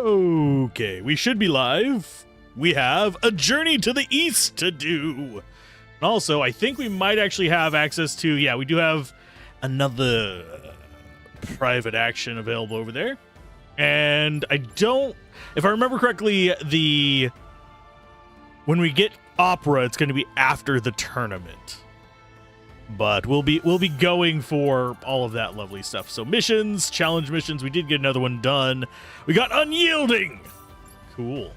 Okay, we should be live. We have a journey to the east to do. And also, I think we might actually have access to, yeah, we do have another private action available over there. And I don't, if I remember correctly, when we get opera, it's going to be after the tournament. But we'll be going for all of that lovely stuff. So missions, challenge missions, we did get another one done. We got unyielding. Cool.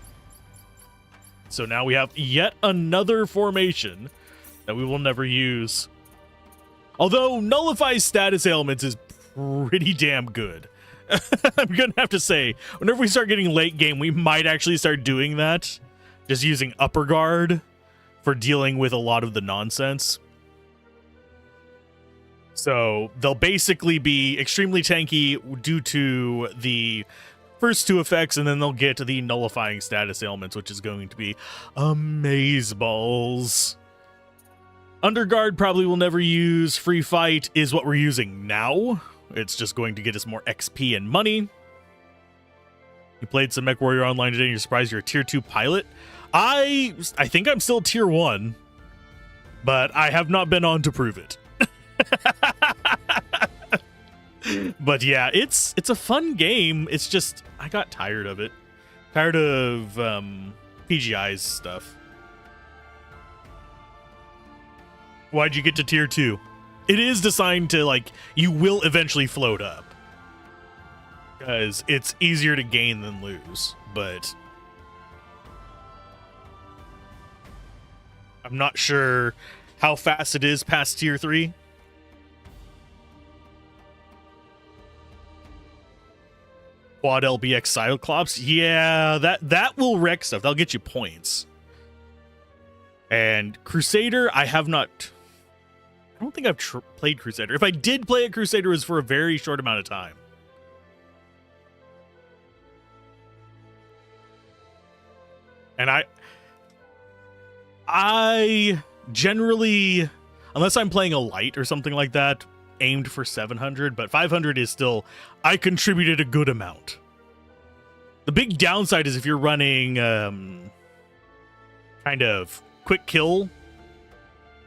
So now we have yet another formation that we will never use. Although nullify status ailments is pretty damn good. I'm going to have to say, whenever we start getting late game, we might actually start doing that. Just using upper guard for dealing with a lot of the nonsense. So they'll basically be extremely tanky due to the first two effects, and then they'll get to the nullifying status ailments, which is going to be amazeballs. Underguard probably will never use. Free fight is what we're using now. It's just going to get us more XP and money. You played some MechWarrior Online today and you're surprised you're a tier 2 pilot? I think I'm still tier 1, but I have not been on to prove it. But yeah, it's a fun game. It's just I got tired of it. Tired of PGI's stuff. Why'd you get to tier 2? It is designed to, like, you will eventually float up. Because it's easier to gain than lose, but I'm not sure how fast it is past tier 3. Quad LBX Cyclops, yeah, that will wreck stuff. That'll get you points. And Crusader, I don't think I've played Crusader. If I did play a Crusader, it was for a very short amount of time. And I generally, unless I'm playing a light or something like that, aimed for 700, but 500 is still, I contributed a good amount. The big downside is if you're running kind of quick kill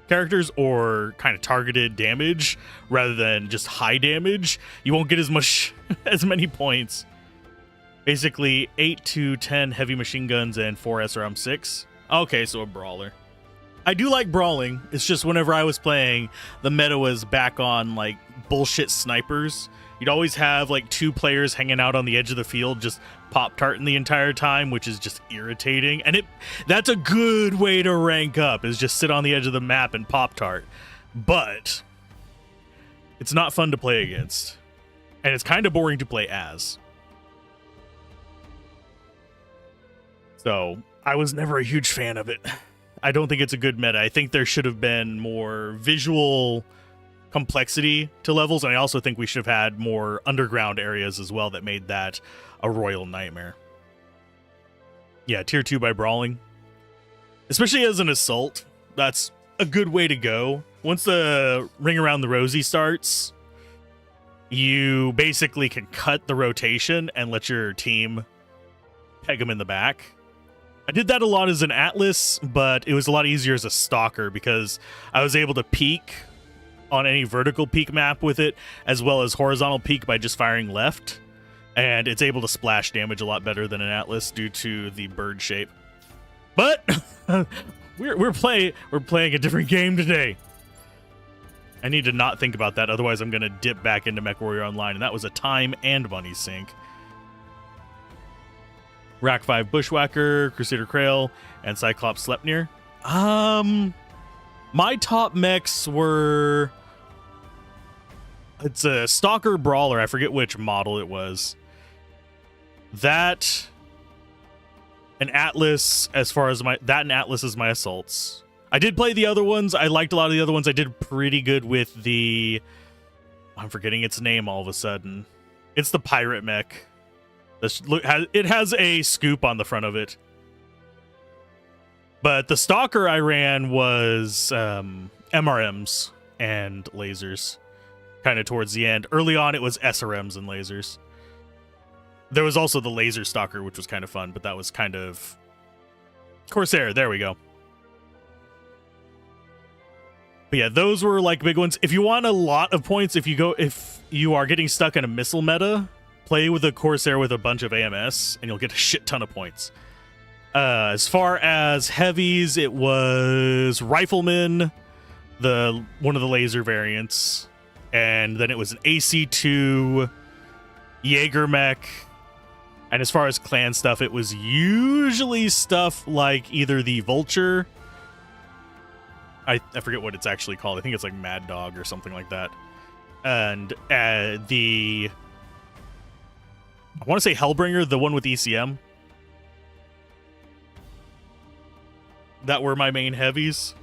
characters or kind of targeted damage rather than just high damage, you won't get as much as many points. Basically 8 to 10 heavy machine guns and 4 SRM6. Okay, so a brawler. I do like brawling. It's just whenever I was playing, the meta was back on like bullshit snipers. You'd always have like 2 players hanging out on the edge of the field just pop-tarting the entire time, which is just irritating. And that's a good way to rank up, is just sit on the edge of the map and pop-tart. But it's not fun to play against. And it's kind of boring to play as. So I was never a huge fan of it. I don't think it's a good meta. I think there should have been more visual complexity to levels, and I also think we should have had more underground areas as well that made that a royal nightmare. Yeah, tier 2 by brawling. Especially as an assault, that's a good way to go. Once the Ring Around the Rosie starts, you basically can cut the rotation and let your team peg them in the back. I did that a lot as an Atlas, but it was a lot easier as a Stalker because I was able to peek on any vertical peek map with it, as well as horizontal peek by just firing left. And it's able to splash damage a lot better than an Atlas due to the bird shape. But we're playing a different game today. I need to not think about that, otherwise I'm going to dip back into MechWarrior Online, and that was a time and money sink. Rack 5 Bushwhacker, Crusader Krail, and Cyclops Sleipnir. My top mechs were... It's a Stalker Brawler. I forget which model it was. That... An Atlas, as far as my... That and Atlas is my assaults. I did play the other ones. I liked a lot of the other ones. I did pretty good with the... I'm forgetting its name all of a sudden. It's the pirate mech. It has a scoop on the front of it. But the Stalker I ran was MRMs and lasers. Kind of towards the end. Early on, it was SRMs and lasers. There was also the Laser Stalker, which was kind of fun, but that was kind of Corsair. There we go. But yeah, those were like big ones. If you want a lot of points, if you are getting stuck in a missile meta, play with a Corsair with a bunch of AMS, and you'll get a shit ton of points. As far as heavies, it was Rifleman, one of the laser variants, and then it was an AC2, Jaegermech. And as far as clan stuff, it was usually stuff like either the Vulture. I forget what it's actually called. I think it's like Mad Dog or something like that. And I want to say Hellbringer, the one with ECM. That were my main heavies.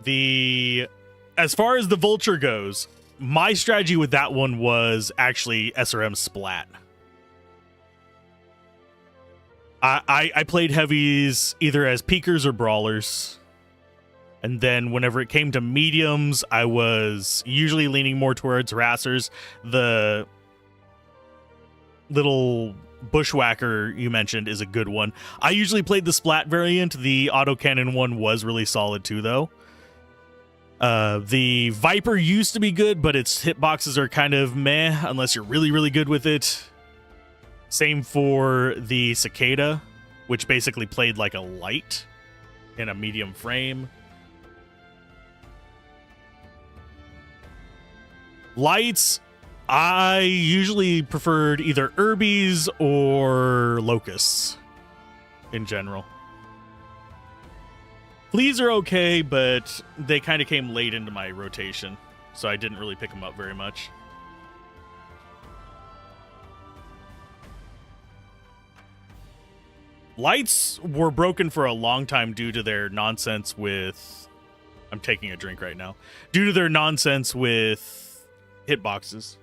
As far as the Vulture goes, my strategy with that one was actually SRM Splat. I played heavies either as peekers or brawlers. And then whenever it came to mediums, I was usually leaning more towards harassers. The little bushwhacker you mentioned is a good one. I usually played the Splat variant. The autocannon one was really solid too, though. The Viper used to be good, but its hitboxes are kind of meh unless you're really, really good with it. Same for the Cicada, which basically played like a light in a medium frame. Lights, I usually preferred either Urbies or Locusts in general. Fleas are okay, but they kind of came late into my rotation, so I didn't really pick them up very much. Lights were broken for a long time due to their nonsense with... I'm taking a drink right now. Due to their nonsense with hitboxes.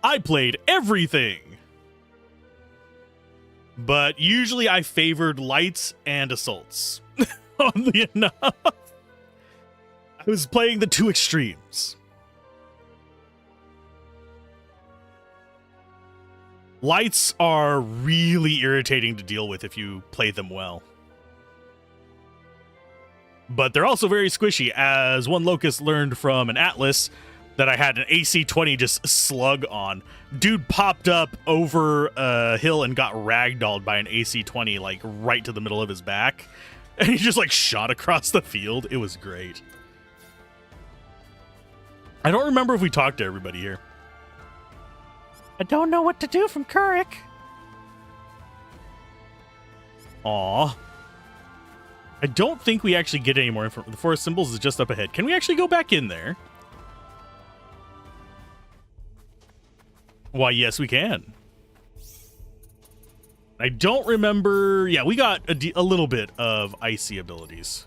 I played everything! But usually I favored lights and assaults. Oddly enough. I was playing the two extremes. Lights are really irritating to deal with if you play them well. But they're also very squishy, as one Locust learned from an Atlas that I had an AC-20 just slug on. Dude popped up over a hill and got ragdolled by an AC-20, like, right to the middle of his back. And he just, like, shot across the field. It was great. I don't remember if we talked to everybody here. I don't know what to do from Kurik. Aw. I don't think we actually get any more information. The Forest Symbols is just up ahead. Can we actually go back in there? Why, yes, we can. I don't remember... Yeah, we got a little bit of icy abilities.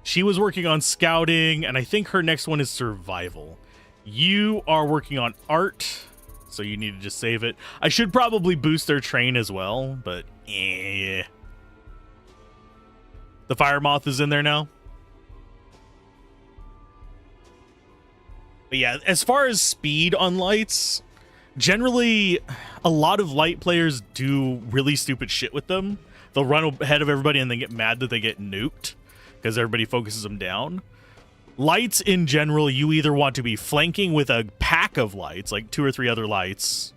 She was working on scouting, and I think her next one is survival. You are working on art, so you need to just save it. I should probably boost their train as well, but eh. The Fire Moth is in there now. But yeah, as far as speed on lights, generally a lot of light players do really stupid shit with them. They'll run ahead of everybody and then get mad that they get nuked because everybody focuses them down. Lights in general, you either want to be flanking with a pack of lights, like 2 or 3 other lights,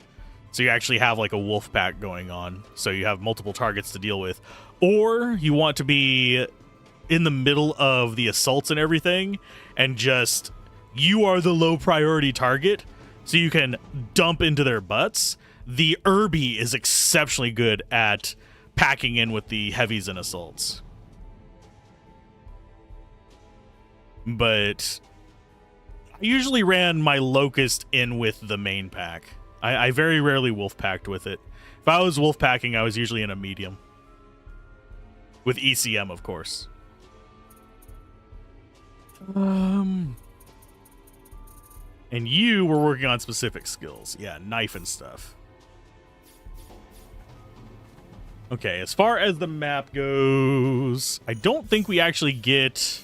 so you actually have like a wolf pack going on, so you have multiple targets to deal with, or you want to be in the middle of the assaults and everything, and just, you are the low priority target, so you can dump into their butts. The Irby is exceptionally good at packing in with the heavies and assaults. But I usually ran my Locust in with the main pack. I very rarely wolf packed with it. If I was wolf packing, I was usually in a medium. With ECM, of course. And you were working on specific skills. Yeah, knife and stuff. Okay, as far as the map goes, I don't think we actually get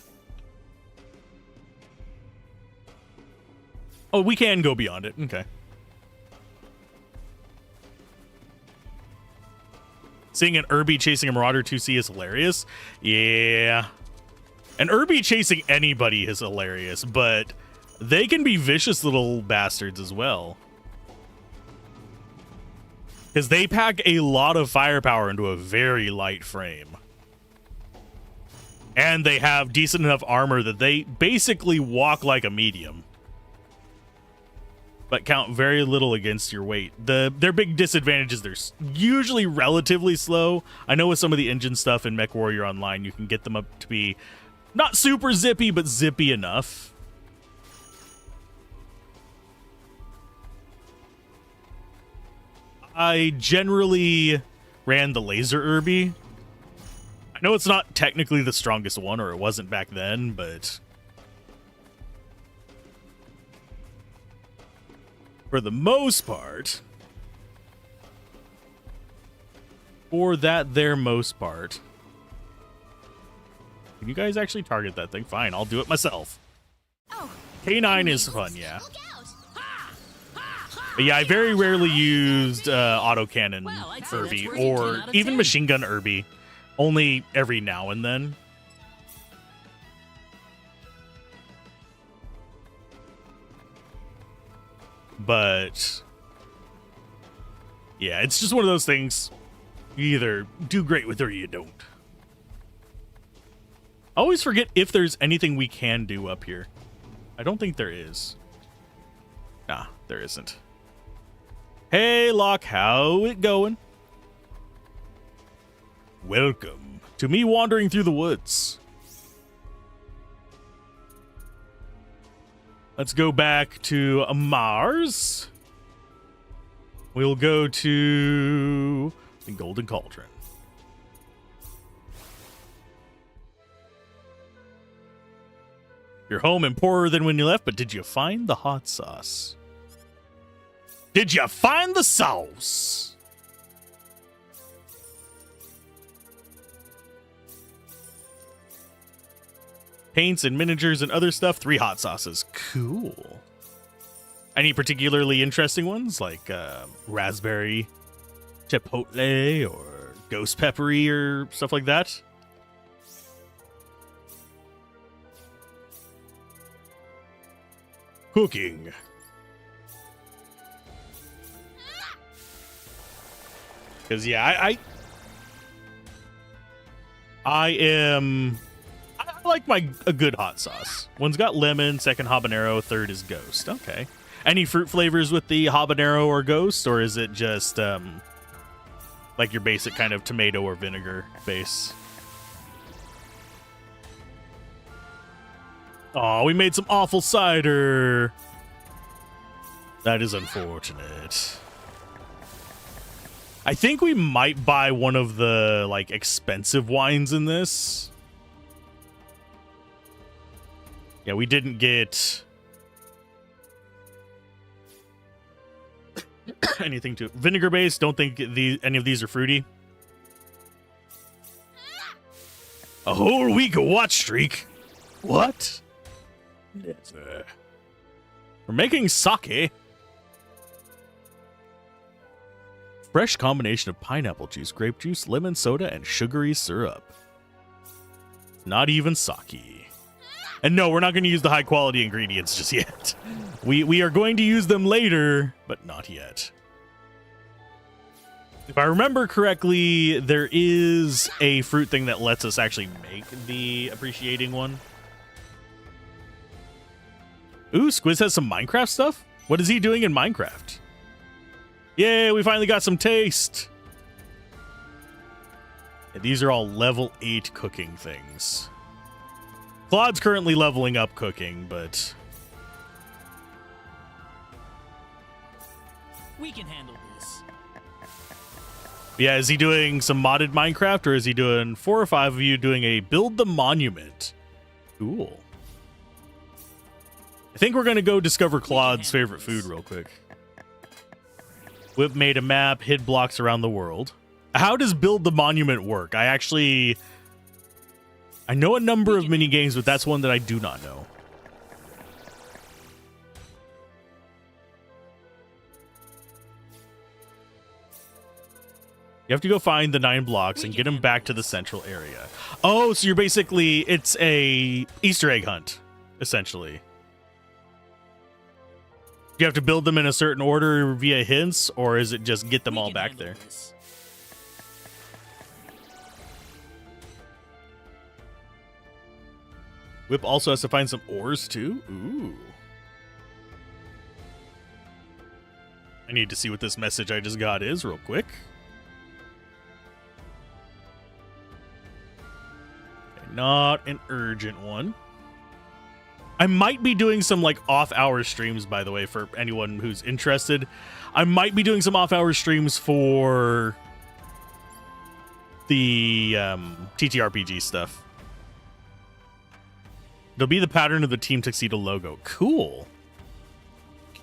Oh, we can go beyond it. Okay. Seeing an Irby chasing a Marauder 2C is hilarious. Yeah. An Irby chasing anybody is hilarious, but they can be vicious little bastards as well. Because they pack a lot of firepower into a very light frame. And they have decent enough armor that they basically walk like a medium, but count very little against your weight. Their big disadvantage is they're usually relatively slow. I know with some of the engine stuff in MechWarrior Online, you can get them up to be not super zippy, but zippy enough. I generally ran the laser Irby. I know it's not technically the strongest one, or it wasn't back then, but for the most part, can you guys actually target that thing? Fine, I'll do it myself. K9 is fun, yeah. But yeah, I very rarely used autocannon Irby or even machine gun Irby. Only every now and then. But yeah, it's just one of those things. You either do great with it or you don't. I always forget if there's anything we can do up here. I don't think there is. Nah, there isn't. Hey, Locke, how it going? Welcome to me wandering through the woods. Let's go back to Mars. We'll go to the Golden Cauldron. You're home and poorer than when you left, but did you find the hot sauce? Did you find the sauce? Paints and miniatures and other stuff. 3 hot sauces. Cool. Any particularly interesting ones like raspberry, chipotle, or ghost peppery or stuff like that? Cooking. Because yeah, I like a good hot sauce. One's got lemon, second habanero, third is ghost. Okay. Any fruit flavors with the habanero or ghost, or is it just like your basic kind of tomato or vinegar base? Oh, we made some awful cider. That is unfortunate. I think we might buy one of the like expensive wines in this. Yeah, we didn't get anything to vinegar base. Don't think any of these are fruity. A whole week of watch streak. What? We're making sake. Fresh combination of pineapple juice, grape juice, lemon soda, and sugary syrup. Not even sake. And no, we're not going to use the high quality ingredients just yet. We are going to use them later, but not yet. If I remember correctly, there is a fruit thing that lets us actually make the appreciating one. Ooh, Squiz has some Minecraft stuff? What is he doing in Minecraft? Yay, we finally got some taste. And these are all level 8 cooking things. Claude's currently leveling up cooking, but we can handle this. Yeah, is he doing some modded Minecraft, or is he doing 4 or 5 of you doing a build the monument? Cool. I think we're gonna go discover Claude's favorite food real quick. Whip made a map, hid blocks around the world. How does build the monument work? I know a number of mini games, but that's one that I do not know. You have to go find the 9 blocks and get them back to the central area. Oh, so you're basically, it's a Easter egg hunt, essentially. Do you have to build them in a certain order via hints, or is it just get them all back there? Whip also has to find some ores, too? Ooh. I need to see what this message I just got is real quick. Okay, not an urgent one. I might be doing some like off-hour streams, by the way, for anyone who's interested. I might be doing some off-hour streams for the TTRPG stuff. It'll be the pattern of the Team Tuxedo logo. Cool.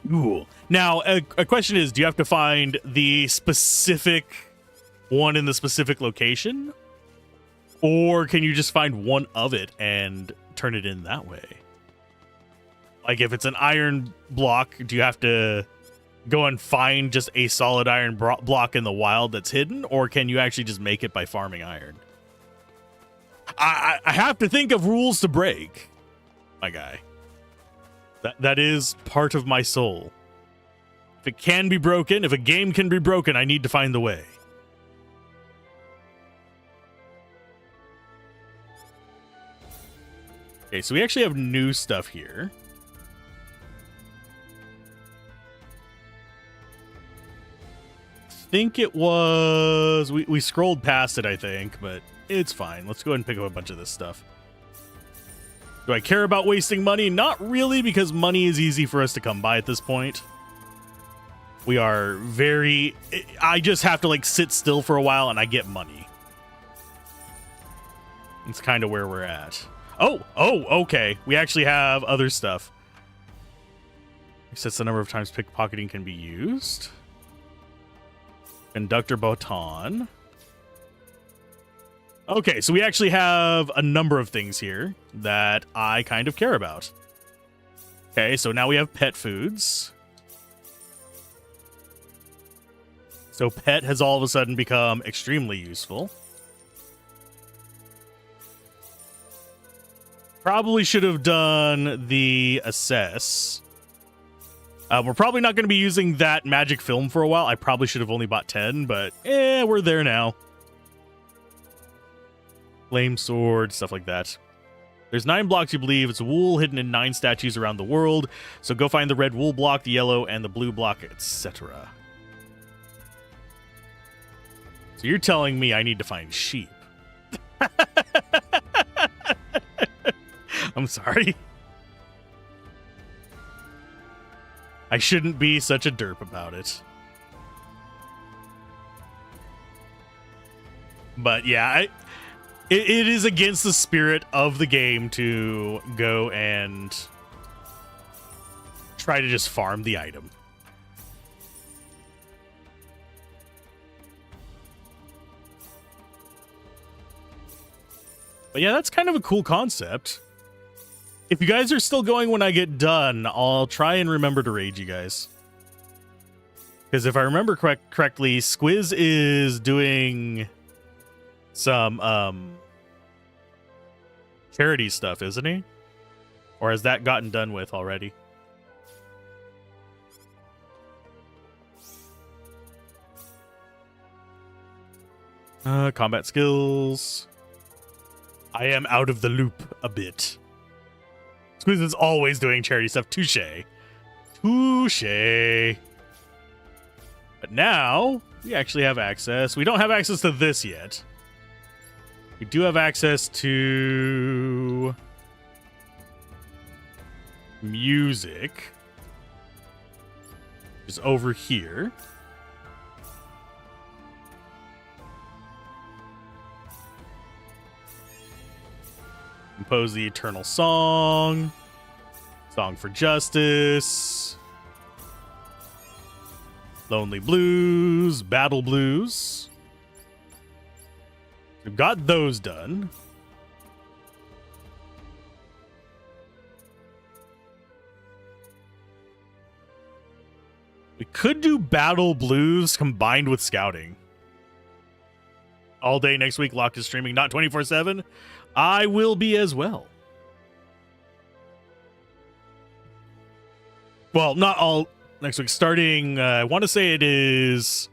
Cool. Now, a question is, do you have to find the specific one in the specific location? Or can you just find one of it and turn it in that way? Like, if it's an iron block, do you have to go and find just a solid iron block in the wild that's hidden? Or can you actually just make it by farming iron? I have to think of rules to break, my guy. That is part of my soul. If it can be broken, if a game can be broken, I need to find the way. Okay, so we actually have new stuff here. I think it was... We scrolled past it, I think, but it's fine. Let's go ahead and pick up a bunch of this stuff. Do I care about wasting money? Not really, because money is easy for us to come by at this point. We are very... I just have to, like, sit still for a while and I get money. It's kind of where we're at. Oh, okay. We actually have other stuff. It sets the number of times pickpocketing can be used. Conductor baton. Okay, so we actually have a number of things here that I kind of care about. Okay, so now we have pet foods. So pet has all of a sudden become extremely useful. Probably should have done the assess. We're probably not going to be using that magic film for a while. I probably should have only bought 10, but we're there now. Flame sword, stuff like that. There's 9 blocks, you believe. It's wool hidden in 9 statues around the world. So go find the red wool block, the yellow, and the blue block, etc. So you're telling me I need to find sheep. I'm sorry. I shouldn't be such a derp about it. But yeah, it is against the spirit of the game to go and try to just farm the item. But yeah, that's kind of a cool concept. If you guys are still going when I get done, I'll try and remember to raid you guys. Because if I remember correctly, Squiz is doing some charity stuff, isn't he? Or has that gotten done with already? Combat skills. I am out of the loop a bit. Squiz is always doing charity stuff. Touche. Touche. But now, we actually have access. We don't have access to this yet. We do have access to music, which is over here. Compose the Eternal Song, Song for Justice, Lonely Blues, Battle Blues. We've got those done. We could do Battle Blues combined with Scouting. all day next week. Lock is streaming, not 24/7. I will be as well. Well, not all next week. Starting, I want to say it is.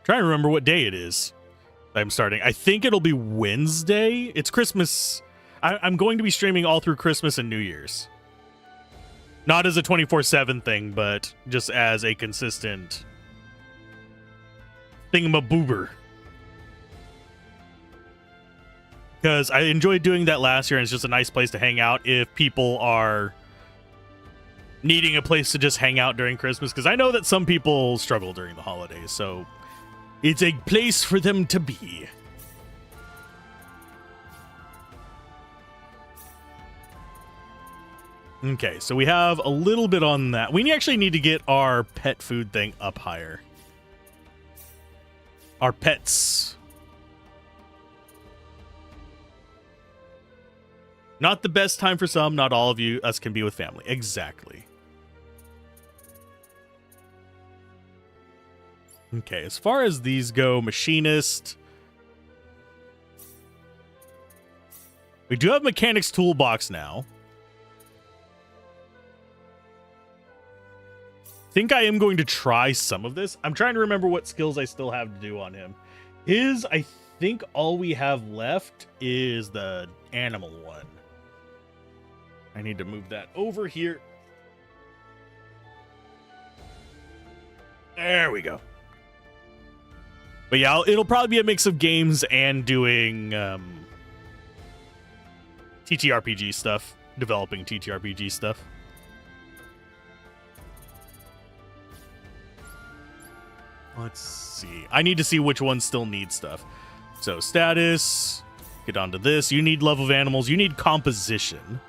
Trying to remember what day it is. I'm starting. I think it'll be Wednesday. It's Christmas. I'm going to be streaming all through Christmas and New Year's. Not as a 24/7 thing, but just as a consistent thingamaboober. Because I enjoyed doing that last year, and it's just a nice place to hang out if people are needing a place to just hang out during Christmas. Because I know that some people struggle during the holidays, so it's a place for them to be. Okay, so we have a little bit on that. We actually need to get our pet food thing up higher. Our pets. Not the best time for some, not all of you. Us can be with family. Exactly. Okay, as far as these go, machinist. We do have mechanic's toolbox now. Think I am going to try some of this. I'm trying to remember what skills I still have to do on him. I think all we have left is the animal one. I need to move that over here. There we go. But yeah, it'll probably be a mix of games and doing TTRPG stuff, developing TTRPG stuff. Let's see. I need to see which ones still need stuff. So status, get onto this. You need love of animals. You need composition.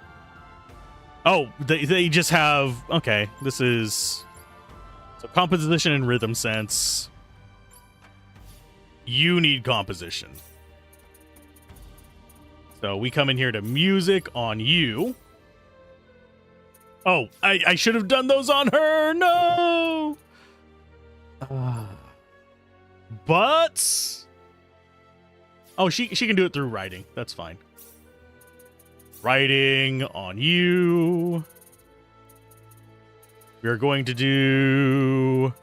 Oh, they just have, okay, this is, so composition and rhythm sense. You need composition. So we come in here to music on you. Oh, I should have done those on her. No. But oh, she can do it through writing. That's fine. Writing on you. We are going to do.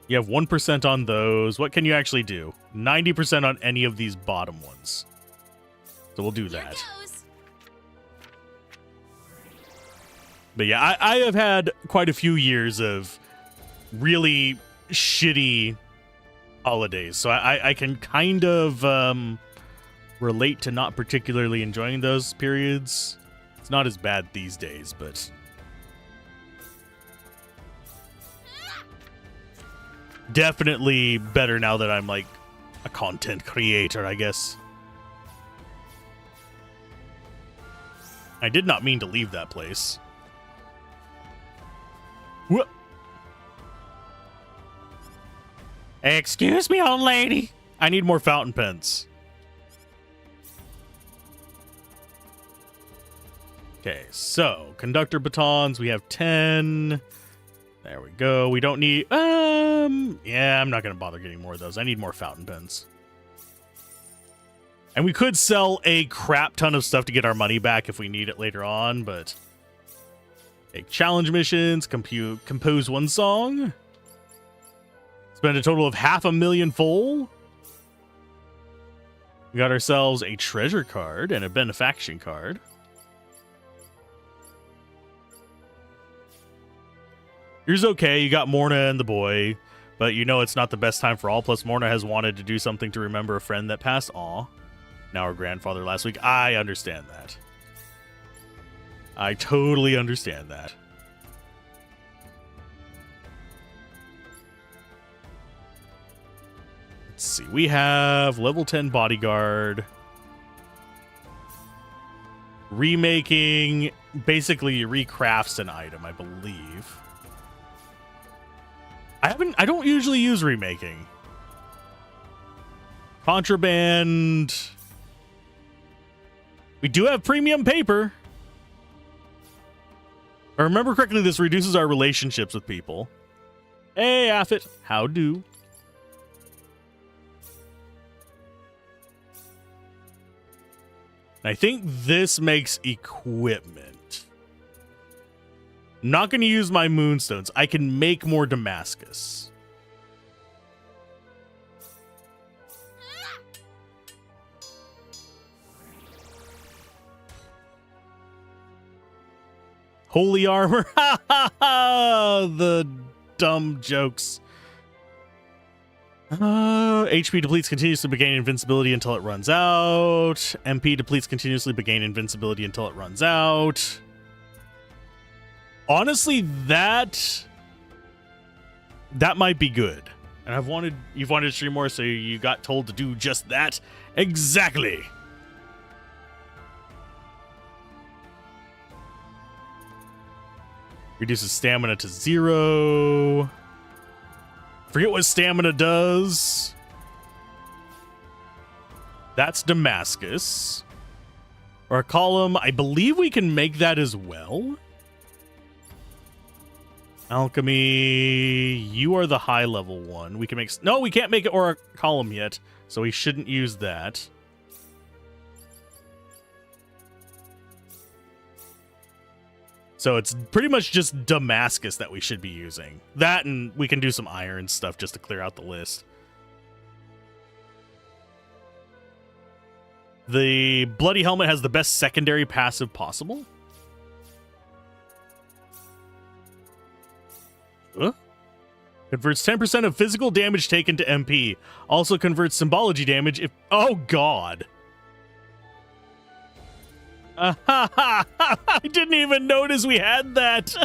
You have 1% on those. What can you actually do? 90% on any of these bottom ones. So we'll do that. But yeah, I have had quite a few years of really shitty holidays. So I can kind of relate to not particularly enjoying those periods. It's not as bad these days, but definitely better now that I'm like a content creator, I guess. I did not mean to leave that place. Whoop. Excuse me, old lady. I need more fountain pens. Okay, so conductor batons, we have 10. There we go. We don't need yeah, I'm not gonna bother getting more of those. I need more fountain pens. And we could sell a crap ton of stuff to get our money back if we need it later on, but take challenge missions, compose one song. Spend a total of 500,000 full. We got ourselves a treasure card and a benefaction card. Here's okay. You got Morna and the boy, but you know it's not the best time for all. Plus, Morna has wanted to do something to remember a friend that passed. Aw. Now her grandfather last week. I understand that. I totally understand that. Let's see. We have level 10 bodyguard. Remaking basically recrafts an item, I believe. I don't usually use remaking. Contraband. We do have premium paper. I remember correctly, this reduces our relationships with people. Hey, Affit. How do? I think this makes equipment. I'm not going to use my moonstones. I can make more Damascus. Holy armor. The dumb jokes. HP depletes continuously but gain invincibility until it runs out. MP depletes continuously but gain invincibility until it runs out. Honestly, that might be good. And you've wanted to stream more, so you got told to do just that. Exactly. Reduces stamina to 0. Forget what stamina does. That's Damascus. Or a column. I believe we can make that as well. Alchemy. You are the high level one. We can make... No, we can't make it or a column yet. So we shouldn't use that. So it's pretty much just Damascus that we should be using. That, and we can do some iron stuff just to clear out the list. The Bloody Helmet has the best secondary passive possible. Converts 10% of physical damage taken to MP. Also converts symbology damage if... Oh, God. I didn't even notice we had that.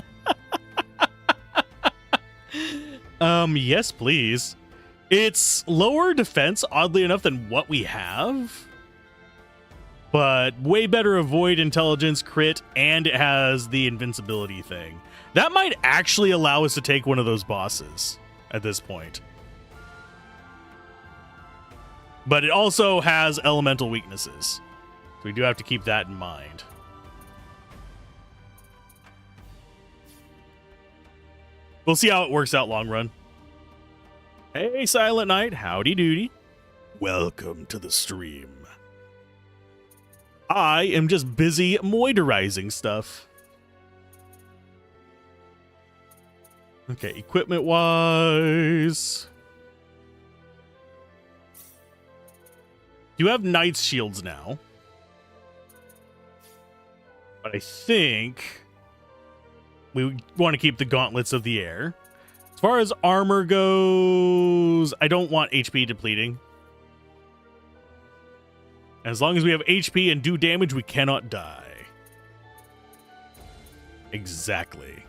Yes, please. It's lower defense, oddly enough, than what we have. But way better avoid, intelligence, crit, and it has the invincibility thing. That might actually allow us to take one of those bosses at this point. But it also has elemental weaknesses. We do have to keep that in mind. We'll see how it works out long run. Hey, Silent Knight. Howdy doody. Welcome to the stream. I am just busy moisturizing stuff. Okay, equipment-wise. You have Knight's shields now. But I think we want to keep the gauntlets of the air. As far as armor goes, I don't want HP depleting. As long as we have HP and do damage, we cannot die. Exactly.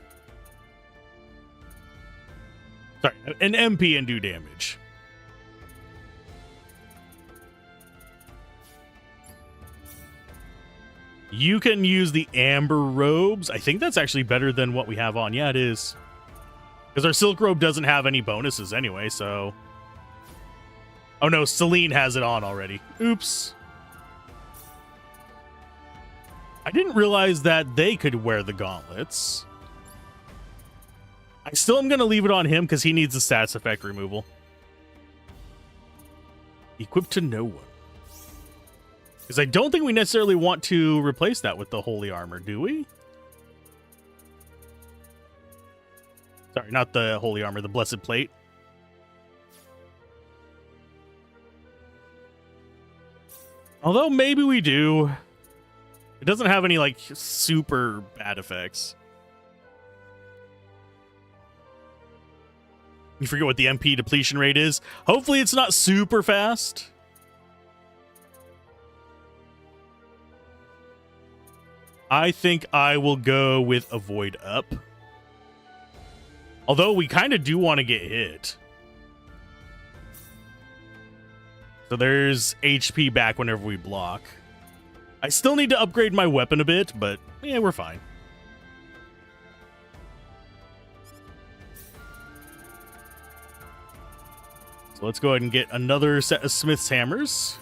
Sorry, an MP and do damage. You can use the amber robes. I think that's actually better than what we have on. Yeah, it is. Because our silk robe doesn't have any bonuses anyway, so... Oh no, Celine has it on already. Oops. I didn't realize that they could wear the gauntlets. I still am going to leave it on him because he needs the stats effect removal. Equipped to no one. Because I don't think we necessarily want to replace that with the holy armor, do we? Sorry, not the holy armor, the blessed plate. Although maybe we do. It doesn't have any, like, super bad effects. You forget what the MP depletion rate is. Hopefully it's not super fast. I think I will go with avoid up. Although we kind of do want to get hit. So there's HP back whenever we block. I still need to upgrade my weapon a bit, but yeah, we're fine. So let's go ahead and get another set of Smith's hammers.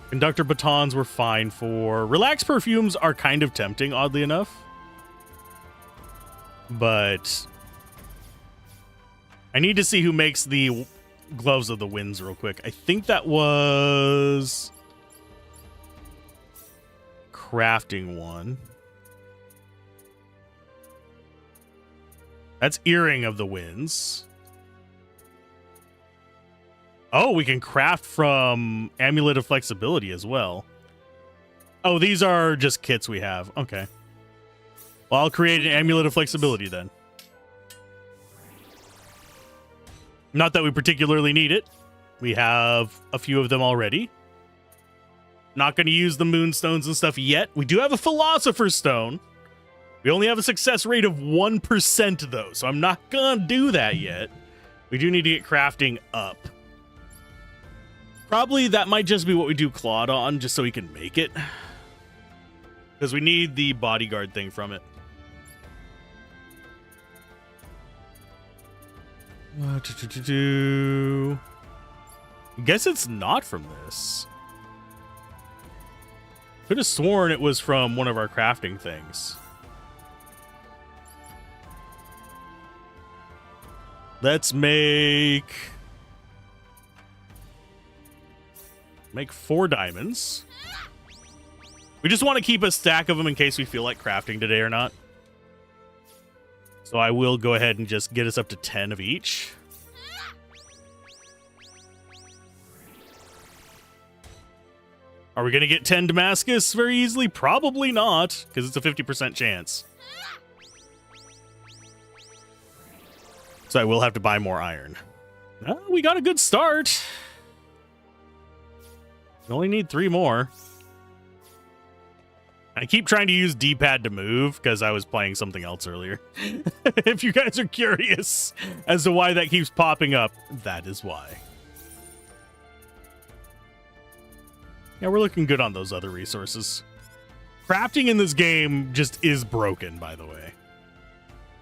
Conductor batons we're fine for. Relaxed perfumes are kind of tempting, oddly enough. But I need to see who makes the gloves of the winds real quick. I think that was crafting one. That's earring of the winds. Oh, we can craft from amulet of flexibility as well. Oh, these are just kits we have. Okay. Well, I'll create an amulet of flexibility then. Not that we particularly need it. We have a few of them already. Not going to use the moonstones and stuff yet. We do have a philosopher's stone. We only have a success rate of 1% though, so I'm not going to do that yet. We do need to get crafting up. Probably that might just be what we do Claude on, just so we can make it. Because we need the bodyguard thing from it. I guess it's not from this. Could have sworn it was from one of our crafting things. Let's make 4 diamonds. We just want to keep a stack of them in case we feel like crafting today or not. So I will go ahead and just get us up to 10 of each. Are we going to get 10 Damascus very easily? Probably not, because it's a 50% chance. So I will have to buy more iron. We got a good start. We only need 3 more. I keep trying to use D-pad to move because I was playing something else earlier. If you guys are curious as to why that keeps popping up, that is why. Yeah, we're looking good on those other resources. Crafting in this game just is broken, by the way.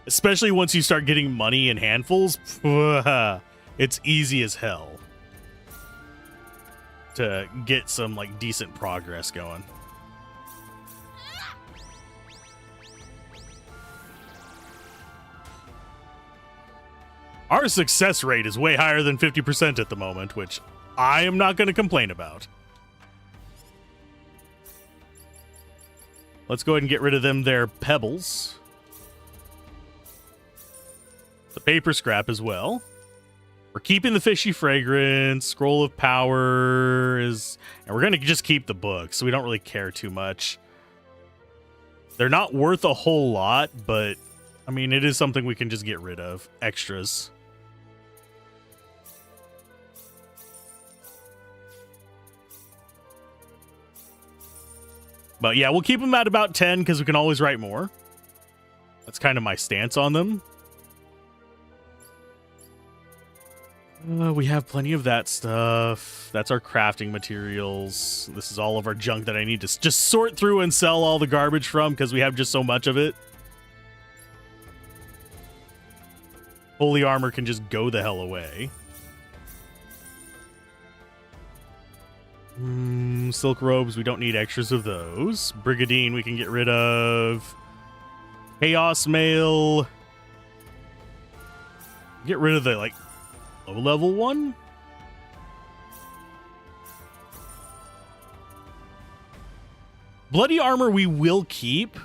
Especially once you start getting money in handfuls. It's easy as hell to get some like decent progress going. Our success rate is way higher than 50% at the moment, which I am not going to complain about. Let's go ahead and get rid of them. Their pebbles. The paper scrap as well. We're keeping the fishy fragrance. Scroll of power is... And we're going to just keep the books, so we don't really care too much. They're not worth a whole lot, but... I mean, it is something we can just get rid of. Extras. But yeah, we'll keep them at about 10 because we can always write more. That's kind of my stance on them. We have plenty of that stuff. That's our crafting materials. This is all of our junk that I need to just sort through and sell all the garbage from because we have just so much of it. Holy armor can just go the hell away. Silk robes, we don't need extras of those. Brigadine, we can get rid of. Chaos mail. Get rid of the, like, low level one. Bloody armor we will keep,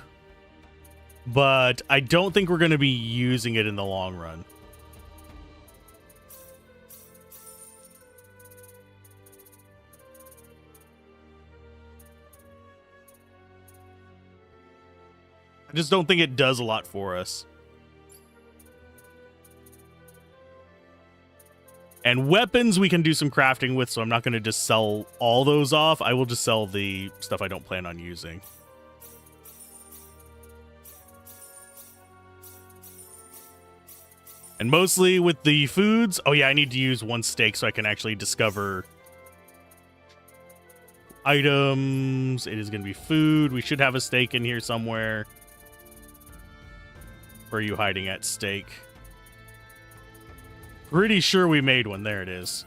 but I don't think we're going to be using it in the long run. I just don't think it does a lot for us. And weapons we can do some crafting with, so I'm not going to just sell all those off. I will just sell the stuff I don't plan on using. And mostly with the foods... Oh yeah, I need to use 1 steak so I can actually discover items. It is going to be food. We should have a steak in here somewhere. Where are you hiding at, steak? Pretty sure we made one. There it is.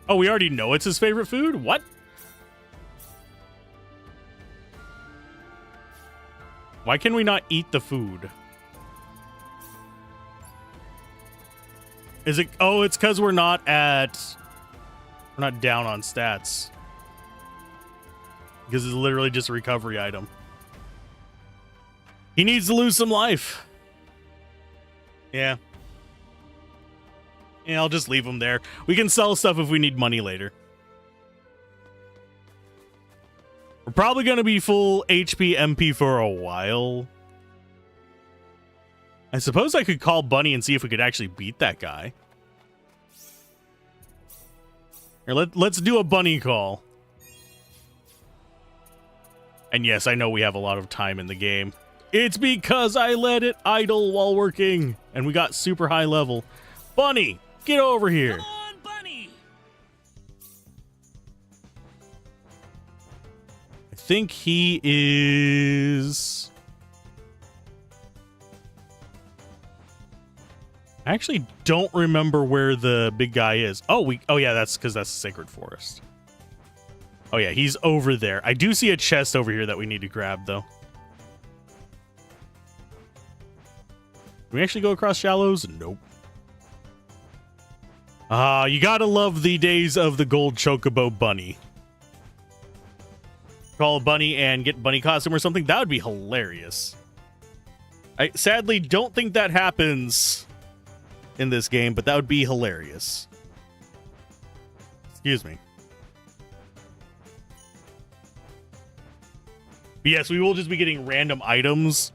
Oh, we already know it's his favorite food? What? Why can we not eat the food? Is it... Oh, it's because we're not at... We're not down on stats. Because it's literally just a recovery item. He needs to lose some life. Yeah. Yeah, I'll just leave him there. We can sell stuff if we need money later. We're probably going to be full HP MP for a while. I suppose I could call Bunny and see if we could actually beat that guy. Here, let's do a Bunny call. And yes, I know we have a lot of time in the game. It's because I let it idle while working. And we got super high level. Bunny, get over here. Come on, Bunny. I think he is... I actually don't remember where the big guy is. Oh, yeah, that's because that's Sacred Forest. Oh, yeah, he's over there. I do see a chest over here that we need to grab, though. Can we actually go across shallows? Nope. You gotta love the days of the gold chocobo bunny. Call a bunny and get bunny costume or something. That would be hilarious. I sadly don't think that happens in this game, but that would be hilarious. Excuse me. But yes, we will just be getting random items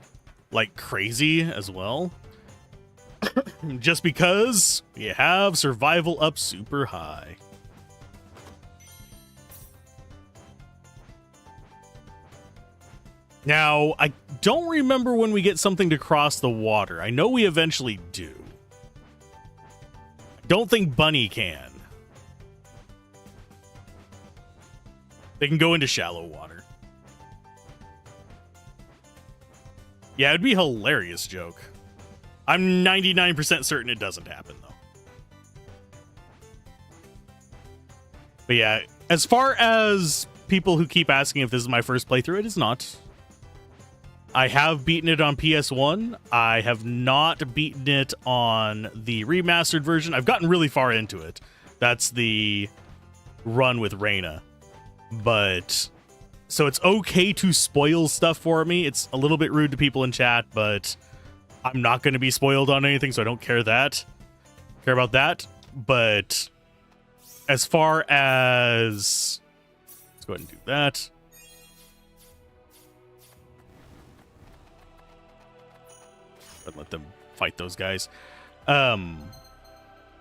like crazy as well. Just because we have survival up super high. Now, I don't remember when we get something to cross the water. I know we eventually do. Don't think Bunny can. They can go into shallow water. Yeah, it'd be a hilarious joke. I'm 99% certain it doesn't happen, though. But yeah, as far as people who keep asking if this is my first playthrough, it is not. I have beaten it on PS1. I have not beaten it on the remastered version. I've gotten really far into it. That's the run with Reyna. But... so it's okay to spoil stuff for me. It's a little bit rude to people in chat, but I'm not going to be spoiled on anything, so I don't care about that. But as far as... let's go ahead and do that. But let them fight those guys.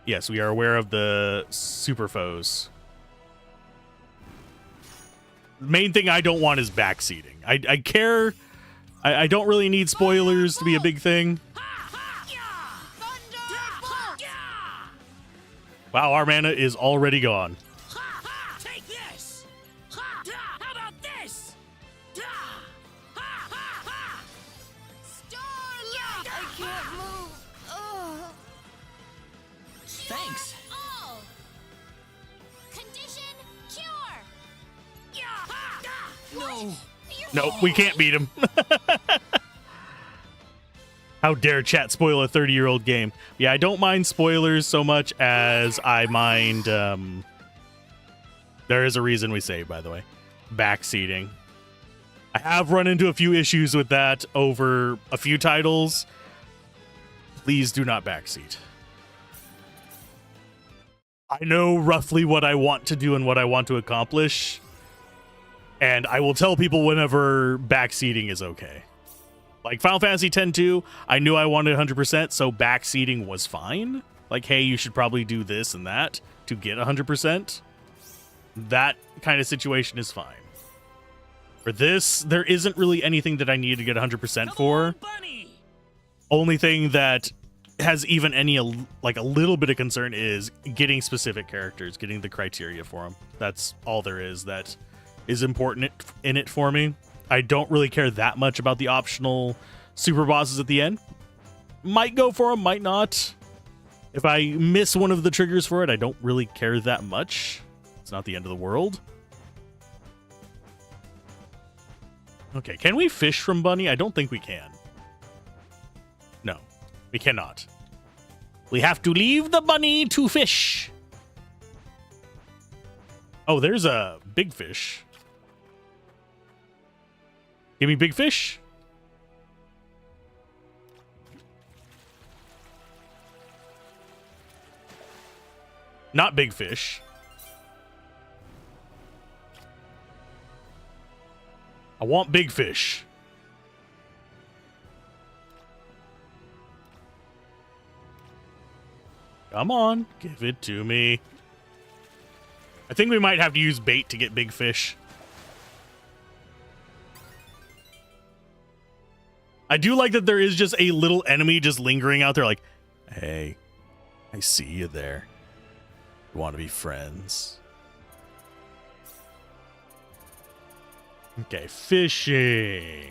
Yes, we are aware of the super foes. The main thing I don't want is backseating. I care. I don't really need spoilers to be a big thing. Wow, our mana is already gone. Take this. How about this? I can't move. Ugh. Thanks. Oh. Condition cure. No. Nope, we can't beat him. How dare chat spoil a 30-year-old game? Yeah, I don't mind spoilers so much as I mind... there is a reason we say, by the way. Backseating. I have run into a few issues with that over a few titles. Please do not backseat. I know roughly what I want to do and what I want to accomplish. And I will tell people whenever backseating is okay. Like Final Fantasy X-2, I knew I wanted 100%, so backseating was fine. Like, hey, you should probably do this and that to get 100%. That kind of situation is fine. For this, there isn't really anything that I need to get 100% for. Only thing that has even any, like, a little bit of concern is getting specific characters, getting the criteria for them. That's all there is that is important in it for me. I don't really care that much about the optional super bosses at the end. Might go for them, might not. If I miss one of the triggers for it, I don't really care that much. It's not the end of the world. Okay, can we fish from Bunny? I don't think we can. No, we cannot. We have to leave the bunny to fish. Oh, there's a big fish. Give me big fish. Not big fish. I want big fish. Come on, give it to me. I think we might have to use bait to get big fish. I do like that there is just a little enemy just lingering out there like, hey, I see you there. You want to be friends? Okay, fishing.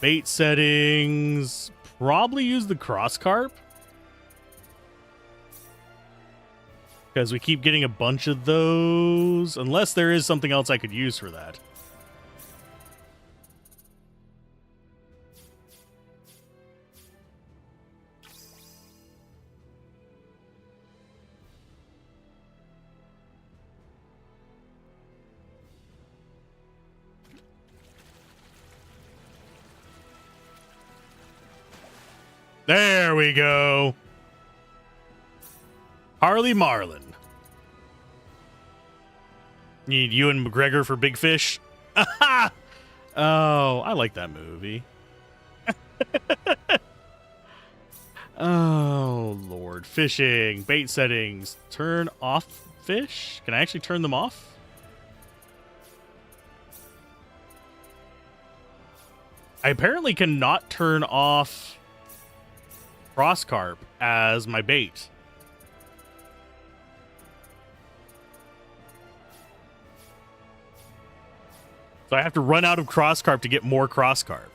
Bait settings. Probably use the cross carp. Because we keep getting a bunch of those. Unless there is something else I could use for that. There we go. Harley Marlin. Need you and McGregor for big fish? Oh, I like that movie. Oh, Lord. Fishing. Bait settings. Turn off fish? Can I actually turn them off? I apparently cannot turn off cross carp as my bait. So I have to run out of cross carp to get more cross carp.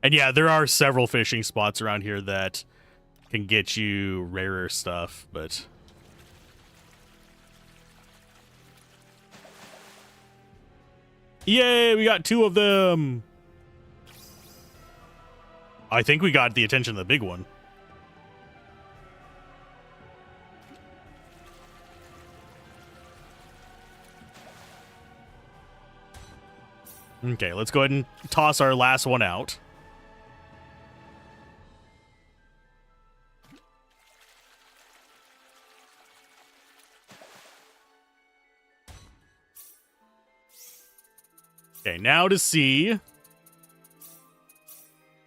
And yeah, there are several fishing spots around here that can get you rarer stuff, but yay, we got 2 of them. I think we got the attention of the big one. Okay, let's go ahead and toss our last one out. Okay, now to see.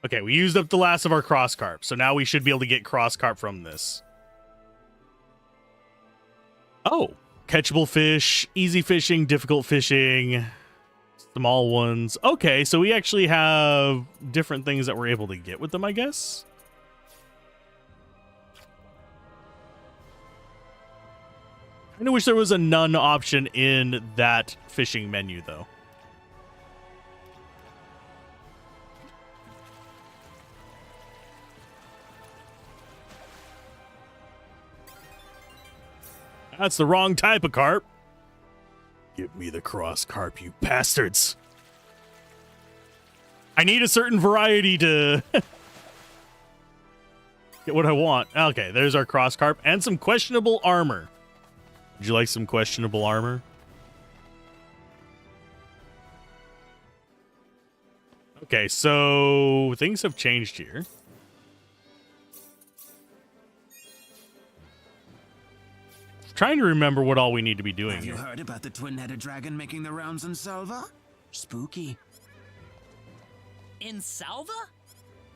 Okay, we used up the last of our cross carp, so now we should be able to get cross carp from this. Oh, catchable fish, easy fishing, difficult fishing, small ones. Okay, so we actually have different things that we're able to get with them, I guess. I kind of wish there was a none option in that fishing menu, though. That's the wrong type of carp. Give me the cross carp, you bastards. I need a certain variety to get what I want. Okay, there's our cross carp and some questionable armor. Would you like some questionable armor? Okay, so things have changed here. Trying to remember what all we need to be doing here. Have you heard about the twin-headed dragon making the rounds in Salva? Spooky. In Salva?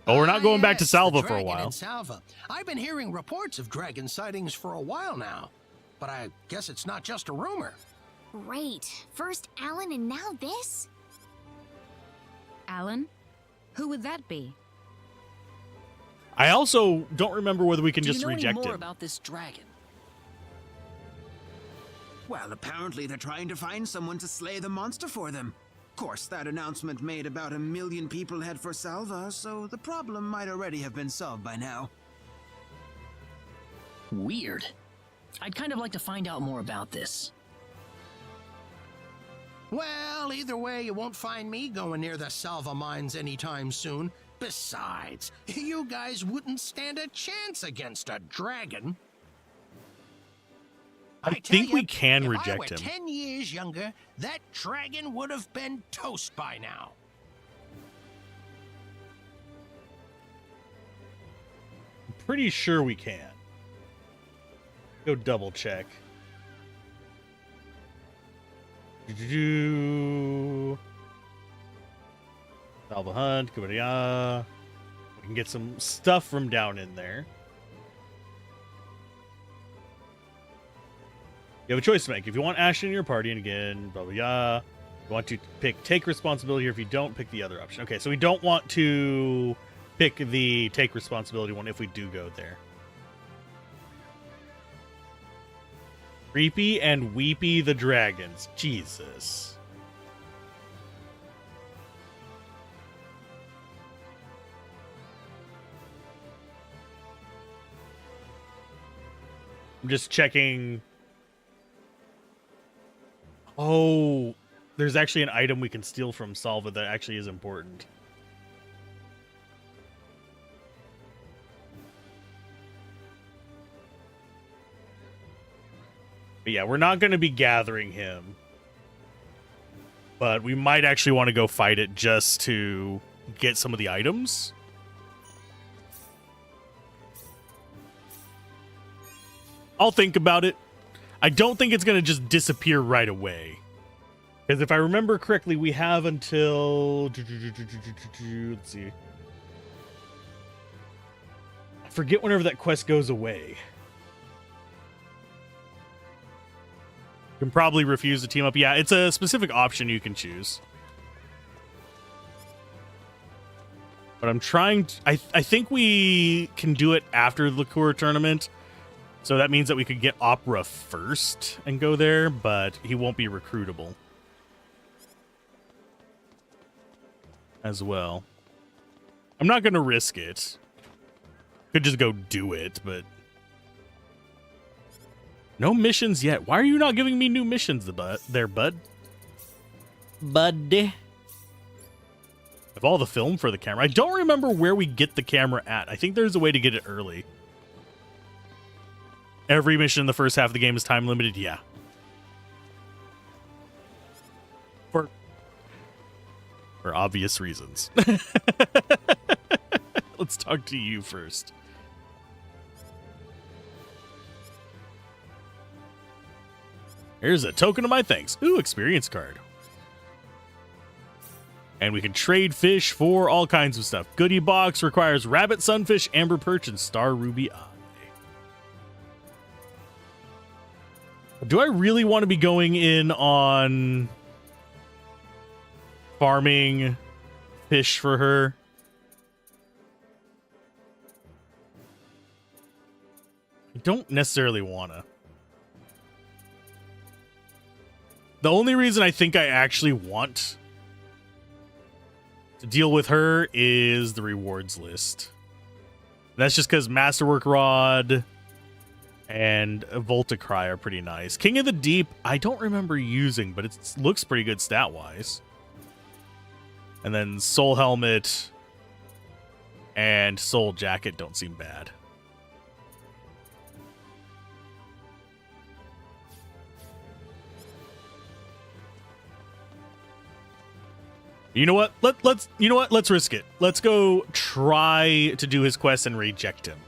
Oh, we're not going back to Yes, Salva the for a dragon while. in Salva. I've been hearing reports of dragon sightings for a while now, but I guess it's not just a rumor. Great. First Alan and now this? Alan? Who would that be? I also don't remember whether we can Do you just know any reject more him. about this dragon? Well, apparently they're trying to find someone to slay the monster for them. Of course, that announcement made about 1 million people head for Salva, so the problem might already have been solved by now. Weird. I'd kind of like to find out more about this. Well, either way, you won't find me going near the Salva mines anytime soon. Besides, you guys wouldn't stand a chance against a dragon. I tell think ya, we can if reject I were him. 10 years younger, that dragon would have been toast by now. I'm pretty sure we can. Go double check. Salva Hunt, Kubadia. We can get some stuff from down in there. You have a choice to make. If you want Ashton in your party, and again, blah, blah, blah, you want to take responsibility here. If you don't, pick the other option. Okay, so we don't want to pick the take responsibility one if we do go there. Creepy and Weepy the Dragons. Jesus. I'm just checking. Oh, there's actually an item we can steal from Salva that actually is important. But yeah, we're not going to be gathering him. But we might actually want to go fight it just to get some of the items. I'll think about it. I don't think it's going to just disappear right away. Because if I remember correctly, we have until... Let's see. I forget whenever that quest goes away. You can probably refuse to team up. Yeah, it's a specific option you can choose. But I'm trying to... I think we can do it after the liqueur tournament. So that means that we could get Opera first and go there, but he won't be recruitable as well. I'm not going to risk it. Could just go do it, but no missions yet. Why are you not giving me new missions there, bud? Buddy. Of all the film for the camera, I don't remember where we get the camera at. I think there's a way to get it early. Every mission in the first half of the game is time limited. Yeah. For obvious reasons. Let's talk to you first. Here's a token of my thanks. Ooh, experience card. And we can trade fish for all kinds of stuff. Goodie box requires rabbit, sunfish, amber perch, and star ruby eye. Do I really want to be going in on farming fish for her? I don't necessarily want to. The only reason I think I actually want to deal with her is the rewards list. That's just because Masterwork Rod and Voltacry are pretty nice. King of the Deep, I don't remember using, but it looks pretty good stat-wise. And then Soul Helmet and Soul Jacket don't seem bad. You know what? Let's risk it. Let's go try to do his quest and reject him.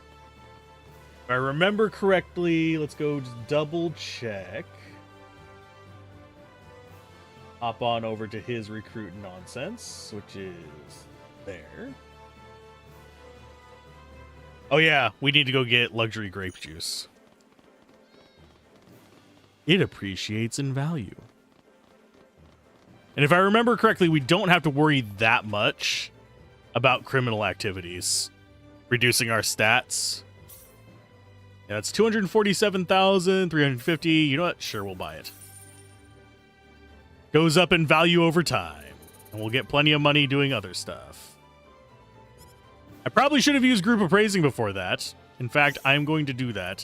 If I remember correctly, let's go just double check. Hop on over to his recruit nonsense, which is there. Oh yeah, we need to go get luxury grape juice. It appreciates in value. And if I remember correctly, we don't have to worry that much about criminal activities reducing our stats. Yeah, that's 247,350. You know what? Sure, we'll buy it. Goes up in value over time. And we'll get plenty of money doing other stuff. I probably should have used group appraising before that. In fact, I'm going to do that.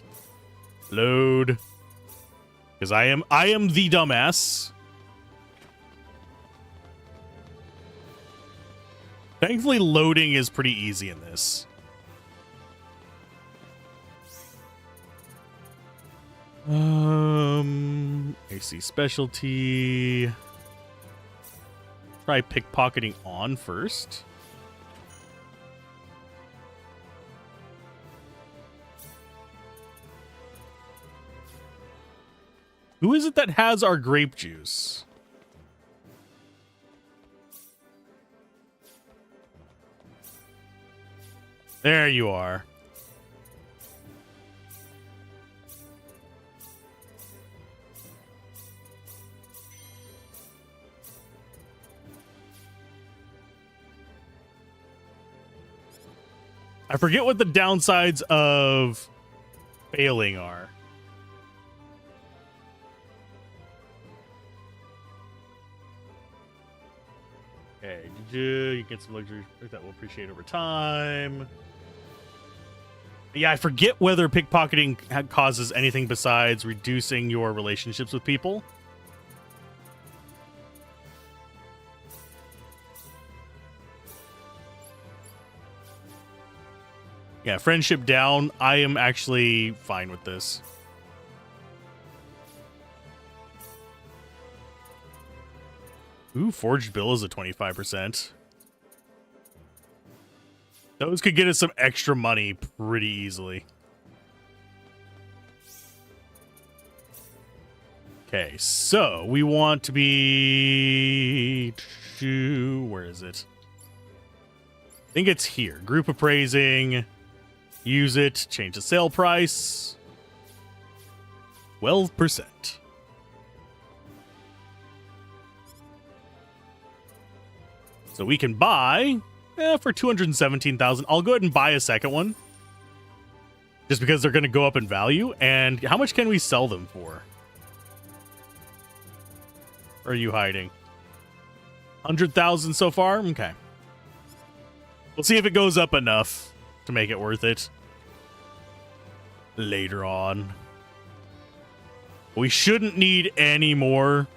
Load. Because I am the dumbass. Thankfully, loading is pretty easy in this. AC specialty. Try pickpocketing on first. Who is it that has our grape juice? There you are. I forget what the downsides of failing are. Okay, you get some luxury that we'll appreciate over time. Yeah, I forget whether pickpocketing causes anything besides reducing your relationships with people. Yeah, friendship down. I am actually fine with this. Ooh, forged bill is a 25%. Those could get us some extra money pretty easily. Okay, so we want to be... Where is it? I think it's here. Group appraising. Use it. Change the sale price. 12%. So we can buy for 217,000. I'll go ahead and buy a second one. Just because they're going to go up in value. And how much can we sell them for? Where are you hiding? 100,000 so far? Okay. We'll see if it goes up enough to make it worth it later on. We shouldn't need any more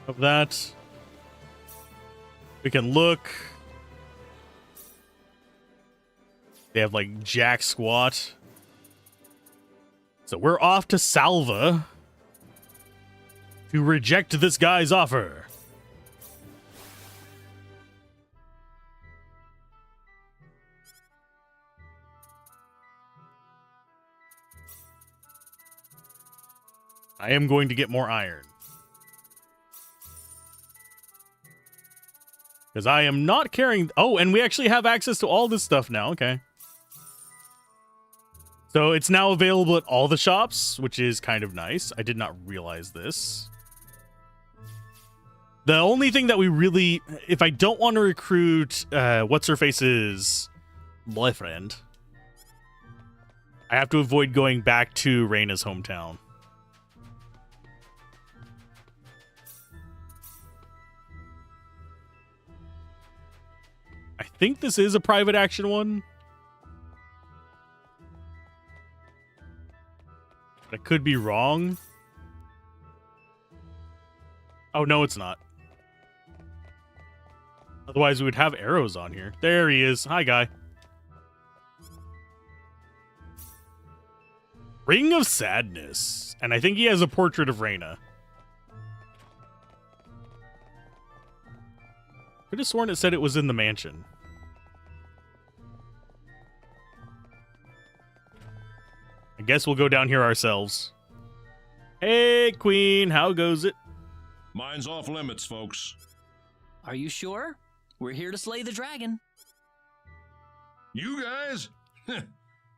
of that. We can look. They have like jack squat. So we're off to Salva to reject this guy's offer. I am going to get more iron. Because I am not carrying... Oh, and we actually have access to all this stuff now. Okay. So it's now available at all the shops, which is kind of nice. I did not realize this. The only thing that we really... If I don't want to recruit What's-Her-Face's boyfriend, I have to avoid going back to Reyna's hometown. I think this is a private action one. I could be wrong. Oh, no, it's not. Otherwise, we would have arrows on here. There he is. Hi, guy. Ring of Sadness. And I think he has a portrait of Reyna. Could have sworn it said it was in the mansion. I guess we'll go down here ourselves. Hey, Queen, how goes it? Mine's off limits, folks. Are you sure? We're here to slay the dragon. You guys?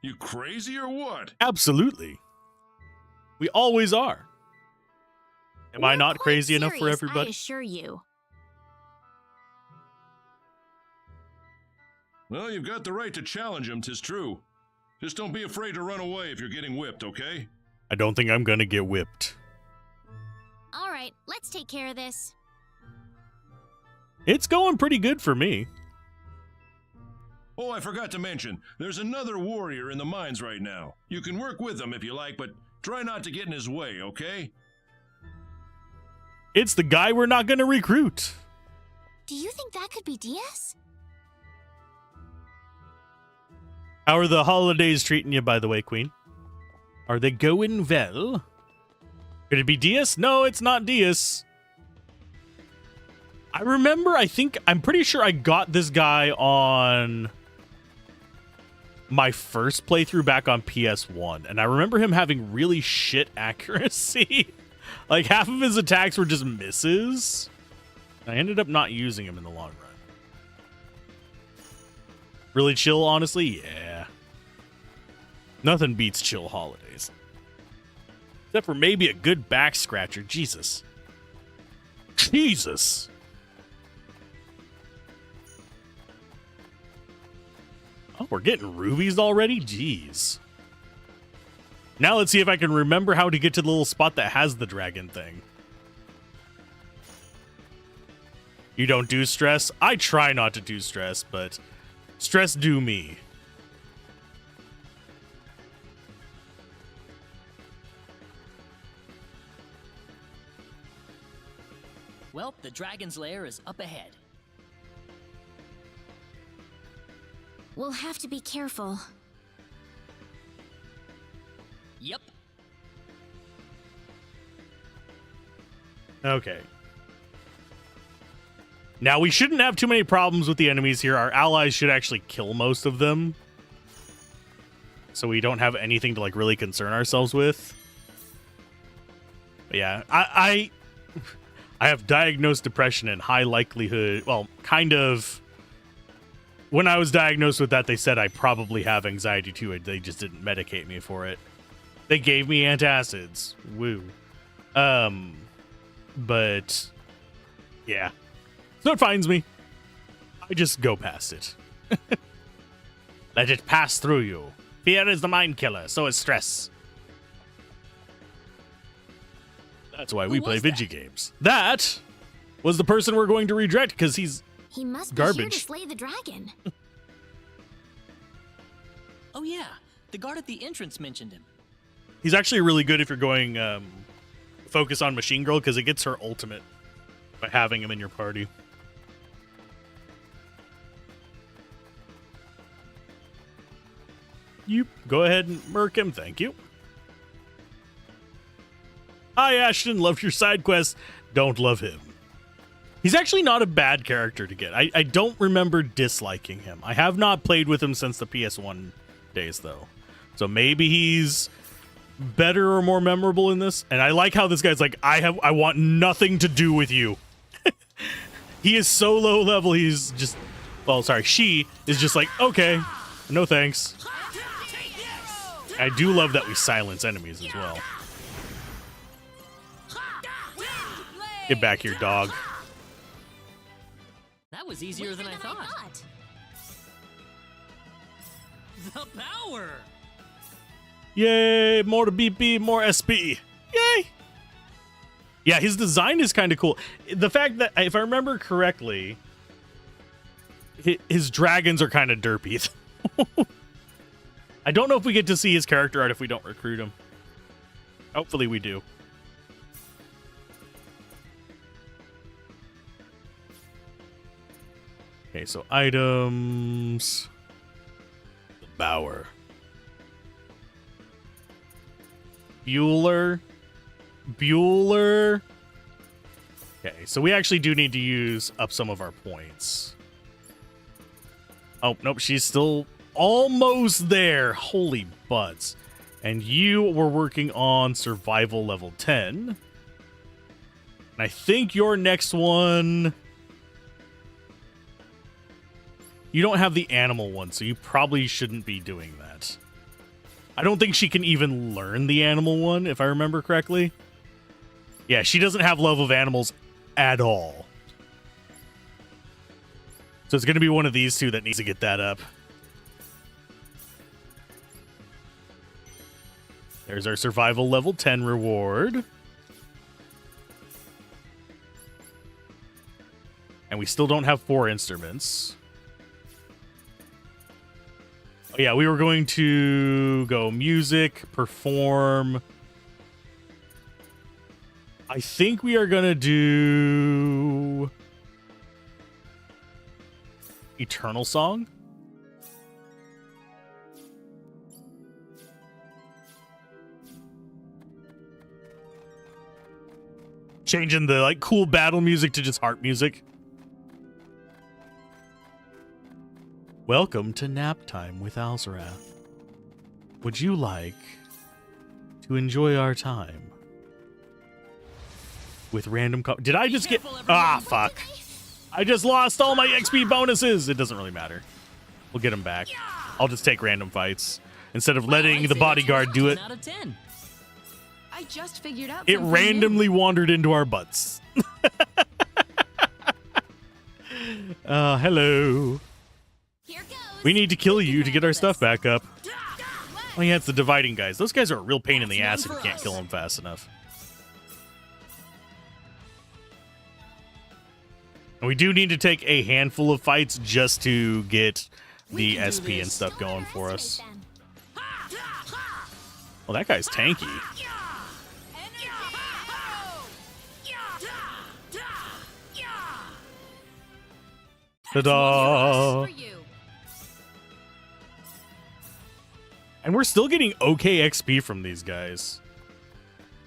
You crazy or what? Absolutely. We always are. Am I We're not quite crazy enough for serious, everybody? I assure you. Well, you've got the right to challenge him, 'tis true. Just don't be afraid to run away if you're getting whipped, okay? I don't think I'm gonna get whipped. All right, let's take care of this. It's going pretty good for me. Oh, I forgot to mention, there's another warrior in the mines right now. You can work with him if you like, but try not to get in his way, okay? It's the guy we're not gonna recruit. Do you think that could be Diaz? How are the holidays treating you, by the way, Queen? Are they going well? Could it be Diaz? No, it's not Diaz. I remember, I'm pretty sure I got this guy on my first playthrough back on PS1, and I remember him having really shit accuracy. Like, half of his attacks were just misses. I ended up not using him in the long run. Really chill, honestly? Yeah. Nothing beats chill holidays. Except for maybe a good back scratcher. Jesus. Jesus. Oh, we're getting rubies already? Jeez. Now let's see if I can remember how to get to the little spot that has the dragon thing. You don't do stress? I try not to do stress, but stress do me. Well, the dragon's lair is up ahead. We'll have to be careful. Yep. Okay. Now, we shouldn't have too many problems with the enemies here. Our allies should actually kill most of them. So we don't have anything to, like, really concern ourselves with. But yeah, I have diagnosed depression and high likelihood, well, kind of. When I was diagnosed with that, they said I probably have anxiety too. They just didn't medicate me for it. They gave me antacids. Woo. But yeah. So it finds me. I just go past it. Let it pass through you. Fear is the mind killer, so is stress. That's why we play video games. That was the person we're going to redirect because he's He must garbage. be here to slay the dragon. Oh yeah, the guard at the entrance mentioned him. He's actually really good if you're going focus on Machine Girl because it gets her ultimate by having him in your party. You go ahead and murk him, thank you. Hi Ashton, loved your side quest. Don't love him. He's actually not a bad character to get. I don't remember disliking him. I have not played with him since the PS1 days though. So maybe he's better or more memorable in this. And I like how this guy's like, I want nothing to do with you. He is so low level, he's just, well, sorry, she is just like, okay, no thanks. I do love that we silence enemies as well. Get back here, dog. That was easier than I thought. The power! Yay, more to BP, more SP. Yay! Yeah, his design is kind of cool. The fact that, if I remember correctly, his dragons are kind of derpy. I don't know if we get to see his character art if we don't recruit him. Hopefully we do. Okay, so items. The Bower. Bueller. Okay, so we actually do need to use up some of our points. Oh, nope, she's still almost there. Holy butts. And you were working on survival level 10. And I think your next one... You don't have the animal one, so you probably shouldn't be doing that. I don't think she can even learn the animal one, if I remember correctly. Yeah, she doesn't have love of animals at all. So it's going to be one of these two that needs to get that up. There's our survival level 10 reward. And we still don't have 4 instruments. Oh yeah, we were going to go music, perform. I think we are going to do Eternal Song. Changing the like cool battle music to just heart music. Welcome to nap time with Alzorath. Would you like to enjoy our time with random did I just get fuck. I just lost all my XP bonuses. It doesn't really matter. We'll get them back. I'll just take random fights instead of letting the bodyguard do it. Out of 10. I just figured out It something randomly wandered into our butts. Hello. Here goes. We need to kill you to get our stuff back up. Oh yeah, it's the dividing guys. Those guys are a real pain in the ass if you can't kill them fast enough. And we do need to take a handful of fights just to get the SP and stuff going for us. Well, that guy's tanky. Ta-da! And we're still getting okay XP from these guys.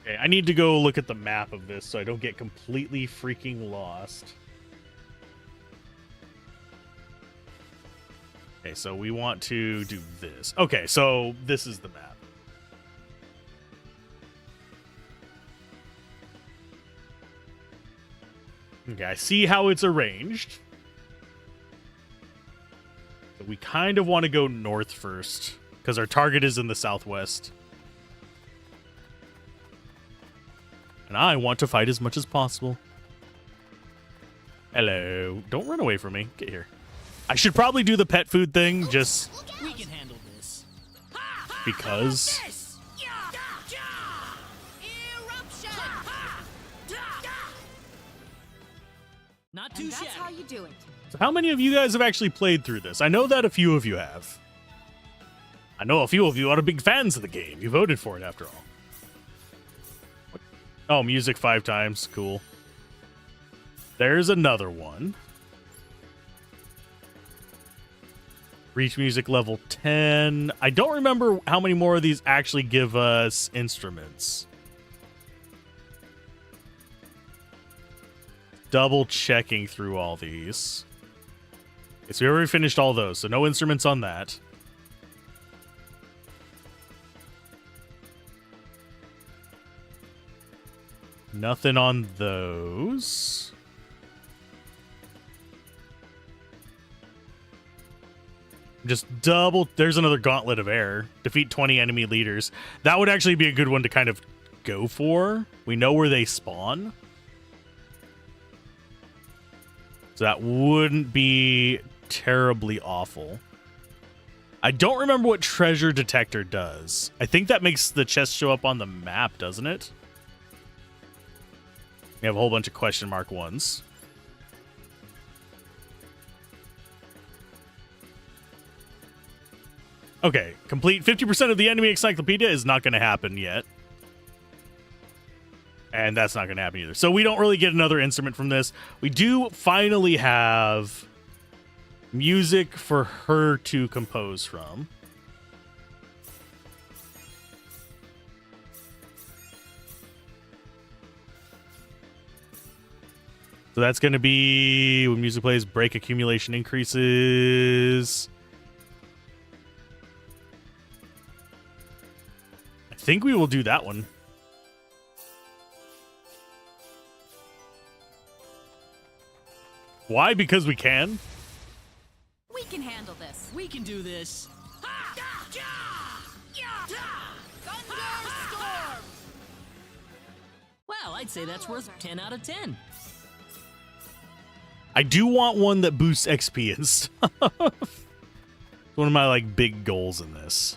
Okay, I need to go look at the map of this so I don't get completely freaking lost. Okay, so we want to do this. Okay, so this is the map. Okay, I see how it's arranged. So we kind of want to go north first, because our target is in the southwest. And I want to fight as much as possible. Hello. Don't run away from me. Get here. I should probably do the pet food thing, just We can handle this. because. Not too And that's shabby. how you do it. So how many of you guys have actually played through this? I know that a few of you have. I know a few of you are big fans of the game. You voted for it after all. Oh, music 5 times. Cool. There's another one. Reach music level 10. I don't remember how many more of these actually give us instruments. Double checking through all these. Okay, so we already finished all those, so no instruments on that. Nothing on those. Just double. There's another Gauntlet of Air. Defeat 20 enemy leaders. That would actually be a good one to kind of go for. We know where they spawn. So that wouldn't be terribly awful. I don't remember what Treasure Detector does. I think that makes the chest show up on the map, doesn't it? We have a whole bunch of question mark ones. Okay, complete 50% of the enemy encyclopedia is not going to happen yet. And that's not going to happen either. So we don't really get another instrument from this. We do finally have music for her to compose from. So that's going to be when music plays, break accumulation increases. I think we will do that one. Why? Because we can. We can handle this. We can do this. Thunderstorm! Well, I'd say that's worth 10 out of 10. I do want one that boosts XP and stuff. It's one of my like big goals in this.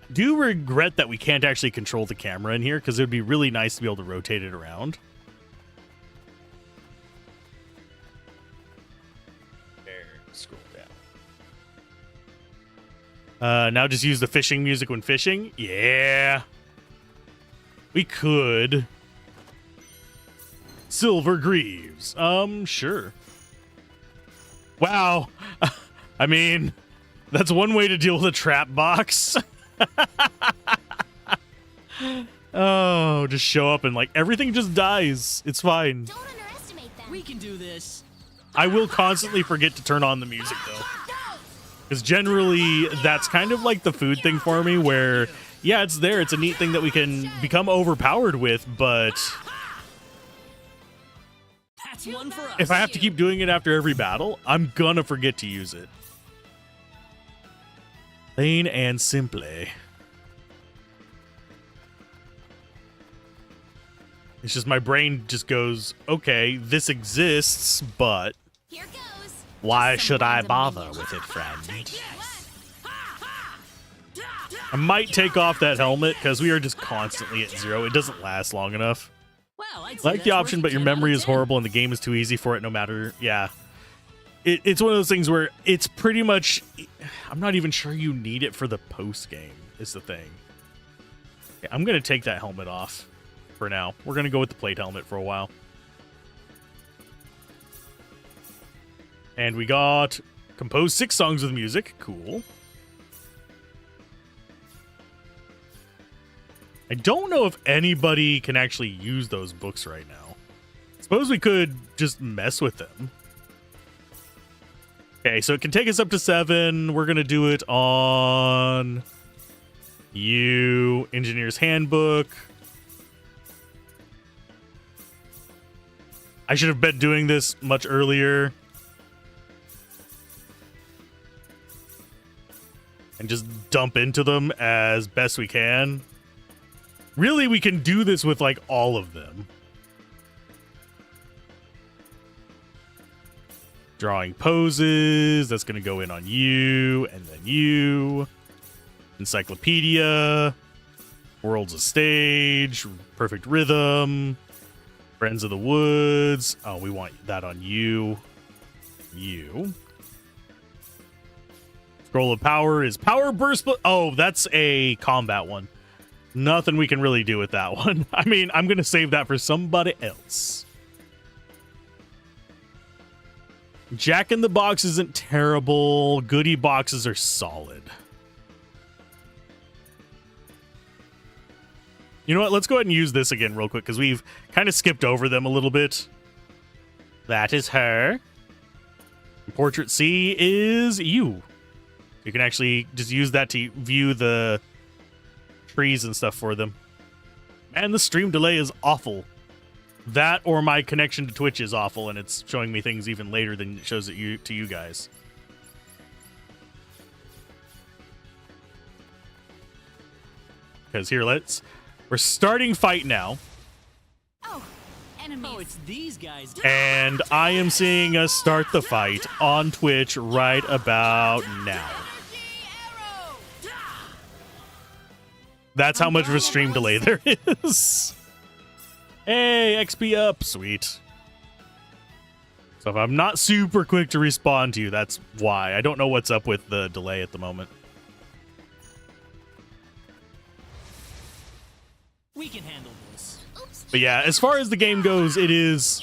I do regret that we can't actually control the camera in here because it would be really nice to be able to rotate it around. There, scroll down. Now just use the fishing music when fishing. Yeah. We could. Silver Greaves. Sure. Wow. I mean, that's one way to deal with a trap box. Oh, just show up and like everything just dies. It's fine. Don't underestimate them. We can do this. I will constantly forget to turn on the music though. Because generally that's kind of like the food thing for me where, yeah, it's there. It's a neat thing that we can become overpowered with, but That's one for us. if I have to keep doing it after every battle, I'm gonna forget to use it. Plain and simply. It's just my brain just goes, okay, this exists, but Here goes. why Some should I random bother minion. with it, friend? I might take off that helmet because we are just constantly at 0. It doesn't last long enough. Well, I'd say Like the that's option, worth but your 10 out of memory is 10. horrible and the game is too easy for it no matter. Yeah. It's one of those things where it's pretty much, I'm not even sure you need it for the post game is the thing. Okay, I'm going to take that helmet off for now. We're going to go with the plate helmet for a while. And we got compose 6 songs with music. Cool. I don't know if anybody can actually use those books right now. Suppose we could just mess with them. Okay, so it can take us up to 7. We're going to do it on you, Engineer's Handbook. I should have been doing this much earlier. And just dump into them as best we can. Really, we can do this with, like, all of them. Drawing poses. That's going to go in on you. And then you. Encyclopedia. World's a stage. Perfect rhythm. Friends of the Woods. Oh, we want that on you. You. Scroll of Power is Power Burst. Oh, that's a combat one. Nothing we can really do with that one. I mean, I'm going to save that for somebody else. Jack in the Box isn't terrible. Goodie boxes are solid. You know what? Let's go ahead and use this again real quick because we've kind of skipped over them a little bit. That is her. Portrait C is you. You can actually just use that to view the trees and stuff for them. Man, the stream delay is awful. That or my connection to Twitch is awful, and it's showing me things even later than it shows it to you guys. Because here, we're starting fight now. Oh, enemies. Oh, it's these guys. And I am seeing us start the fight on Twitch right about now. That's how much of a stream delay there is. Hey, XP up. Sweet. So if I'm not super quick to respond to you, that's why. I don't know what's up with the delay at the moment. We can handle this. But yeah, as far as the game goes, it's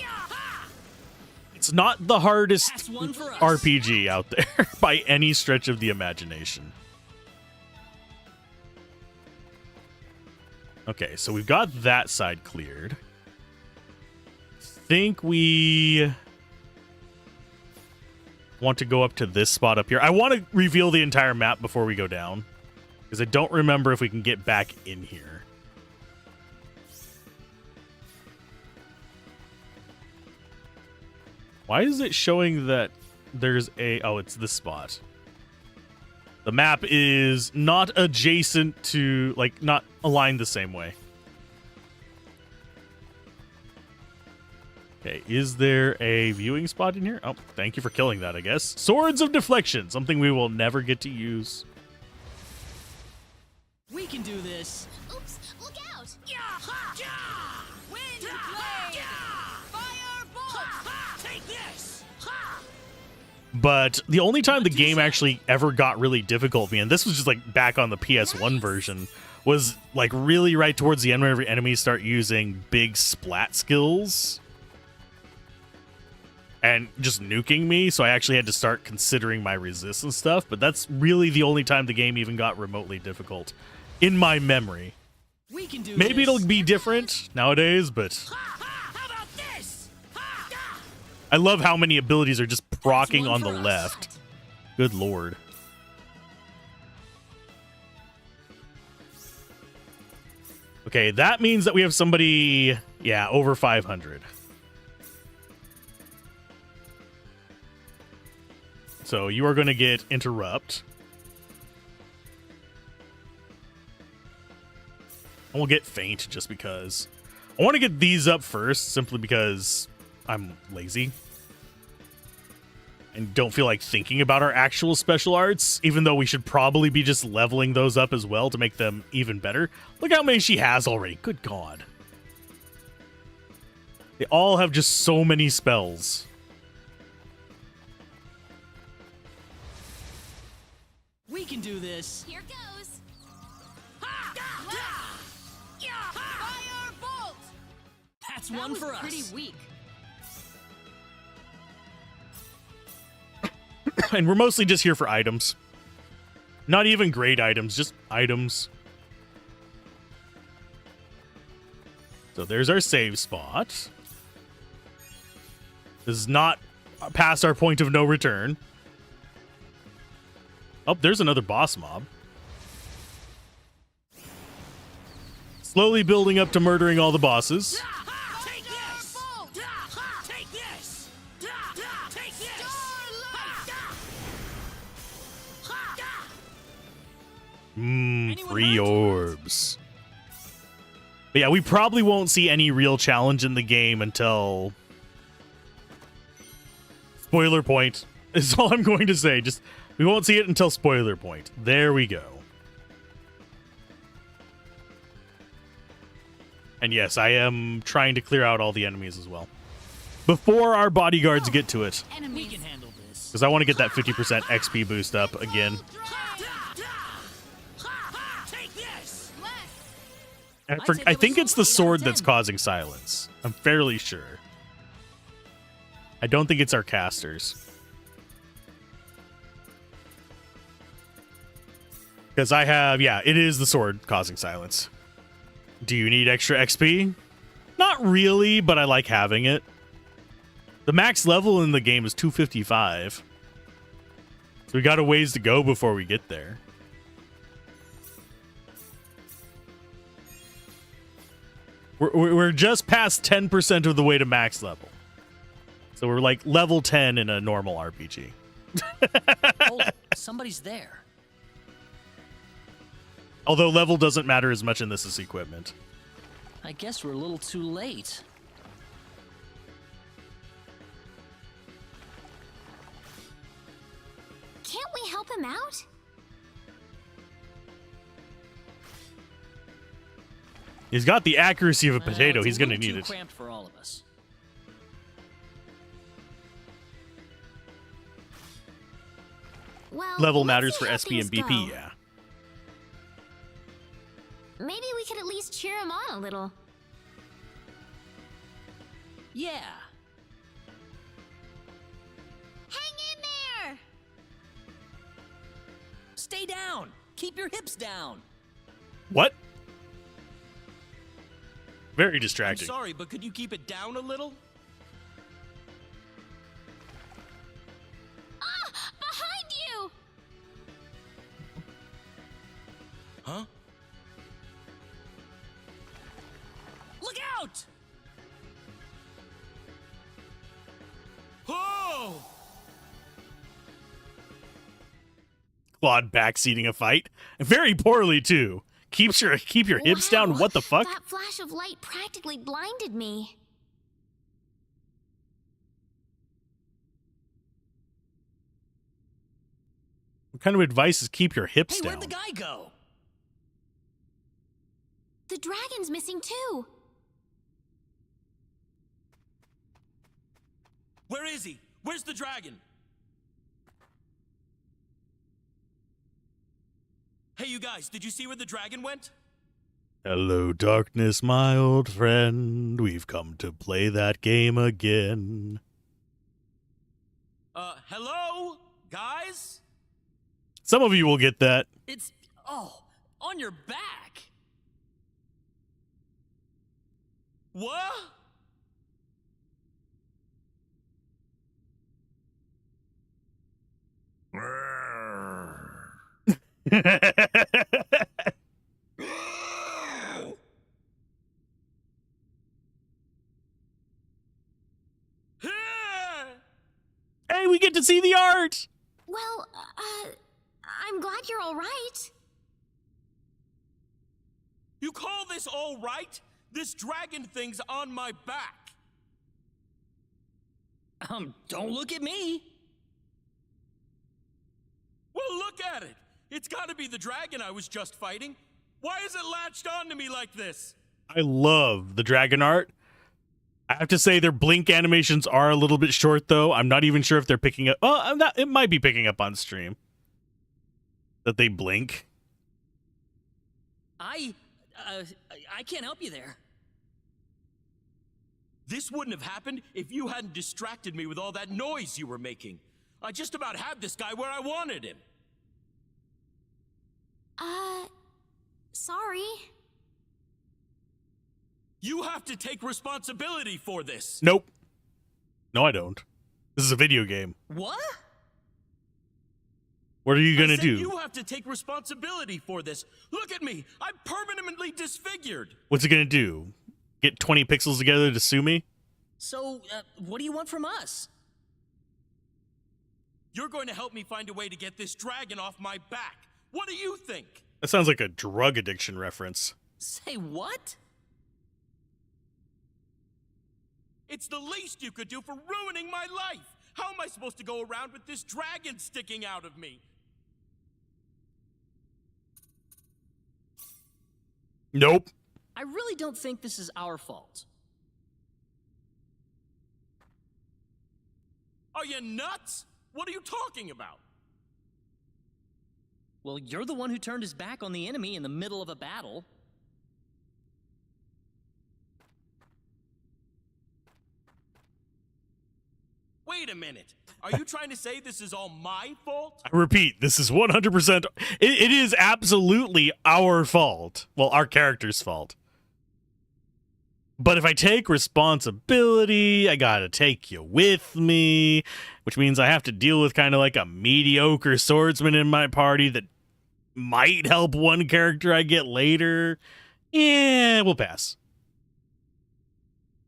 not the hardest That's one for us. RPG out there by any stretch of the imagination. Okay, so we've got that side cleared. Think we want to go up to this spot up here. I want to reveal the entire map before we go down, because I don't remember if we can get back in here. Why is it showing that there's a... Oh, it's this spot. The map is not adjacent to... Like, not aligned the same way. Okay, is there a viewing spot in here? Oh, thank you for killing that, I guess. Swords of Deflection, something we will never get to use. We can do this. Oops, look out! Wind blade. Firebolt. Take this. But the only time the game actually ever got really difficult for me, and this was just like back on the PS1 version, was like really right towards the end whenever enemies start using big splat skills and just nuking me, so I actually had to start considering my resist and stuff, but that's really the only time the game even got remotely difficult in my memory. We can do Maybe this. it'll be different nowadays, but How about this? I love how many abilities are just proccing one on the for us. left. Good lord. Okay, that means that we have somebody, yeah, over 500. So you are going to get interrupt. And we'll get faint just because. I want to get these up first simply because I'm lazy. And don't feel like thinking about our actual special arts, even though we should probably be just leveling those up as well to make them even better. Look how many she has already. Good God. They all have just so many spells. We can do this. Here goes. Fire bolt. That's That one was for pretty us. weak. And we're mostly just here for items. Not even great items, just items. So there's our save spot. This is not past our point of no return. Oh, there's another boss mob. Slowly building up to murdering all the bosses. Take this. Take this. Take this. Free orbs. But yeah, we probably won't see any real challenge in the game until... Spoiler point is all I'm going to say. Just, we won't see it until spoiler point. There we go. And yes, I am trying to clear out all the enemies as well. Before our bodyguards get to it. We Enemies. can handle this. Because I want to get that 50% XP boost up again. Take this. And I I think it's the give us sword 8 out of that's 10. causing silence. I'm fairly sure. I don't think it's our casters. Because I have, yeah, it is the sword causing silence. Do you need extra XP? Not really, but I like having it. The max level in the game is 255. So we got a ways to go before we get there. We're just past 10% of the way to max level. So we're like level 10 in a normal RPG. Hold it. Somebody's there. Although level doesn't matter as much in this as equipment. I guess we're a little too late. Can't we help him out? He's got the accuracy of a Well, potato. it's He's a going to little need too it. cramped for all of us. Well, Level let's matters see for how SP and things BP, go. yeah. Maybe we could at least cheer him on a little. Yeah. Hang in there. Stay down. Keep your hips down. What? Very I'm distracting. sorry, but could you keep it down a little? Ah, behind you. Huh? Look out! Oh! Claude backseating a fight. Very poorly, too. Keep your hips down. Wow, What the fuck? That flash of light practically blinded me. What kind of advice is keep your hips Hey, down? where'd the guy go? The dragon's missing too. Where is he? Where's the dragon? Hey, you guys, did you see where the dragon went? Hello, darkness, my old friend. We've come to play that game again. Hello? Guys? Some of you will get that. It's, oh, on your back. What? Hey, we get to see the art. Well, I'm glad you're all right. You call this all right? This dragon thing's on my back. Don't look at me. Well, look at it. It's gotta be the dragon I was just fighting. Why is it latched onto me like this? I love the dragon art. I have to say their blink animations are a little bit short, though. I'm not even sure if they're picking up. Oh, I'm not. It might be picking up on stream that they blink. I can't help you there. This wouldn't have happened if you hadn't distracted me with all that noise you were making. I just about had this guy where I wanted him. Sorry. You have to take responsibility for this. Nope. No, I don't. This is a video game. What? What are you gonna I said do? You have to take responsibility for this. Look at me. I'm permanently disfigured. What's it gonna do? Get 20 pixels together to sue me? So, what do you want from us? You're going to help me find a way to get this dragon off my back. What do you think? That sounds like a drug addiction reference. Say what? It's the least you could do for ruining my life. How am I supposed to go around with this dragon sticking out of me? Nope. I really don't think this is our fault. Are you nuts? What are you talking about? Well, you're the one who turned his back on the enemy in the middle of a battle. Wait a minute. Are you trying to say this is all my fault? I repeat, this is 100%. It is absolutely our fault. Well, our character's fault. But if I take responsibility, I gotta take you with me, which means I have to deal with kind of like a mediocre swordsman in my party that might help one character I get later. Yeah, we'll pass.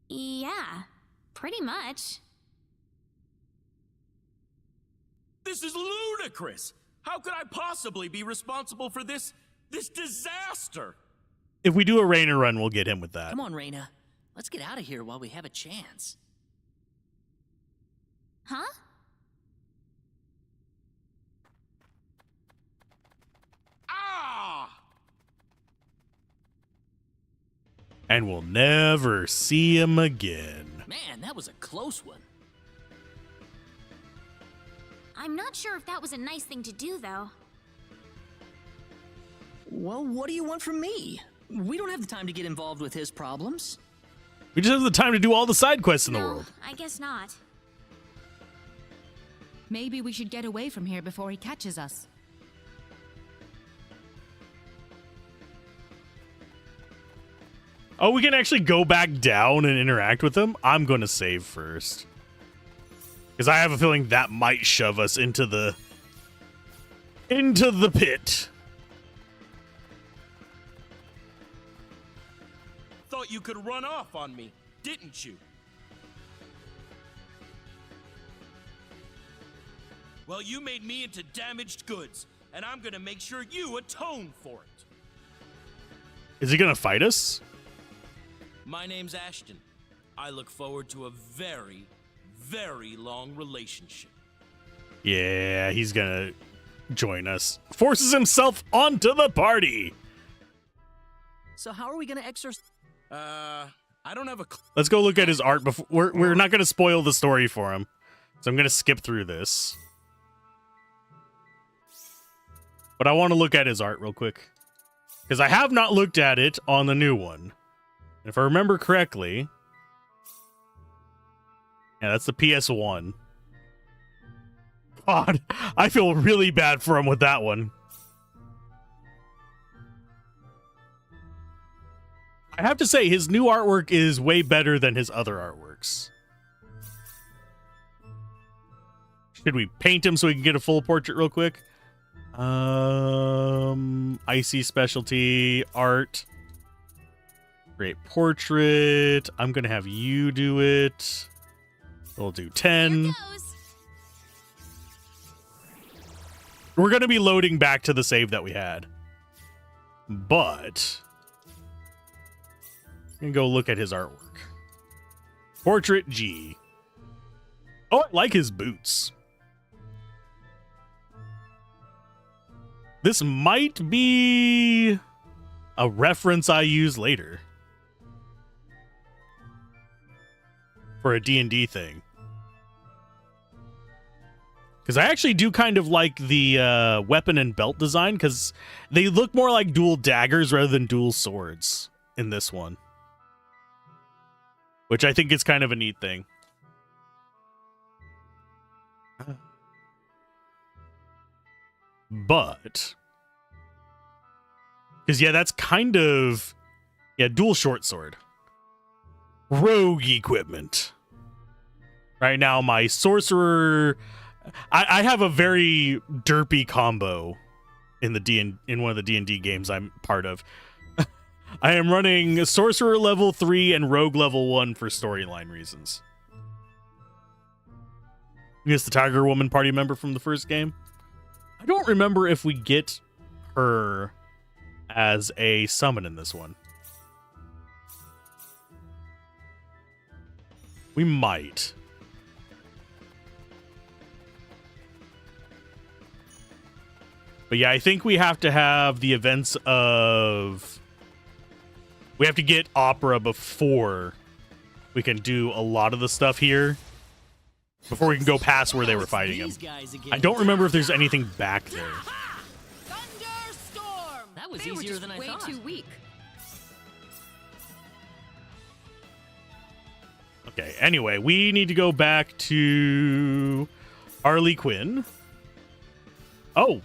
Yeah, pretty much. This is ludicrous. How could I possibly be responsible for this disaster? If we do a Rainer run, we'll get him with that. Come on, Reyna. Let's get out of here while we have a chance. Huh? Ah! And we'll never see him again. Man, that was a close one. I'm not sure if that was a nice thing to do, though. Well, what do you want from me? We don't have the time to get involved with his problems. We just have the time to do all the side quests in the No, world. I guess not. Maybe we should get away from here before he catches us. Oh, we can actually go back down and interact with him? I'm going to save first. Because I have a feeling that might shove us into the pit. Thought you could run off on me, didn't you? Well, you made me into damaged goods, and I'm gonna make sure you atone for it. Is he going to fight us? My name's Ashton. I look forward to a very, very long relationship. Yeah, he's going to join us. Forces himself onto the party. So how are we going to exorcise? I don't have a Let's go look at his art before. We're not going to spoil the story for him. So I'm going to skip through this. But I want to look at his art real quick. Because I have not looked at it on the new one. And if I remember correctly... Yeah, that's the PS1. God, I feel really bad for him with that one. I have to say, his new artwork is way better than his other artworks. Should we paint him so we can get a full portrait real quick? Icy specialty art. Great portrait. I'm gonna have you do it. We'll do 10. We're gonna be loading back to the save that we had. But I'm gonna go look at his artwork. Portrait G. Oh, I like his boots. This might be a reference I use later for a D&D thing. Because I actually do kind of like the weapon and belt design, because they look more like dual daggers rather than dual swords in this one. Which I think is kind of a neat thing. But, because yeah, that's kind of, yeah, dual short sword. Rogue equipment. Right now, my sorcerer, I have a very derpy combo in the in one of the D&D games I'm part of. I am running sorcerer level 3 and rogue level 1 for storyline reasons. Yes, the Tiger Woman party member from the first game. I don't remember if we get her as a summon in this one. We might. But yeah, I think we have to have the events of... We have to get Opera before we can do a lot of the stuff here. Before we can go past where they were fighting him. I don't remember if there's anything back there. Thunderstorm! That was easier than I thought. Way too weak. Okay, anyway, we need to go back to Harley Quinn. Oh,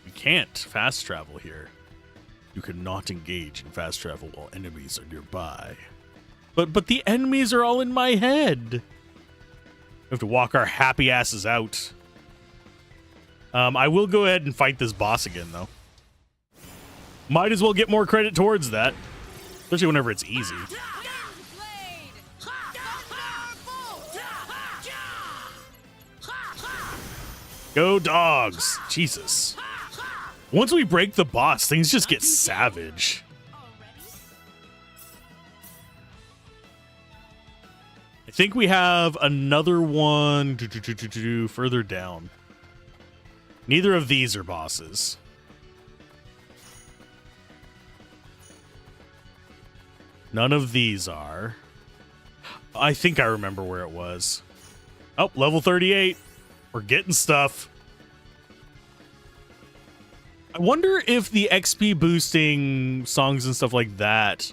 we can't fast travel here. You cannot engage in fast travel while enemies are nearby. But the enemies are all in my head. We have to walk our happy asses out. I will go ahead and fight this boss again, though. Might as well get more credit towards that. Especially whenever it's easy. Go dogs! Jesus. Once we break the boss, things just get savage. I think we have another one further down. Neither of these are bosses. None of these are. I think I remember where it was. Oh, level 38. We're getting stuff. I wonder if the XP boosting songs and stuff like that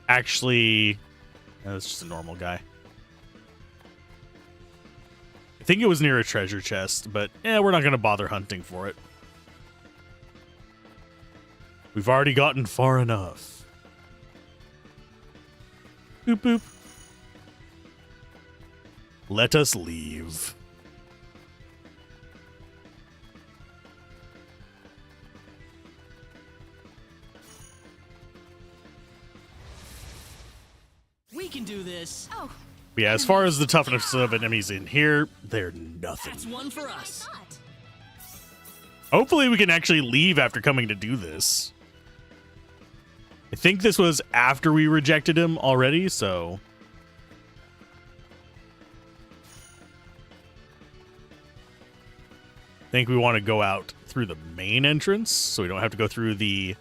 actually... That's just a normal guy. I think it was near a treasure chest, but we're not going to bother hunting for it. We've already gotten far enough. Boop, boop. Let us leave. We can do this. Oh, Yeah, as far as the toughness of enemies in here, they're nothing. That's one for us. Hopefully we can actually leave after coming to do this. I think this was after we rejected him already, so... I think we want to go out through the main entrance, so we don't have to go through the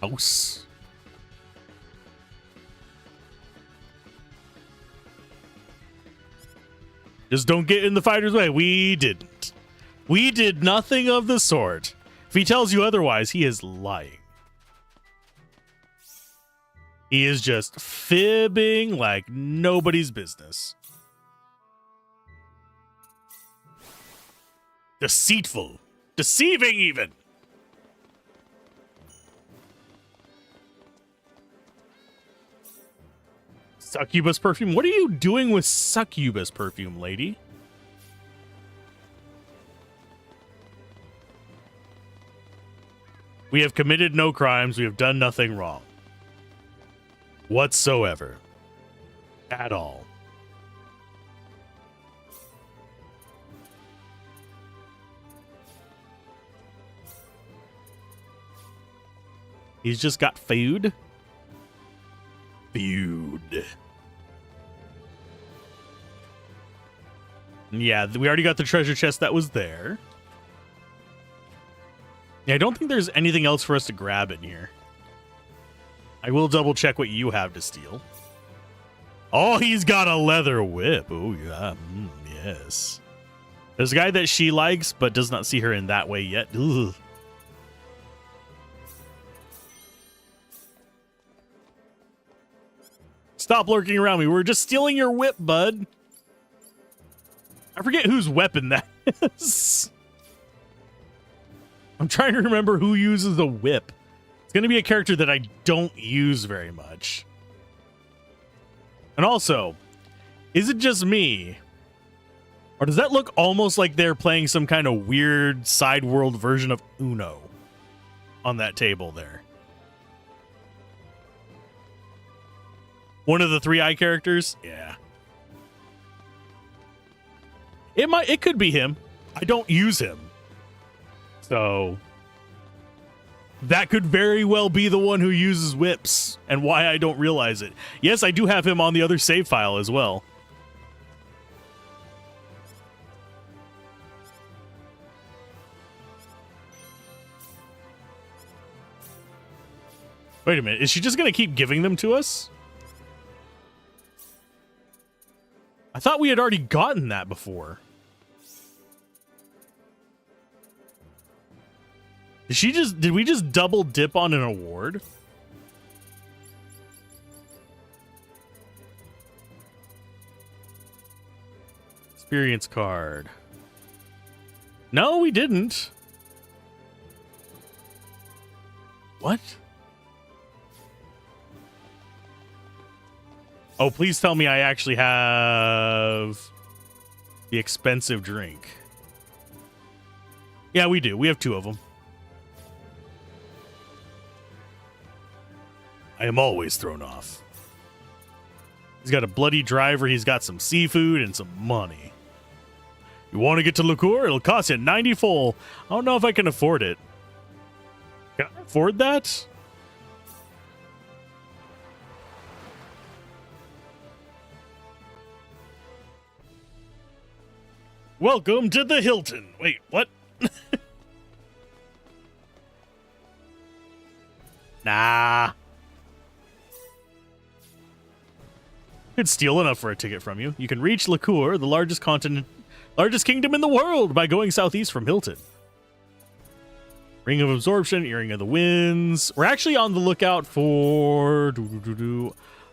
house. Just don't get in the fighter's way. We didn't. We did nothing of the sort. If he tells you otherwise, he is lying. He is just fibbing like nobody's business. Deceitful. Deceiving even. Succubus perfume? What are you doing with succubus perfume, lady? We have committed no crimes. We have done nothing wrong. Whatsoever. At all. He's just got food. Food. Yeah, we already got the treasure chest that was there. Yeah, I don't think there's anything else for us to grab in here. I will double check what you have to steal. Oh, he's got a leather whip. Oh, yeah. Yes. There's a guy that she likes, but does not see her in that way yet. Ugh. Stop lurking around me. We're just stealing your whip, bud. I forget whose weapon that is. I'm trying to remember who uses a whip. It's going to be a character that I don't use very much. And also, is it just me? Or does that look almost like they're playing some kind of weird side world version of Uno on that table there? One of the 3i characters? Yeah. It could be him. I don't use him. So that could very well be the one who uses whips and why I don't realize it. Yes, I do have him on the other save file as well. Wait a minute. Is she just going to keep giving them to us? I thought we had already gotten that before. Did we just double dip on an award? Experience card. No, we didn't. What? Oh, please tell me I actually have the expensive drink. Yeah, we do. We have 2 of them. I am always thrown off. He's got a bloody driver. He's got some seafood and some money. You want to get to Liqueur? It'll cost you 90 full. I don't know if I can afford it. Can I afford that? Welcome to the Hilton. Wait, what? Nah. Could steal enough for a ticket from you. You can reach Liqueur, the largest kingdom in the world, by going southeast from Hilton. Ring of Absorption, Earring of the Winds. We're actually on the lookout for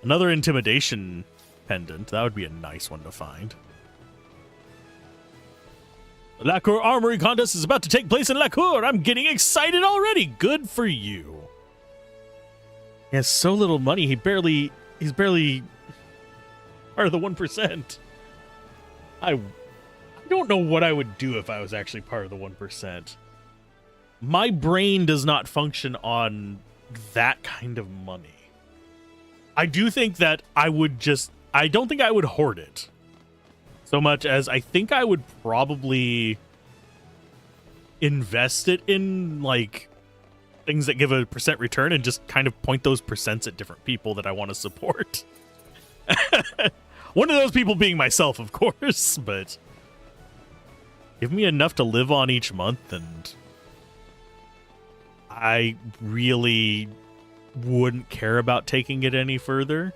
another intimidation pendant. That would be a nice one to find. The Liqueur Armory contest is about to take place in Liqueur. I'm getting excited already. Good for you. He has so little money. He's barely part of the 1%. I don't know what I would do if I was actually part of the 1%. My brain does not function on that kind of money. I do think that I don't think I would hoard it so much as I think I would probably invest it in like things that give a % return and just kind of point those percents at different people that I want to support. One of those people being myself, of course, but give me enough to live on each month and I really wouldn't care about taking it any further.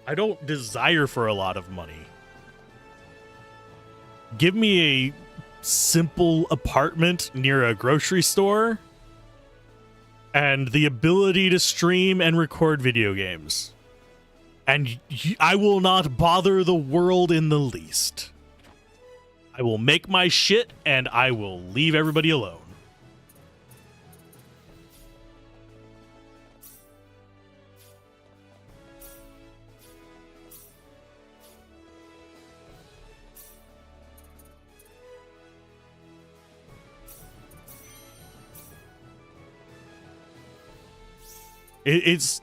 I don't desire for a lot of money. Give me a simple apartment near a grocery store and the ability to stream and record video games. And I will not bother the world in the least. I will make my shit and I will leave everybody alone. It's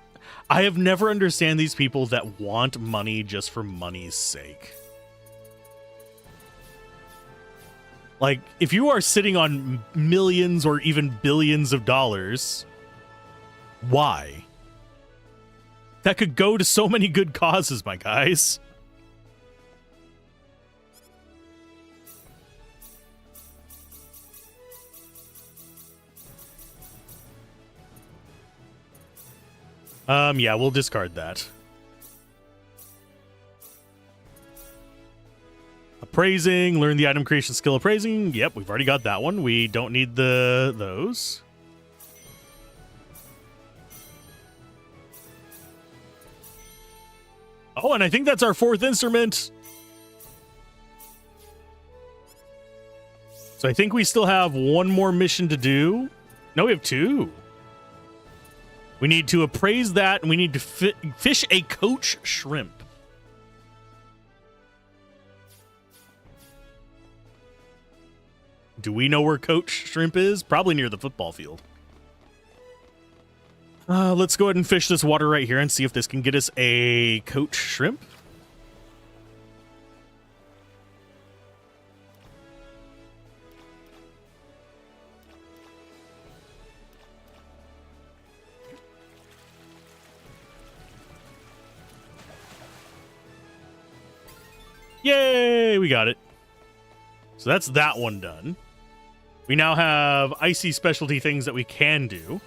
I have never understand these people that want money just for money's sake. Like, if you are sitting on millions or even billions of dollars, why? That could go to so many good causes, my guys. Yeah, we'll discard that. Appraising, learn the item creation skill appraising. Yep, we've already got that one. We don't need those. Oh, and I think that's our 4th instrument. So I think we still have one more mission to do. No, we have 2. We need to appraise that, and we need to fish a coach shrimp. Do we know where coach shrimp is? Probably near the football field. Let's go ahead and fish this water right here and see if this can get us a coach shrimp. Yay, we got it. So that's that one done. We now have icy specialty things that we can do.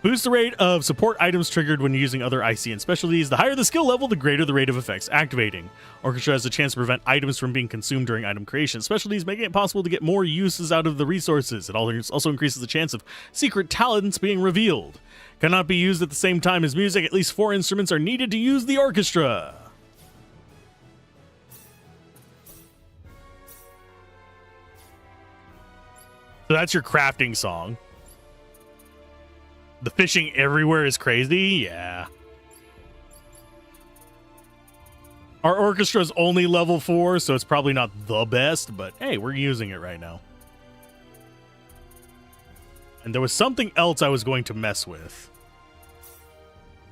Boost the rate of support items triggered when using other icy and specialties. The higher the skill level, the greater the rate of effects activating. Orchestra has a chance to prevent items from being consumed during item creation. Specialties making it possible to get more uses out of the resources. It also increases the chance of secret talents being revealed. Cannot be used at the same time as music. At least 4 instruments are needed to use the orchestra. So that's your crafting song. The fishing everywhere is crazy? Yeah. Our orchestra is only level 4, so it's probably not the best, but hey, we're using it right now. And there was something else I was going to mess with.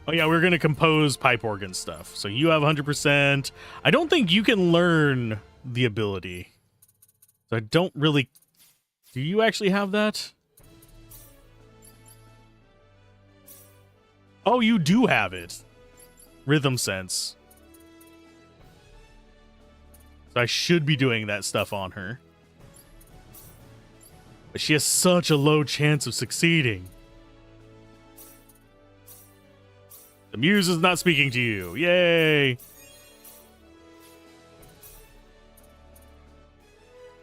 Oh yeah, we're going to compose pipe organ stuff. So you have 100%. I don't think you can learn the ability. So I don't really... Do you actually have that? Oh, you do have it. Rhythm sense. So I should be doing that stuff on her. But she has such a low chance of succeeding. The muse is not speaking to you. Yay!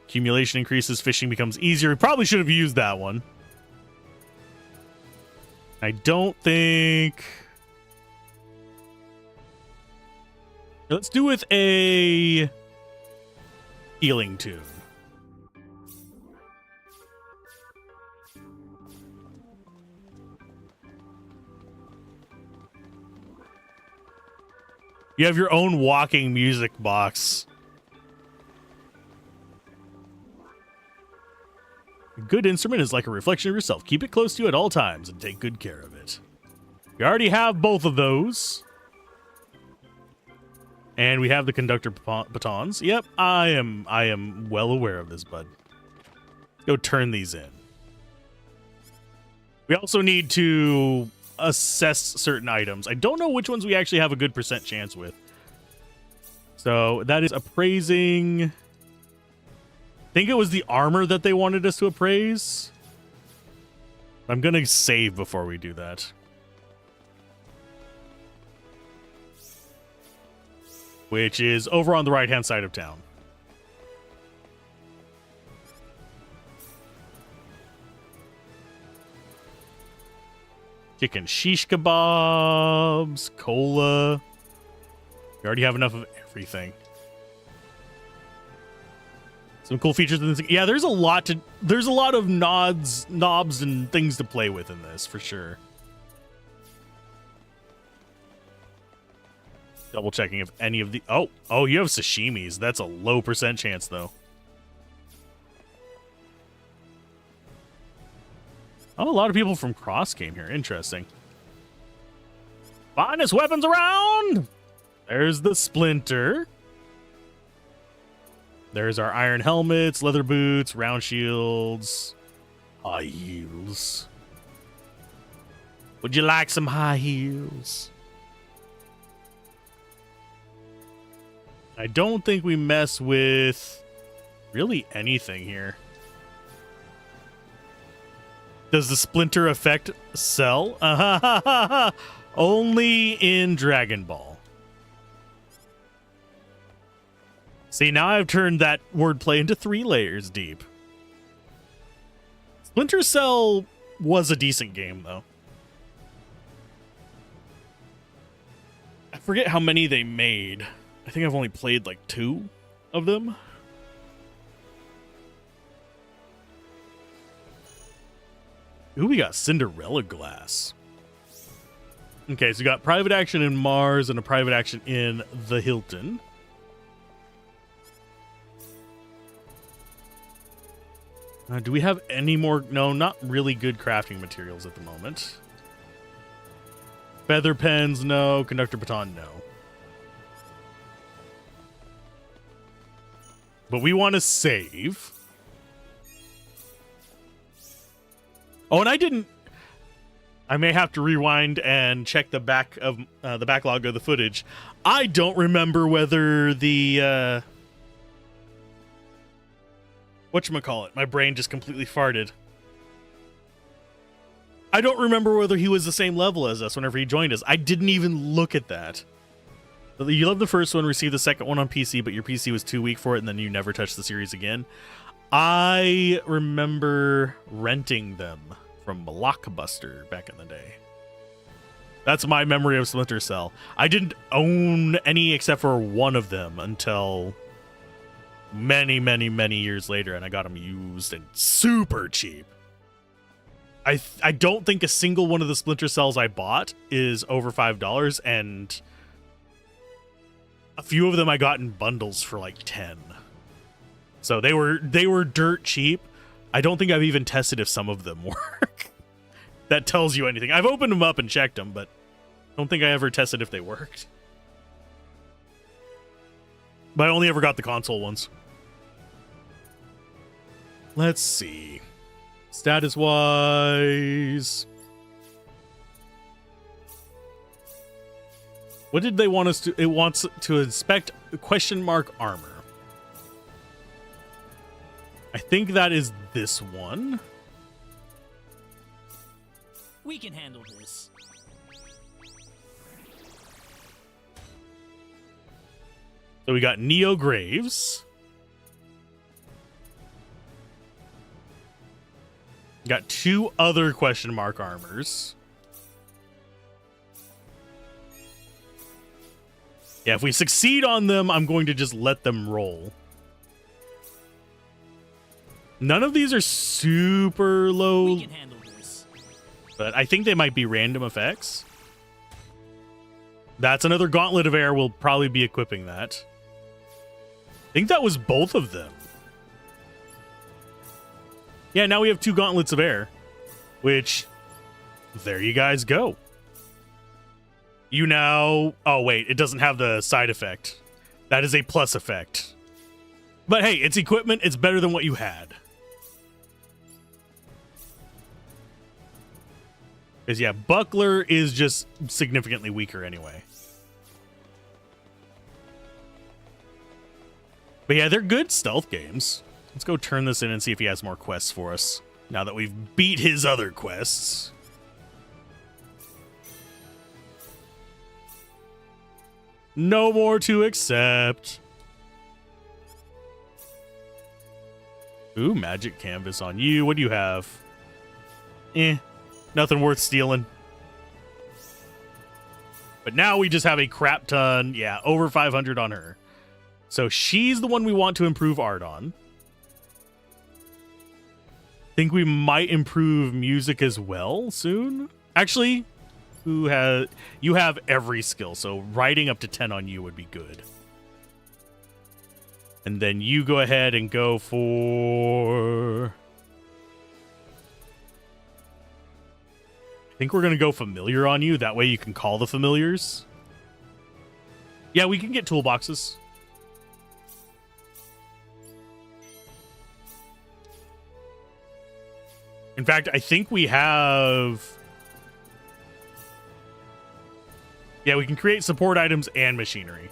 Accumulation increases, fishing becomes easier. We probably should have used that one. I don't think... Let's do with a healing tune. You have your own walking music box. A good instrument is like a reflection of yourself. Keep it close to you at all times and take good care of it. We already have both of those. And we have the conductor batons. Yep, I am well aware of this, bud. Let's go turn these in. We also need to assess certain items. I don't know which ones we actually have a good % chance with. So that is appraising. I think it was the armor that they wanted us to appraise. I'm going to save before we do that. Which is over on the right-hand side of town. Chicken shish kebabs, cola. We already have enough of everything. Some cool features in this. Yeah, there's a lot of knobs and things to play with in this for sure. Double checking if any of the oh, you have sashimis. That's a low % chance though. Oh, a lot of people from Cross came here. Interesting. Finest weapons around! There's the Splinter. There's our iron helmets, leather boots, round shields, high heels. Would you like some high heels? I don't think we mess with really anything here. Does the Splinter effect sell? Only in Dragon Ball. See, now I've turned that wordplay into 3 layers deep. Splinter Cell was a decent game, though. I forget how many they made. I think I've only played like 2 of them. Ooh, we got Cinderella Glass. Okay, so we got private action in Mars and a private action in the Hilton. Do we have any more? No, not really good crafting materials at the moment. Feather pens, no. Conductor baton, no. But we want to save. Oh, and I may have to rewind and check the backlog of the footage. I don't remember whether the whatchamacallit, my brain just completely farted. I don't remember whether he was the same level as us whenever he joined us. I didn't even look at that. You loved the first one, received the second one on PC, but your PC was too weak for it, and then you never touched the series again. I remember renting them from Blockbuster back in the day. That's my memory of Splinter Cell. I didn't own any except for one of them until many, many, many years later, and I got them used and super cheap. I don't think a single one of the Splinter Cells I bought is over $5, and a few of them I got in bundles for like 10. So they were dirt cheap. I don't think I've even tested if some of them work. That tells you anything. I've opened them up and checked them, but I don't think I ever tested if they worked. But I only ever got the console ones. Let's see. Status-wise. What did they want us to... It wants to inspect question mark armor. I think that is this one. We can handle this. So we got Neo Graves. Got 2 other question mark armors. Yeah, if we succeed on them, I'm going to just let them roll. None of these are super low. We can handle this. But I think they might be random effects. That's another Gauntlet of Air. We'll probably be equipping that. I think that was both of them. Yeah, now we have 2 Gauntlets of Air. Which, there you guys go. You now... Oh, wait, it doesn't have the side effect. That is a plus effect. But hey, it's equipment. It's better than what you had. Because, yeah, Buckler is just significantly weaker anyway. But yeah, they're good stealth games. Let's go turn this in and see if he has more quests for us. Now that we've beat his other quests. No more to accept. Ooh, magic canvas on you. What do you have? Nothing worth stealing. But now we just have a crap ton. Yeah, over 500 on her. So she's the one we want to improve art on. Think we might improve music as well soon. Actually, you have every skill, so writing up to 10 on you would be good. And then you go ahead and go for... think we're going to go familiar on you. That way you can call the familiars. Yeah, we can get toolboxes. In fact, I think we have... Yeah, we can create support items and machinery.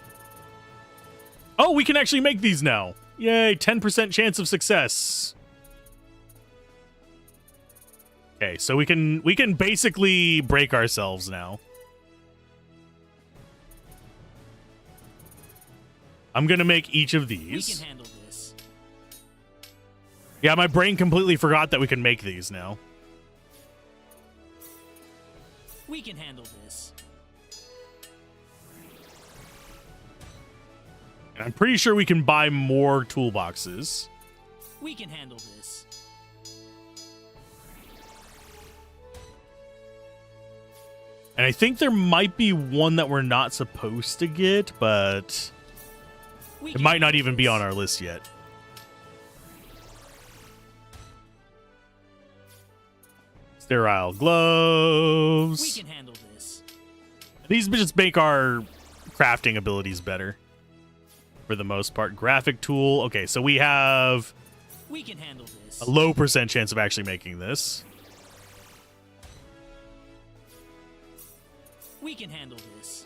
Oh, we can actually make these now. Yay, 10% chance of success. Okay, so we can basically break ourselves now. I'm going to make each of these. We can handle this. Yeah, my brain completely forgot that we can make these now. We can handle this. And I'm pretty sure we can buy more toolboxes. We can handle this. And I think there might be one that we're not supposed to get, but it might not even be on our list yet. Sterile gloves. We can handle this. These just make our crafting abilities better. For the most part. Graphic tool. Okay, so we have We can handle this. a low % chance of actually making this. We can handle this.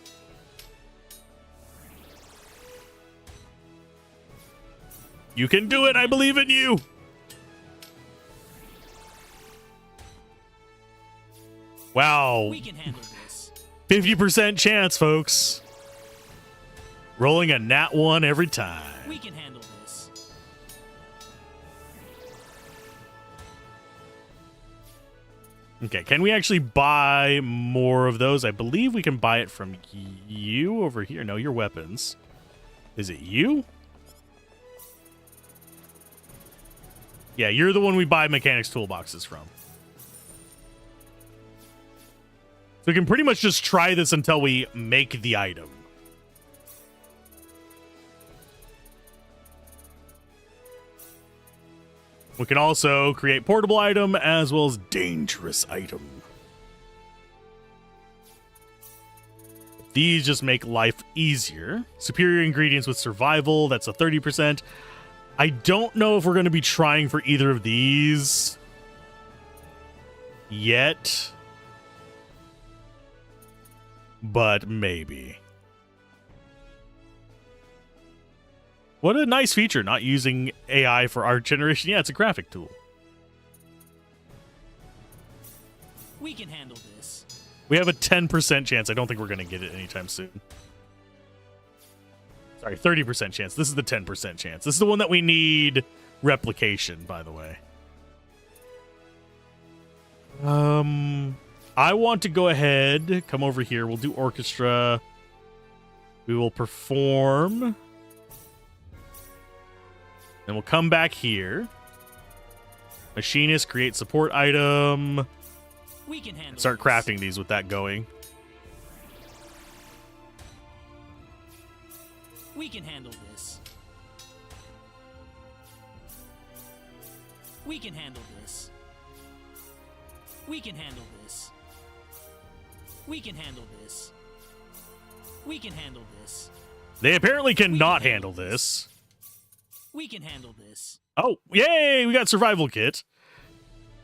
You can do it. I believe in you. Wow. We can handle this. 50% chance, folks. Rolling a nat 1 every time. We can handle this. Okay, can we actually buy more of those? I believe we can buy it from you over here. No, your weapons. Is it you? Yeah, you're the one we buy mechanics toolboxes from. So we can pretty much just try this until we make the item. We can also create portable item as well as dangerous item. These just make life easier. Superior ingredients with survival, that's a 30%. I don't know if we're going to be trying for either of these yet, but maybe. What a nice feature, not using AI for art generation. Yeah, it's a graphic tool. We can handle this. We have a 10% chance. I don't think we're going to get it anytime soon. Sorry, 30% chance. This is the 10% chance. This is the one that we need replication, by the way. I want to go ahead, come over here. We'll do orchestra. We will perform. Then we'll come back here. Machinist, create support item. We can handle Start this. crafting these with that going. We can handle this. We can handle this. We can handle this. We can handle this. We can handle this. They apparently cannot handle this. We can handle this. Oh, yay! We got survival kit.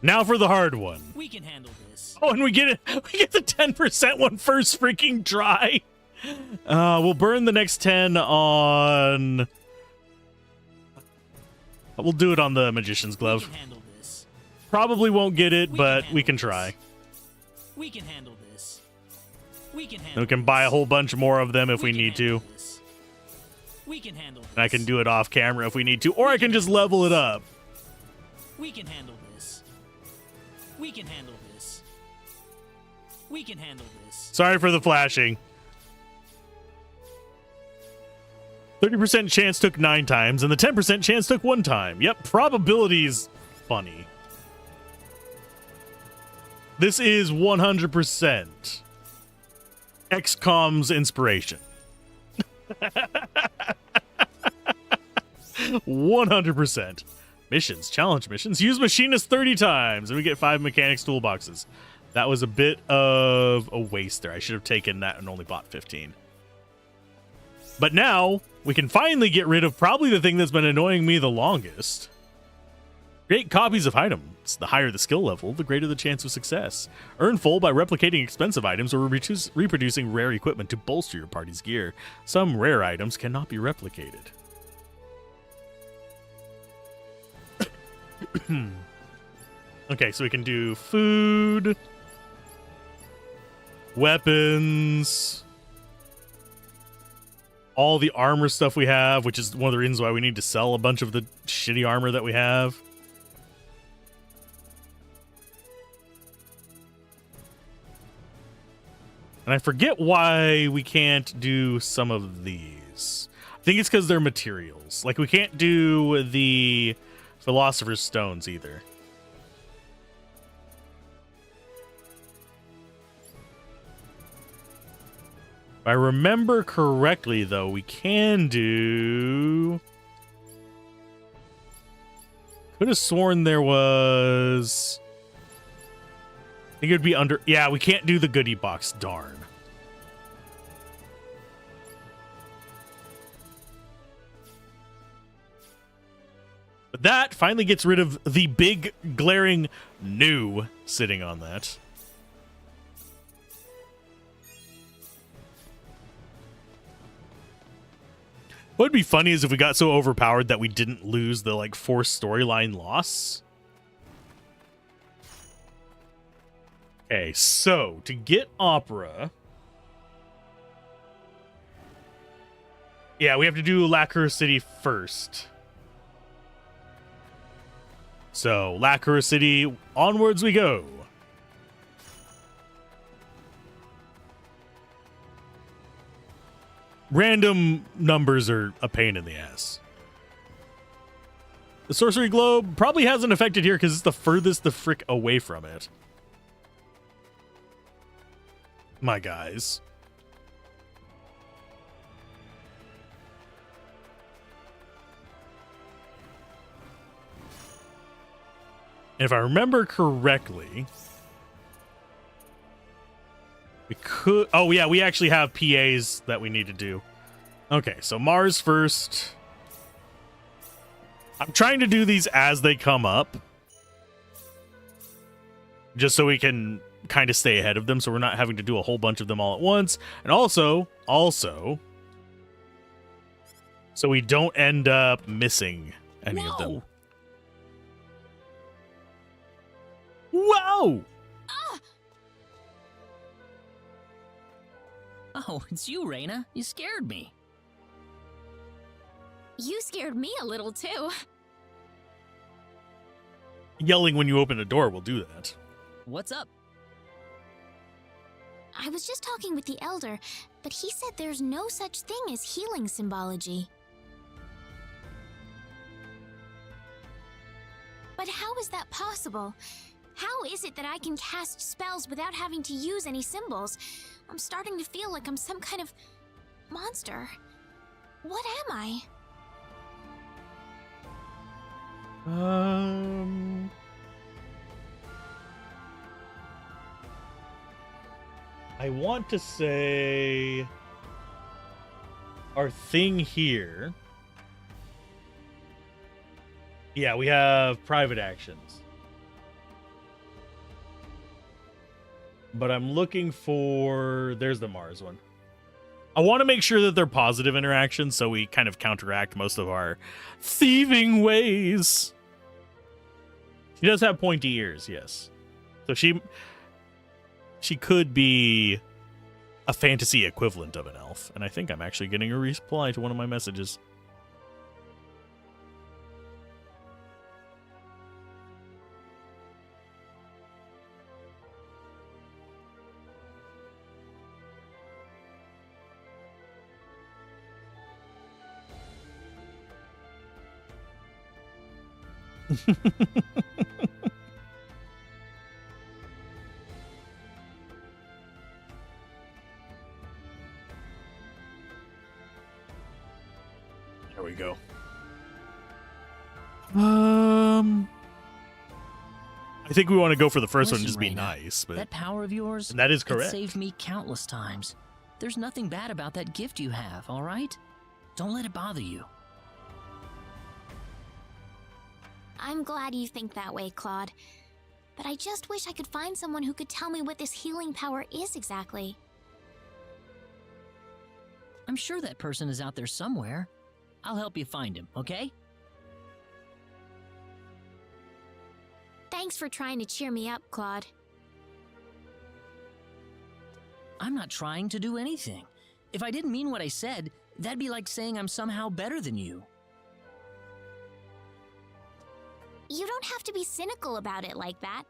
Now for the hard one. We can handle this. Oh, and we get it. We get the 10% one first freaking try. We'll burn the next 10 on. We'll do it on the magician's We glove. can handle this. Probably won't get it, We but can we can handle try. this. We can handle this. We can And handle we can buy a this. whole bunch more of them if we can need to. handle this. We can handle this. And I can do it off camera if we need to, or I can just level it up. We can handle this. We can handle this. We can handle this. Sorry for the flashing. 30% chance took 9 times, and the 10% chance took 1 time. Yep, probability's funny. This is 100% XCOM's inspiration. 100%. Missions, challenge missions. Use machinist 30 times, and we get 5 mechanics toolboxes. That was a bit of a waste there. I should have taken that and only bought 15. But now we can finally get rid of probably the thing that's been annoying me the longest. Create copies of items. The higher the skill level, the greater the chance of success. Earn full by replicating expensive items or reproducing rare equipment to bolster your party's gear. Some rare items cannot be replicated. Okay, so we can do food, weapons, all the armor stuff we have, which is one of the reasons why we need to sell a bunch of the shitty armor that we have. And I forget why we can't do some of these. I think it's because they're materials. Like, we can't do the Philosopher's Stones either. If I remember correctly, though, we can do... Could have sworn there was... I think it would be under... Yeah, we can't do the goodie box. Darn. But that finally gets rid of the big, glaring new sitting on that. What would be funny is if we got so overpowered that we didn't lose the, like, forced storyline loss. Okay, so to get Opera... Yeah, we have to do Lacquer City first. So, Lacquer City, onwards we go. Random numbers are a pain in the ass. The Sorcery Globe probably hasn't affected here because it's the furthest the frick away from it. My guys. If I remember correctly, we could... Oh, yeah, we actually have PAs that we need to do. Okay, so Mars first. I'm trying to do these as they come up. Just so we can kind of stay ahead of them, so we're not having to do a whole bunch of them all at once. And also, so we don't end up missing any of them. Whoa! Oh, it's you, Reina. You scared me. You scared me a little too. Yelling when you open a door will do that. What's up? I was just talking with the Elder, but he said there's no such thing as healing symbology. But how is that possible? How is it that I can cast spells without having to use any symbols? I'm starting to feel like I'm some kind of monster. What am I? I want to say our thing here. Yeah, we have private actions. But I'm looking for... There's the Mars one. I want to make sure that they're positive interactions so we kind of counteract most of our thieving ways. She does have pointy ears, yes. So she could be a fantasy equivalent of an elf. And I think I'm actually getting a reply to one of my messages. There we go. I think we want to go for the first one and just Listen, be Reyna, nice, but that power of yours, and that is it correct. saved me countless times. There's nothing bad about that gift you have, all right? Don't let it bother you. I'm glad you think that way, Claude. But I just wish I could find someone who could tell me what this healing power is exactly. I'm sure that person is out there somewhere. I'll help you find him, okay? Thanks for trying to cheer me up, Claude. I'm not trying to do anything. If I didn't mean what I said, that'd be like saying I'm somehow better than you. You don't have to be cynical about it like that.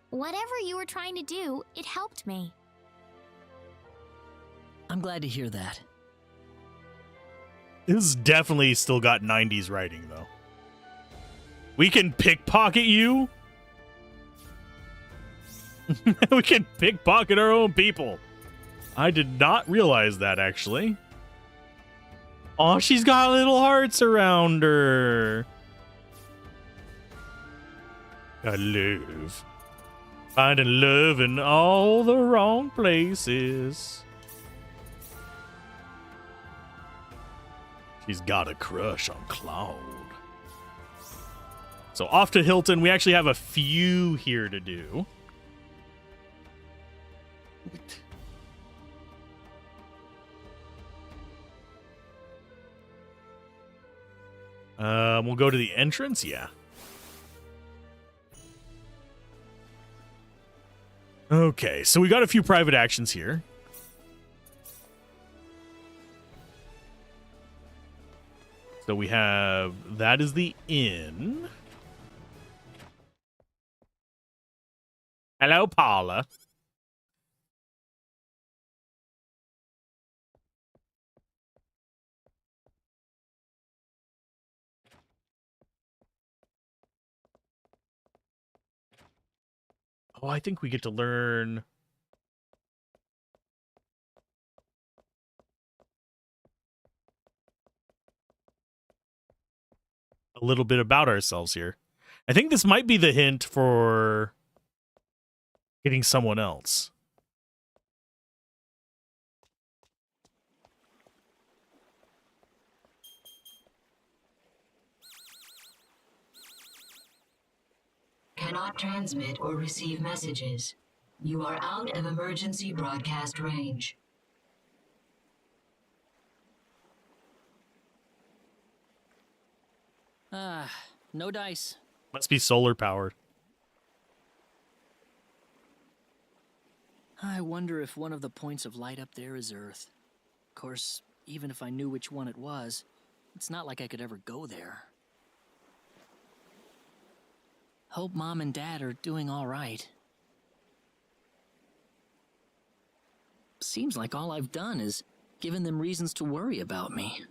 Whatever you were trying to do, it helped me. I'm glad to hear that. This has definitely still got 90s writing, though. We can pickpocket you. We can pickpocket our own people. I did not realize that, actually. Oh, she's got little hearts around her. I love. Finding love in all the wrong places. She's got a crush on Claude. So off to Hilton. We actually have a few here to do. We'll go to the entrance. Yeah. Okay, so we got a few private actions here. So we have, that is the inn. Hello, Paula. Oh, I think we get to learn. A little bit about ourselves here. I think this might be the hint for getting someone else. Cannot transmit or receive messages. You are out of emergency broadcast range. No dice. Must be solar powered. I wonder if one of the points of light up there is Earth. Of course, even if I knew which one it was, it's not like I could ever go there. Hope Mom and Dad are doing all right. Seems like all I've done is given them reasons to worry about me.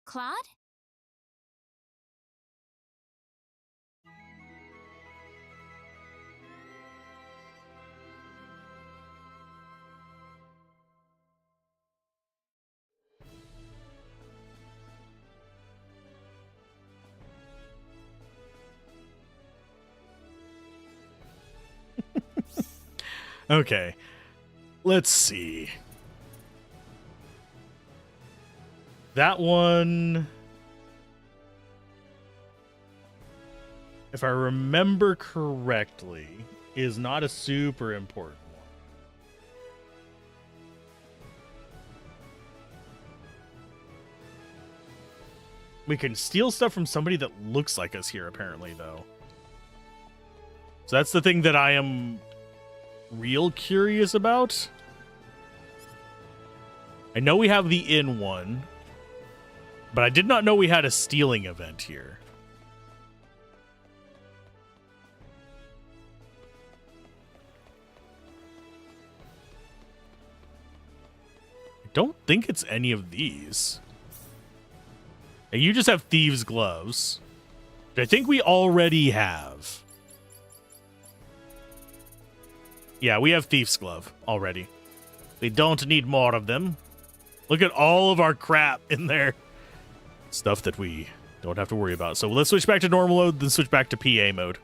Claude? Okay. Let's see. That one, if I remember correctly, is not a super important one. We can steal stuff from somebody that looks like us here, apparently, though. So that's the thing that I am real curious about. I know we have the inn one, but I did not know we had a stealing event here. I don't think it's any of these. And you just have thieves' gloves, which I think we already have. Yeah, we have thieves' glove already. We don't need more of them. Look at all of our crap in there. Stuff that we don't have to worry about. So let's switch back to normal mode, then switch back to PA mode.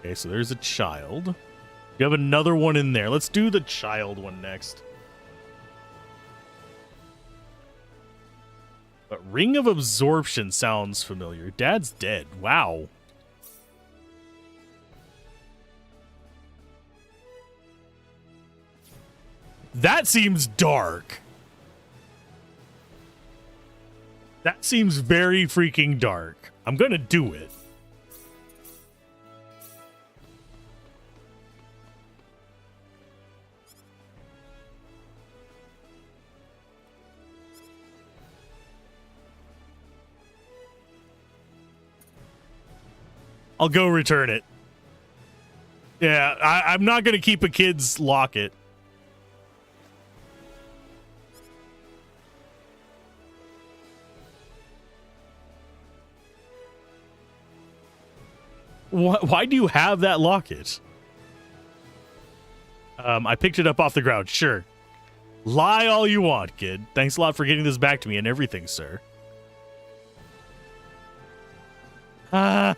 Okay, so there's a child. You have another one in there. Let's do the child one next. But Ring of Absorption sounds familiar. Dad's dead. Wow. That seems dark. That seems very freaking dark. I'm gonna do it. I'll go return it. Yeah, I'm not going to keep a kid's locket. Why do you have that locket? I picked it up off the ground. Sure. Lie all you want, kid. Thanks a lot for getting this back to me and everything, sir. Last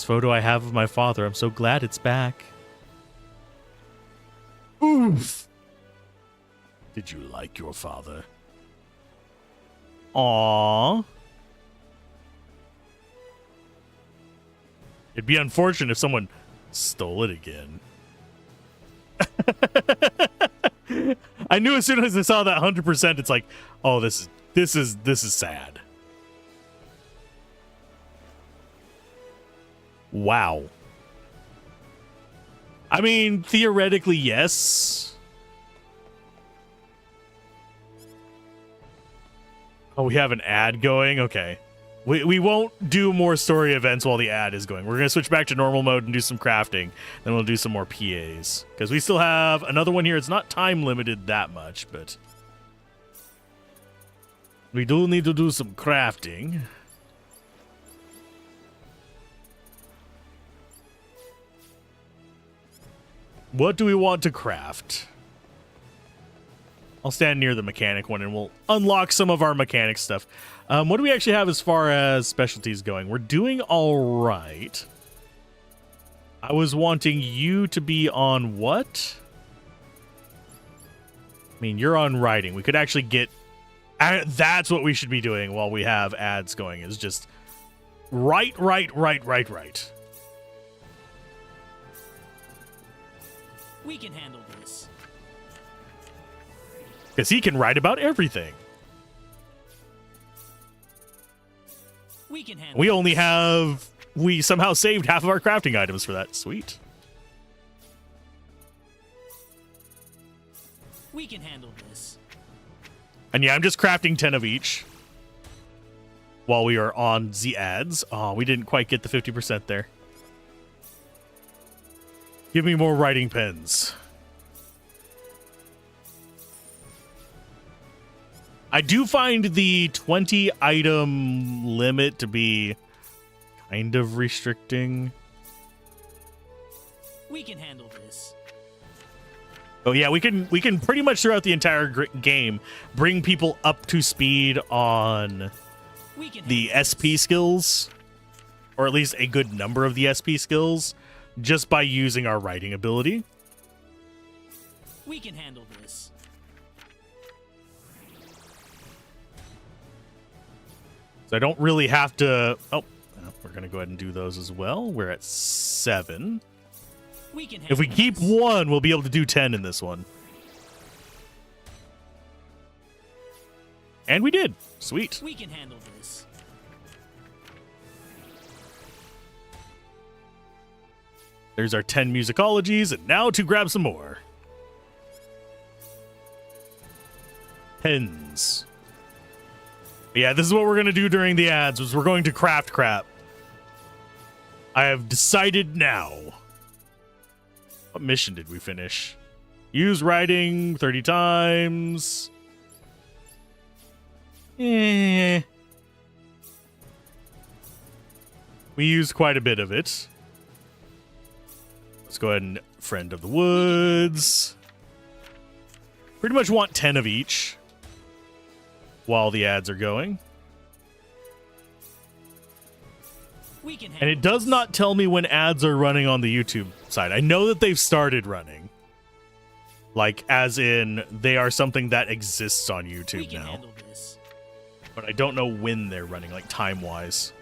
photo I have of my father. I'm so glad it's back. Oof. Did you like your father? Aww. It'd be unfortunate if someone stole it again. I knew as soon as I saw that 100%, it's like, oh, this is sad. Wow. I mean, theoretically, yes. Oh, we have an ad going? Okay. We won't do more story events while the ad is going. We're going to switch back to normal mode and do some crafting. Then we'll do some more PAs. Because we still have another one here. It's not time limited that much, but we do need to do some crafting. What do we want to craft? I'll stand near the mechanic one and we'll unlock some of our mechanic stuff. What do we actually have as far as specialties going? We're doing all right. I was wanting you to be on what? I mean, you're on writing. We could actually get... That's what we should be doing while we have ads going, is just write. We can handle this. Because he can write about everything. We can handle We only have... We somehow saved half of our crafting items for that. Sweet. We can handle this. And yeah, I'm just crafting 10 of each while we are on the ads. Oh, we didn't quite get the 50% there. Give me more writing pens. I do find the 20 item limit to be kind of restricting. We can handle this. Oh yeah, we can pretty much throughout the entire game bring people up to speed on the SP skills, or at least a good number of the SP skills, just by using our writing ability. We can handle this. So I don't really have to... Oh, we're going to go ahead and do those as well. We're at 7. If we keep 1, we'll be able to do 10 in this one. And we did. Sweet. We can handle this. There's our 10 musicologies, and now to grab some more. Pens. Yeah, this is what we're going to do during the ads, is we're going to craft crap. I have decided now. What mission did we finish? Use writing 30 times. We used quite a bit of it. Let's go ahead and Friend of the Woods. Pretty much want 10 of each while the ads are going. And it does not tell me when ads are running on the YouTube side. I know that they've started running. Like, as in, they are something that exists on YouTube now. But I don't know when they're running, like, time-wise.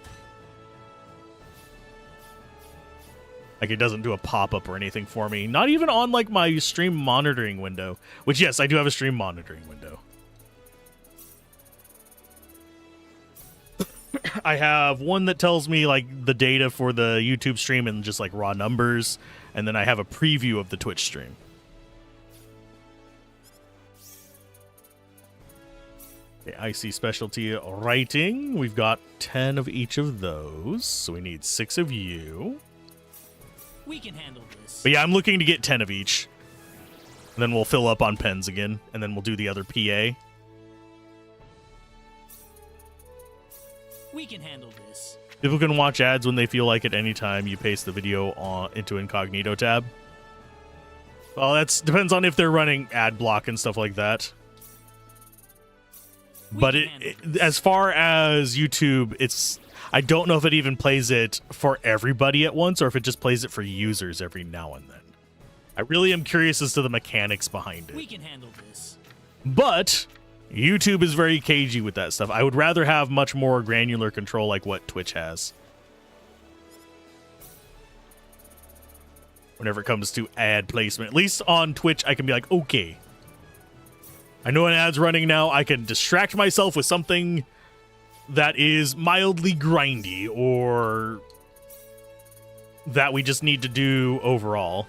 Like, it doesn't do a pop-up or anything for me. Not even on, like, my stream monitoring window. Which, yes, I do have a stream monitoring window. I have one that tells me, like, the data for the YouTube stream and just, like, raw numbers. And then I have a preview of the Twitch stream. Okay, I see specialty writing. We've got 10 of each of those. So we need 6 of you. We can handle this. But yeah, I'm looking to get 10 of each. And then we'll fill up on pens again. And then we'll do the other PA. We can handle this. People can watch ads when they feel like it anytime you paste the video into incognito tab. Well, that depends on if they're running ad block and stuff like that. But as far as YouTube, I don't know if it even plays it for everybody at once or if it just plays it for users every now and then. I really am curious as to the mechanics behind it. We can handle this. But YouTube is very cagey with that stuff. I would rather have much more granular control like what Twitch has. Whenever it comes to ad placement. At least on Twitch, I can be like, okay, I know an ad's running now. I can distract myself with something that is mildly grindy or that we just need to do overall.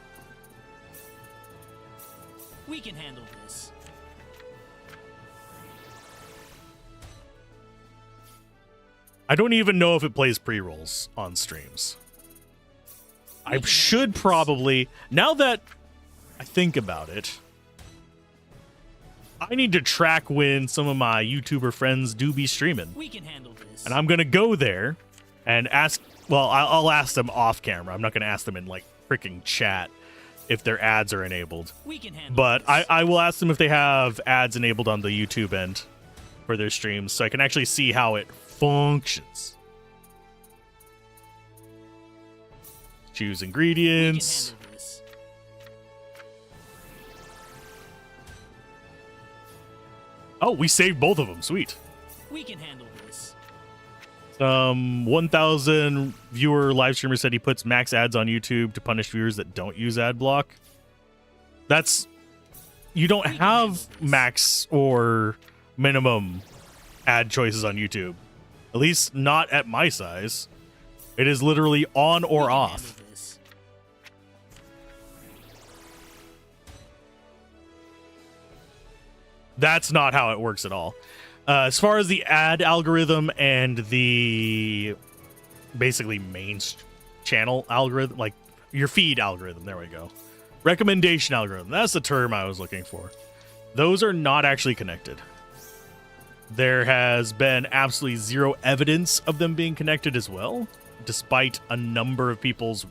We can handle this. I don't even know if it plays pre-rolls on streams. I should probably, now that I think about it, I need to track when some of my YouTuber friends do be streaming. We can handle this. And I'm going to go there and ask, well, I'll ask them off camera. I'm not going to ask them in like freaking chat if their ads are enabled. We can handle but this. I will ask them if they have ads enabled on the YouTube end for their streams so I can actually see how it functions. Choose ingredients. We can handle this. Oh, we saved both of them. Sweet. We can handle this. 1,000 viewer live streamer said he puts max ads on YouTube to punish viewers that don't use ad block. That's, you don't have max or minimum ad choices on YouTube. At least not at my size. It is literally on or off. That's not how it works at all. As far as the ad algorithm and the basically main channel algorithm, like your feed algorithm, there we go. Recommendation algorithm, that's the term I was looking for. Those are not actually connected. There has been absolutely zero evidence of them being connected as well, despite a number of people's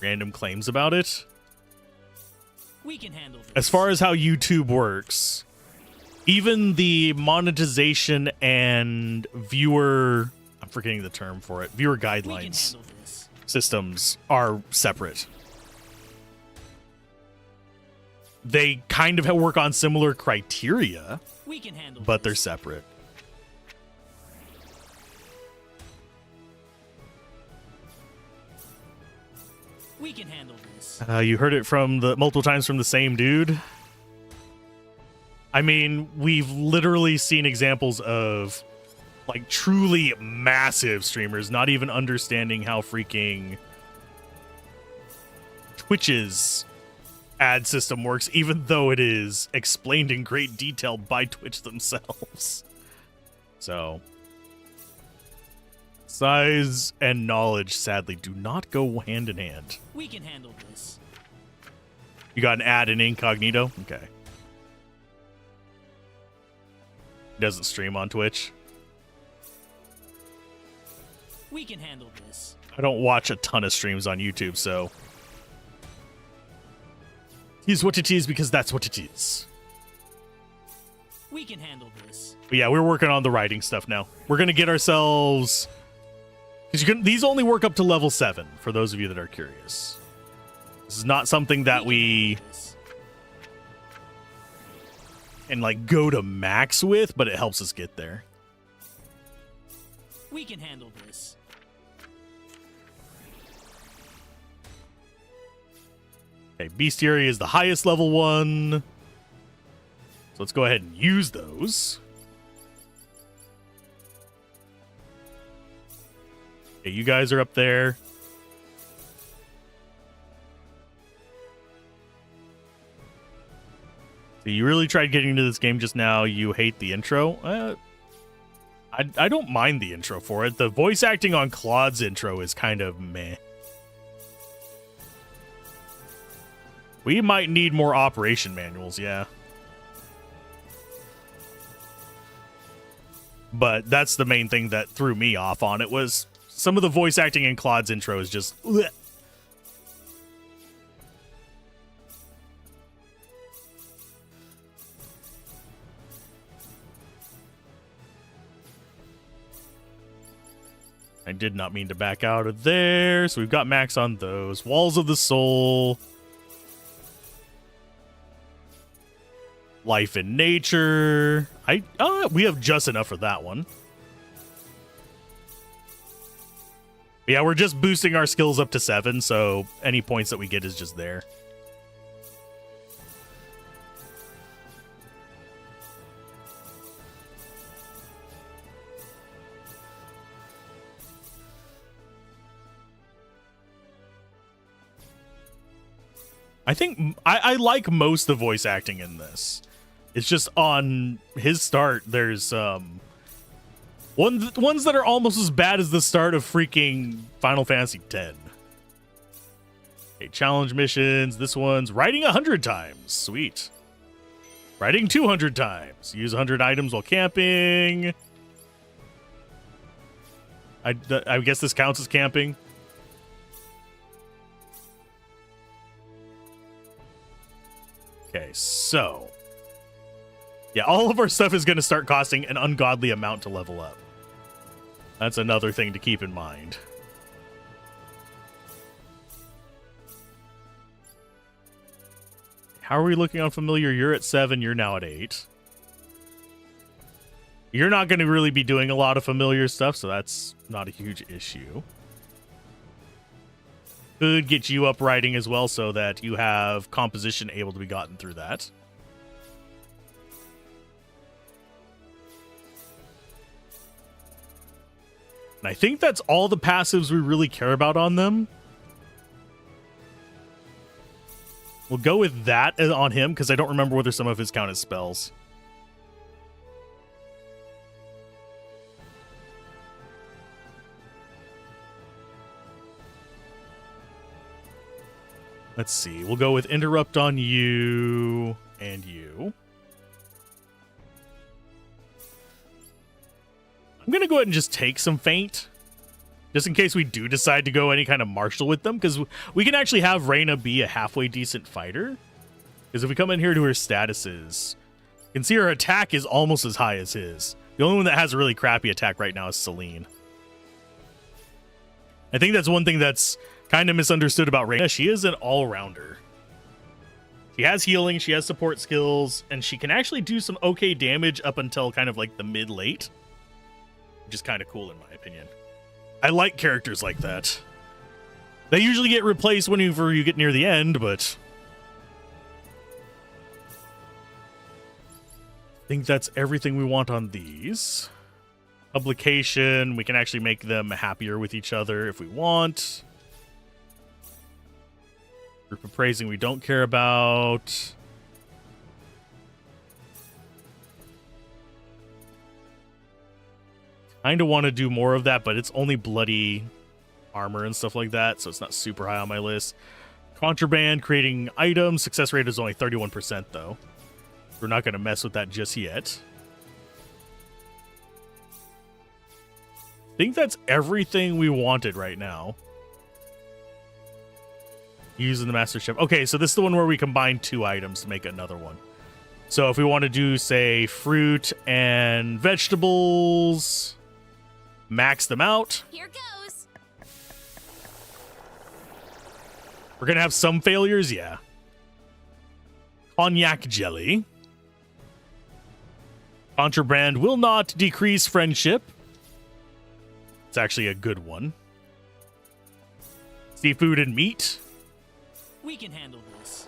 random claims about it. We can handle this. As far as how YouTube works, even the monetization and viewer, I'm forgetting the term for it, viewer guidelines systems are separate. They kind of work on similar criteria, We can handle but this. they're separate. We can handle this. You heard it from multiple times from the same dude. I mean, we've literally seen examples of like truly massive streamers not even understanding how freaking Twitch's ad system works, even though it is explained in great detail by Twitch themselves. So, size and knowledge, sadly, do not go hand in hand. We can handle this. You got an ad in incognito? Okay. He doesn't stream on Twitch. We can handle this. I don't watch a ton of streams on YouTube, so... Here's what it is because that's what it is. We can handle this. But yeah, we're working on the writing stuff now. We're going to get ourselves... Because these only work up to level 7, for those of you that are curious. This is not something that we... and like go to max with, but it helps us get there. We can handle this. Okay, Bestiary is the highest level one. So let's go ahead and use those. Okay, you guys are up there. So you really tried getting into this game just now. You hate the intro. I don't mind the intro for it. The voice acting on Claude's intro is kind of meh. We might need more operation manuals, yeah. But that's the main thing that threw me off on it was some of the voice acting in Claude's intro is just... bleh. I did not mean to back out of there. So we've got max on those. Walls of the Soul. Life in Nature. We have just enough for that one. Yeah, we're just boosting our skills up to 7, so any points that we get is just there. I think I like most of the voice acting in this. It's just on his start, there's ones that are almost as bad as the start of freaking Final Fantasy X. Okay, challenge missions. This one's writing 100 times. Sweet. Writing 200 times. Use 100 items while camping. I guess this counts as camping. Okay, so... yeah, all of our stuff is going to start costing an ungodly amount to level up. That's another thing to keep in mind. How are we looking on familiar? You're at 7, you're now at 8. You're not going to really be doing a lot of familiar stuff, so that's not a huge issue. Could get you up writing as well so that you have composition able to be gotten through that. And I think that's all the passives we really care about on them. We'll go with that on him because I don't remember whether some of his count as spells. Let's see. We'll go with interrupt on you and you. I'm going to go ahead and just take some feint. Just in case we do decide to go any kind of martial with them. Because we can actually have Reyna be a halfway decent fighter. Because if we come in here to her statuses, you can see her attack is almost as high as his. The only one that has a really crappy attack right now is Celine. I think that's one thing that's kind of misunderstood about Reyna. She is an all-rounder. She has healing, she has support skills, and she can actually do some okay damage up until kind of like the mid-late. Which is kind of cool in my opinion. I like characters like that. They usually get replaced whenever you get near the end, but... I think that's everything we want on these. Publication, we can actually make them happier with each other if we want. Group of praising we don't care about. Kind of want to do more of that, but it's only bloody armor and stuff like that, so it's not super high on my list. Contraband, creating items. Success rate is only 31%, though. We're not going to mess with that just yet. I think that's everything we wanted right now. Using the Master Chef. Okay, so this is the one where we combine 2 items to make another one. So if we want to do, say, fruit and vegetables, max them out. Here goes. We're going to have some failures, yeah. Cognac jelly. Contraband will not decrease friendship. It's actually a good one. Seafood and meat. We can handle this.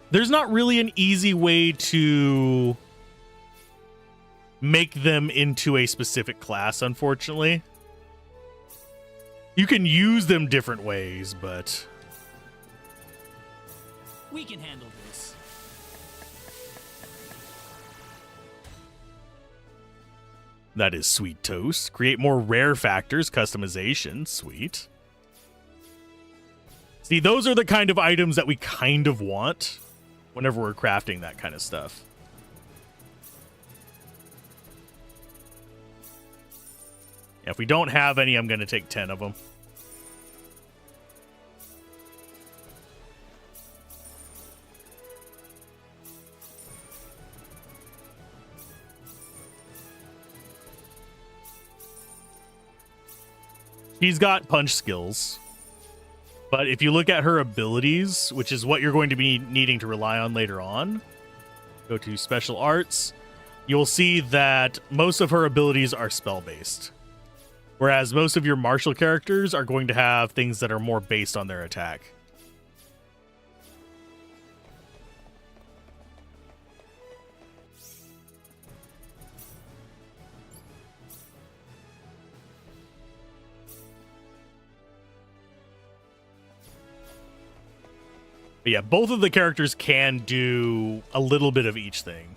There's not really an easy way to make them into a specific class, unfortunately. You can use them different ways, but We can handle this. that is sweet toast. Create more rare factors, customization, sweet. See, those are the kind of items that we kind of want whenever we're crafting that kind of stuff. If we don't have any, I'm going to take 10 of them. She's got punch skills. But if you look at her abilities, which is what you're going to be needing to rely on later on, go to special arts, you'll see that most of her abilities are spell-based. Whereas most of your martial characters are going to have things that are more based on their attack. But yeah, both of the characters can do a little bit of each thing.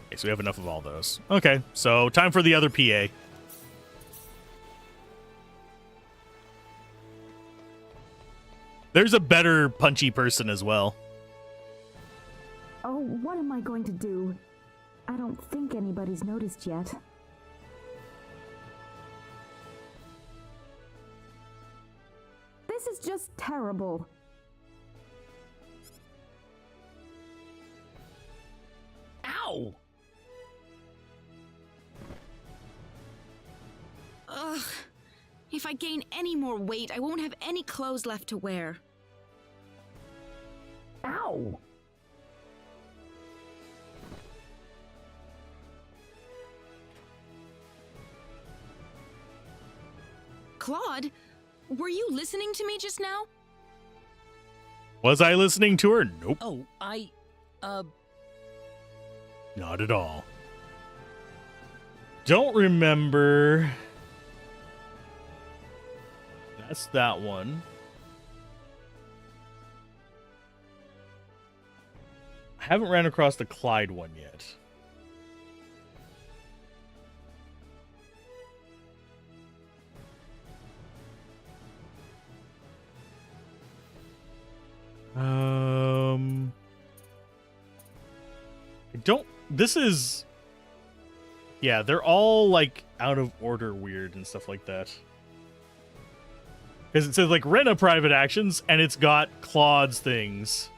Okay, so we have enough of all those. Okay, so time for the other PA. There's a better punchy person as well. Oh, what am I going to do? I don't think anybody's noticed yet. This is just terrible. Ow! Ugh. If I gain any more weight, I won't have any clothes left to wear. Ow! Claude, were you listening to me just now? Was I listening to her? Nope. Oh, Not at all. Don't remember. That's that one. I haven't ran across the Clyde one yet. I don't. This is. Yeah, they're all like out of order, weird and stuff like that. Because it says like Rena private actions, and it's got Claude's things,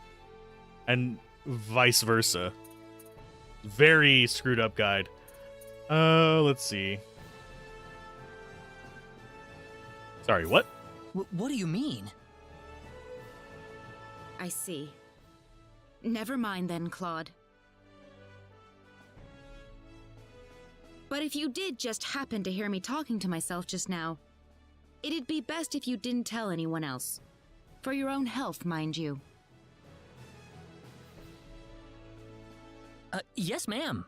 and vice versa. Very screwed up guide. Let's see. Sorry, what? what do you mean? I see. Never mind then, Claude. But if you did just happen to hear me talking to myself just now, it'd be best if you didn't tell anyone else. For your own health, mind you. Yes, ma'am.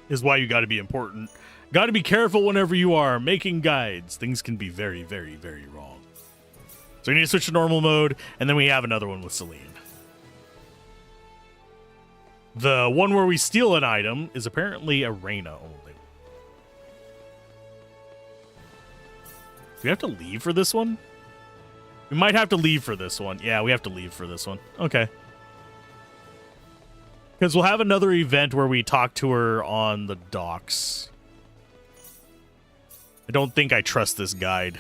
Is why you gotta be important. Gotta be careful whenever you are making guides. Things can be very, very, very wrong. So we need to switch to normal mode, and then we have another one with Celine. The one where we steal an item is apparently a Reyna only we have to leave for this one? We might have to leave for this one. Yeah, we have to leave for this one. Okay. Because we'll have another event where we talk to her on the docks. I don't think I trust this guide.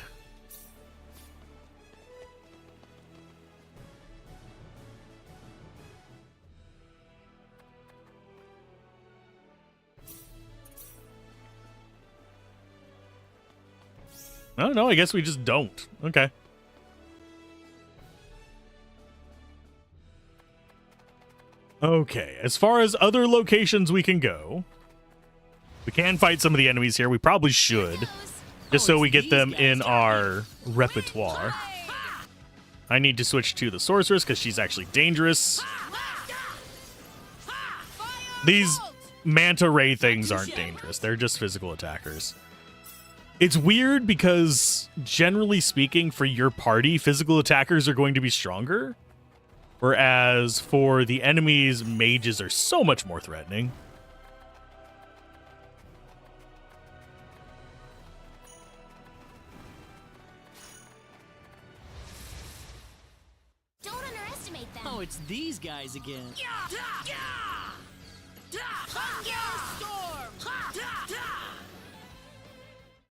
I don't know. I guess we just don't. Okay. Okay. As far as other locations we can go, we can fight some of the enemies here. We probably should, just so we get them in our repertoire. I need to switch to the sorceress because she's actually dangerous. These manta ray things aren't dangerous. They're just physical attackers. It's weird because, generally speaking, for your party, physical attackers are going to be stronger. Whereas for the enemies, mages are so much more threatening. Don't underestimate them. Oh, it's these guys again.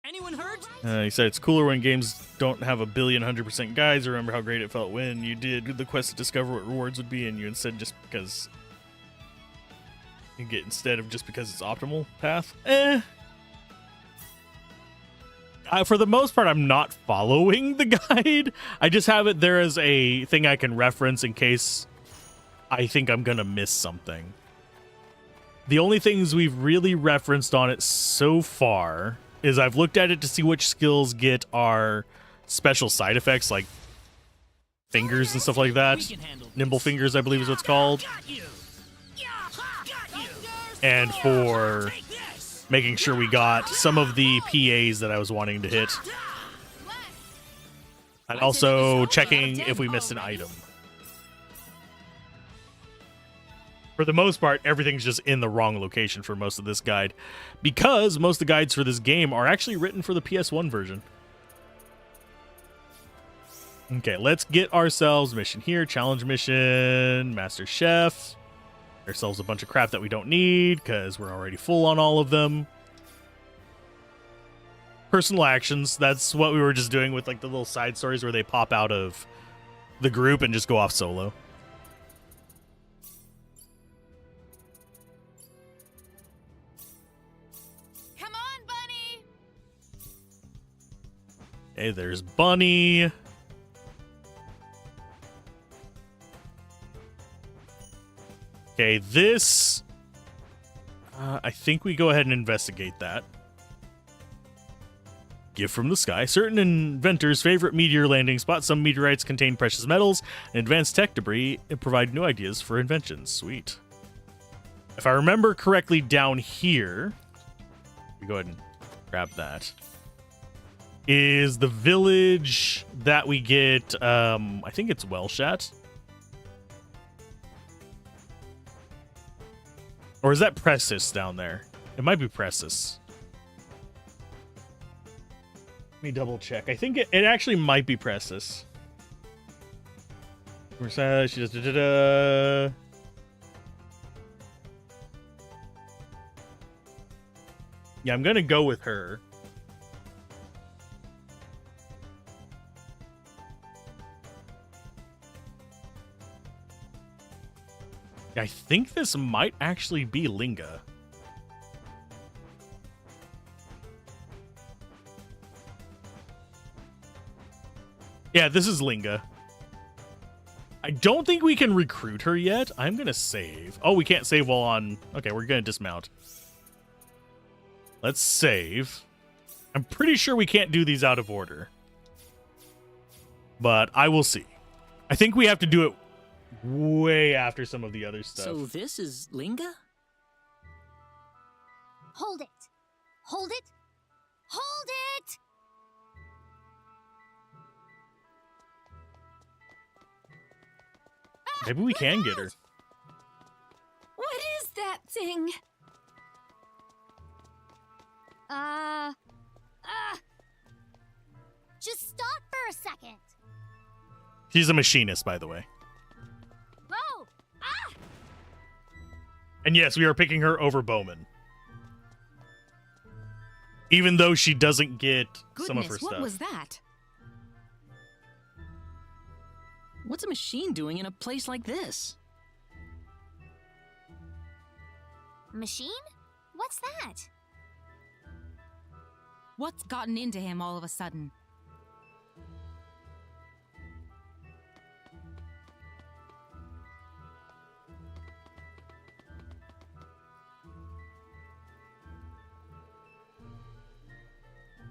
Anyone hurt? He said it's cooler when games don't have 1,000,000,100% guides. Remember how great it felt when you did the quest to discover what rewards would be, and you instead just because you get instead of just because it's optimal path. For the most part, I'm not following the guide. I just have it there as a thing I can reference in case I think I'm gonna miss something. The only things we've really referenced on it so far is I've looked at it to see which skills get our special side effects, like fingers and stuff like that. Nimble fingers, I believe is what's called. And for making sure we got some of the PAs that I was wanting to hit. And also checking if we missed an item. For the most part, everything's just in the wrong location for most of this guide, because most of the guides for this game are actually written for the PS1 version. Okay, let's get ourselves mission here. Challenge mission, Master Chef. Ourselves a bunch of crap that we don't need because we're already full on all of them. Personal actions. That's what we were just doing with like the little side stories where they pop out of the group and just go off solo. Okay, there's Bunny. Okay, this... I think we go ahead and investigate that. Gift from the sky. Certain inventors' favorite meteor landing spot. Some meteorites contain precious metals and advanced tech debris and provide new ideas for inventions. Sweet. If I remember correctly down here... we go ahead and grab that. Is the village that we get, I think it's Welshat. Or is that Pressis down there? It might be Pressis. Let me double check. I think it actually might be Pressis. She does Yeah, I'm gonna go with her. I think this might actually be Linga. Yeah, this is Linga. I don't think we can recruit her yet. I'm going to save. Oh, we can't save while on... Okay, we're going to dismount. Let's save. I'm pretty sure we can't do these out of order. But I will see. I think we have to do it way after some of the other stuff. So this is Linga? Hold it. Hold it. Hold it! Maybe we can get her. What is that thing? Just stop for a second. She's a machinist, by the way. Whoa! Ah! And yes, we are picking her over Bowman. Even though she doesn't get some of her Goodness, stuff. what was that? What's a machine doing in a place like this? Machine? What's that? What's gotten into him all of a sudden?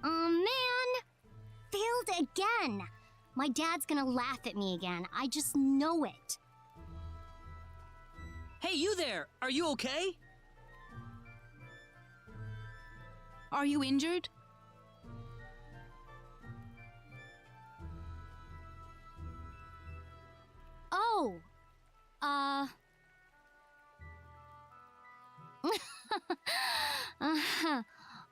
Oh, man. Failed again. My dad's gonna laugh at me again. I just know it. Hey, you there! Are you okay? Are you injured? Oh.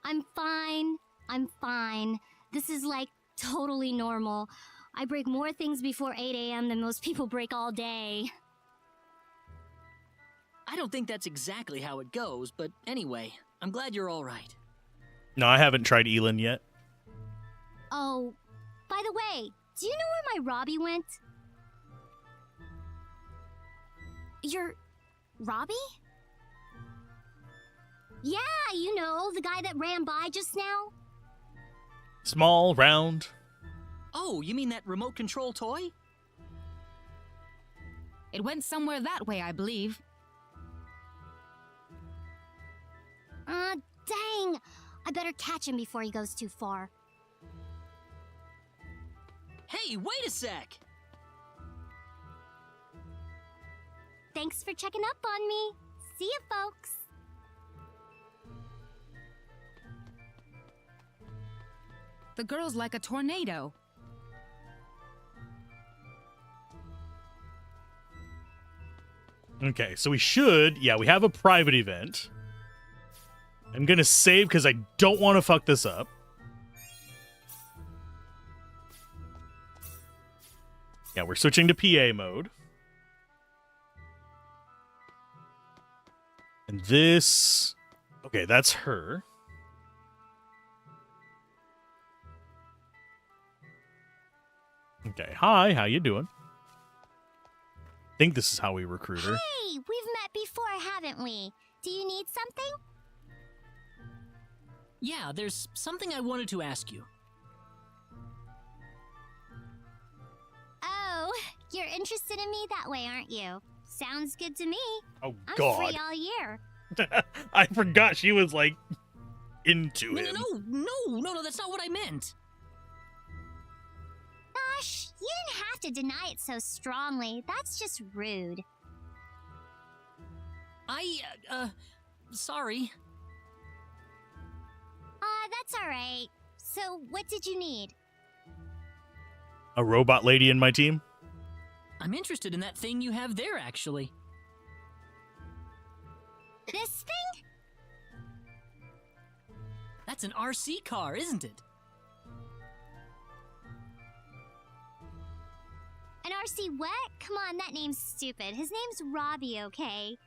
I'm fine. I'm fine. This is like totally normal. I break more things before 8 a.m. than most people break all day. I don't think that's exactly how it goes, but anyway, I'm glad you're all right. No, I haven't tried Elin yet. Oh, by the way, do you know where my Robbie went? Your Robbie? Yeah, you know, the guy that ran by just now. Small, round. Oh, you mean that remote control toy? It went somewhere that way, I believe. Dang! I better catch him before he goes too far. Hey, wait a sec! Thanks for checking up on me. See ya, folks. The girl's like a tornado. Okay, so we should... Yeah, we have a private event. I'm going to save because I don't want to fuck this up. Yeah, we're switching to PA mode. And this... Okay, that's her. Okay, hi, how you doing? I think this is how we recruit her. Hey, we've met before, haven't we? Do you need something? Yeah, there's something I wanted to ask you. Oh, you're interested in me that way, aren't you? Sounds good to me. Oh, I'm God. free all year. I forgot she was, like, into him. No, that's not what I meant. Gosh, you didn't have to deny it so strongly. That's just rude. Sorry. That's all right. So, what did you need? A robot lady in my team? I'm interested in that thing you have there, actually. This thing? That's an RC car, isn't it? An RC what? Come on, that name's stupid. His name's Robbie, okay?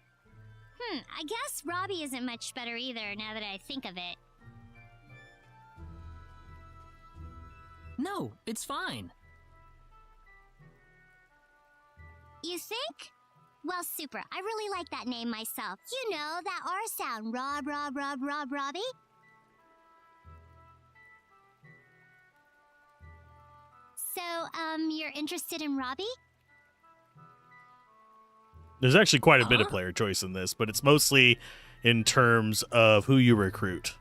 I guess Robbie isn't much better either, now that I think of it. No, it's fine. You think? Well, super. I really like that name myself. You know, that R sound. Robbie? So, you're interested in Robbie? There's actually quite a bit of player choice in this, but it's mostly in terms of who you recruit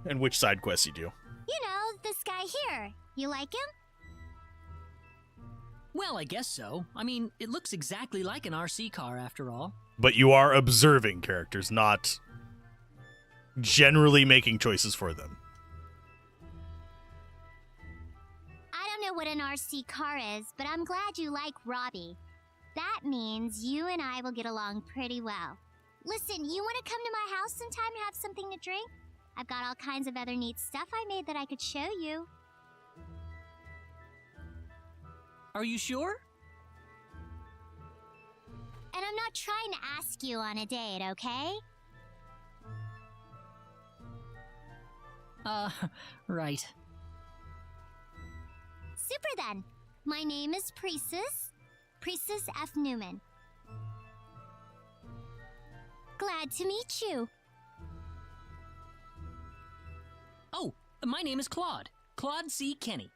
and which side quests you do. You know, this guy here. You like him? Well, I guess so. I mean, it looks exactly like an RC car after all. But you are observing characters, not generally making choices for them. I don't know what an RC car is, but I'm glad you like Robbie. That means you and I will get along pretty well. Listen, you want to come to my house sometime and have something to drink? I've got all kinds of other neat stuff I made that I could show you. Are you sure? And I'm not trying to ask you on a date, okay? Right. Super then. My name is Priestess F. Newman. Glad to meet you. Oh, my name is Claude. Claude C. Kenny.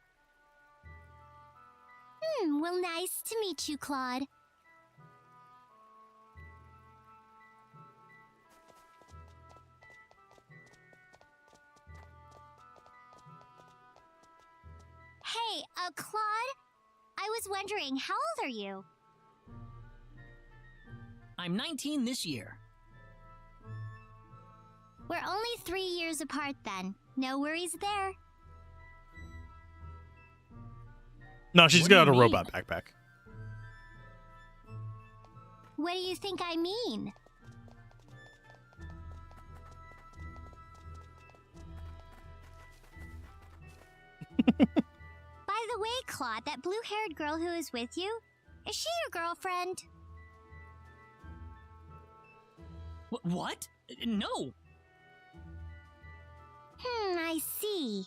Well, nice to meet you, Claude. Hey, Claude? I was wondering, how old are you? I'm 19 this year. We're only 3 years apart then. No worries there. No, she's What do got you a mean? robot backpack. What do you think I mean? By the way, Claude, that blue-haired girl who is with you, is she your girlfriend? What? No. I see.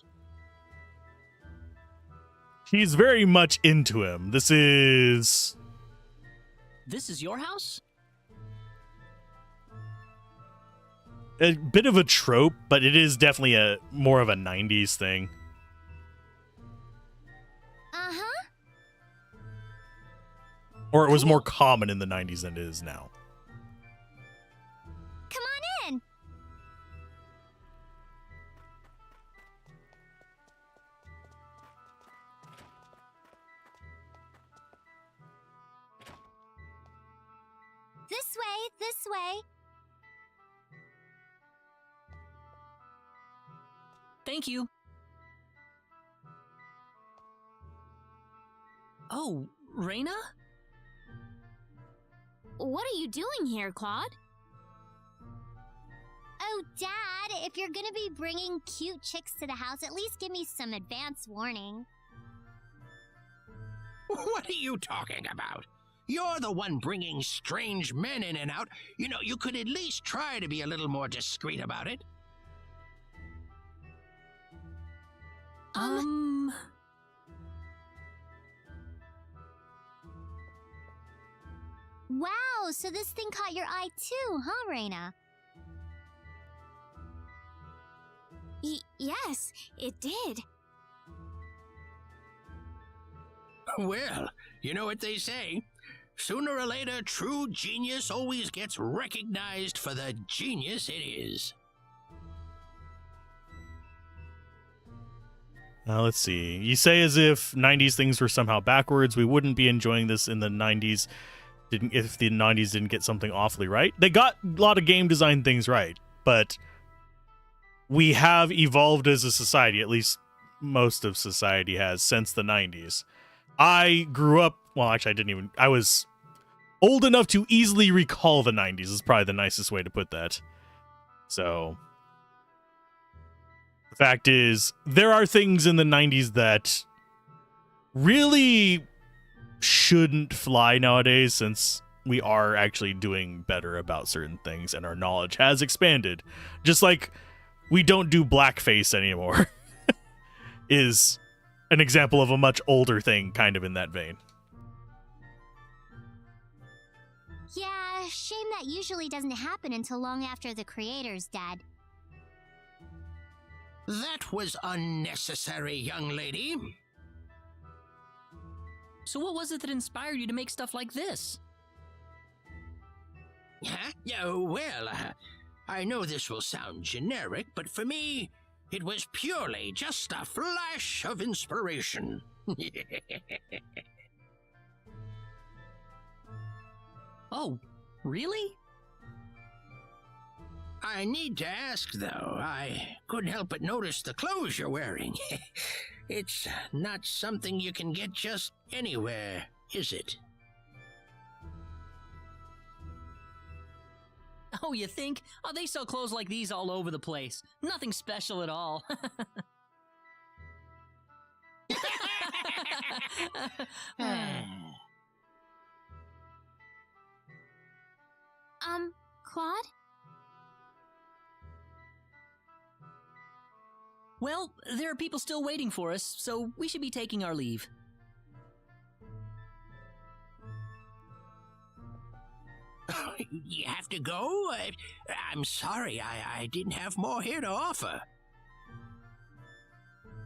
She's very much into him. This is your house? a bit of a trope, but it is definitely a more of a 90s thing. Uh-huh. Or it was more common in the 90s than it is now. Come on in. This way, this way. Thank you. Oh, Reina? What are you doing here, Claude? Oh, Dad, if you're gonna be bringing cute chicks to the house, at least give me some advance warning. What are you talking about? You're the one bringing strange men in and out. You know, you could at least try to be a little more discreet about it. Wow, so this thing caught your eye too, huh, Reina? Yes, it did. Well, you know what they say. Sooner or later, true genius always gets recognized for the genius it is. Let's see. You say as if 90s things were somehow backwards. We wouldn't be enjoying this in the 90s if the 90s didn't get something awfully right. They got a lot of game design things right, but we have evolved as a society, at least most of society has, since the 90s. I grew up, well, actually, I was old enough to easily recall the 90s, is probably the nicest way to put that. So, the fact is, there are things in the 90s that really shouldn't fly nowadays, since we are actually doing better about certain things and our knowledge has expanded. Just like we don't do blackface anymore is an example of a much older thing, kind of in that vein. Yeah, shame that usually doesn't happen until long after the creator's dead. That was unnecessary, young lady. So what was it that inspired you to make stuff like this? Huh? Yeah, well, I know this will sound generic, but for me, it was purely just a flash of inspiration. Oh, really? I need to ask, though. I couldn't help but notice the clothes you're wearing. It's not something you can get just anywhere, is it? Oh, you think? Oh, they sell clothes like these all over the place. Nothing special at all. Claude? Well, there are people still waiting for us, so we should be taking our leave. You have to go? I'm sorry, I didn't have more here to offer.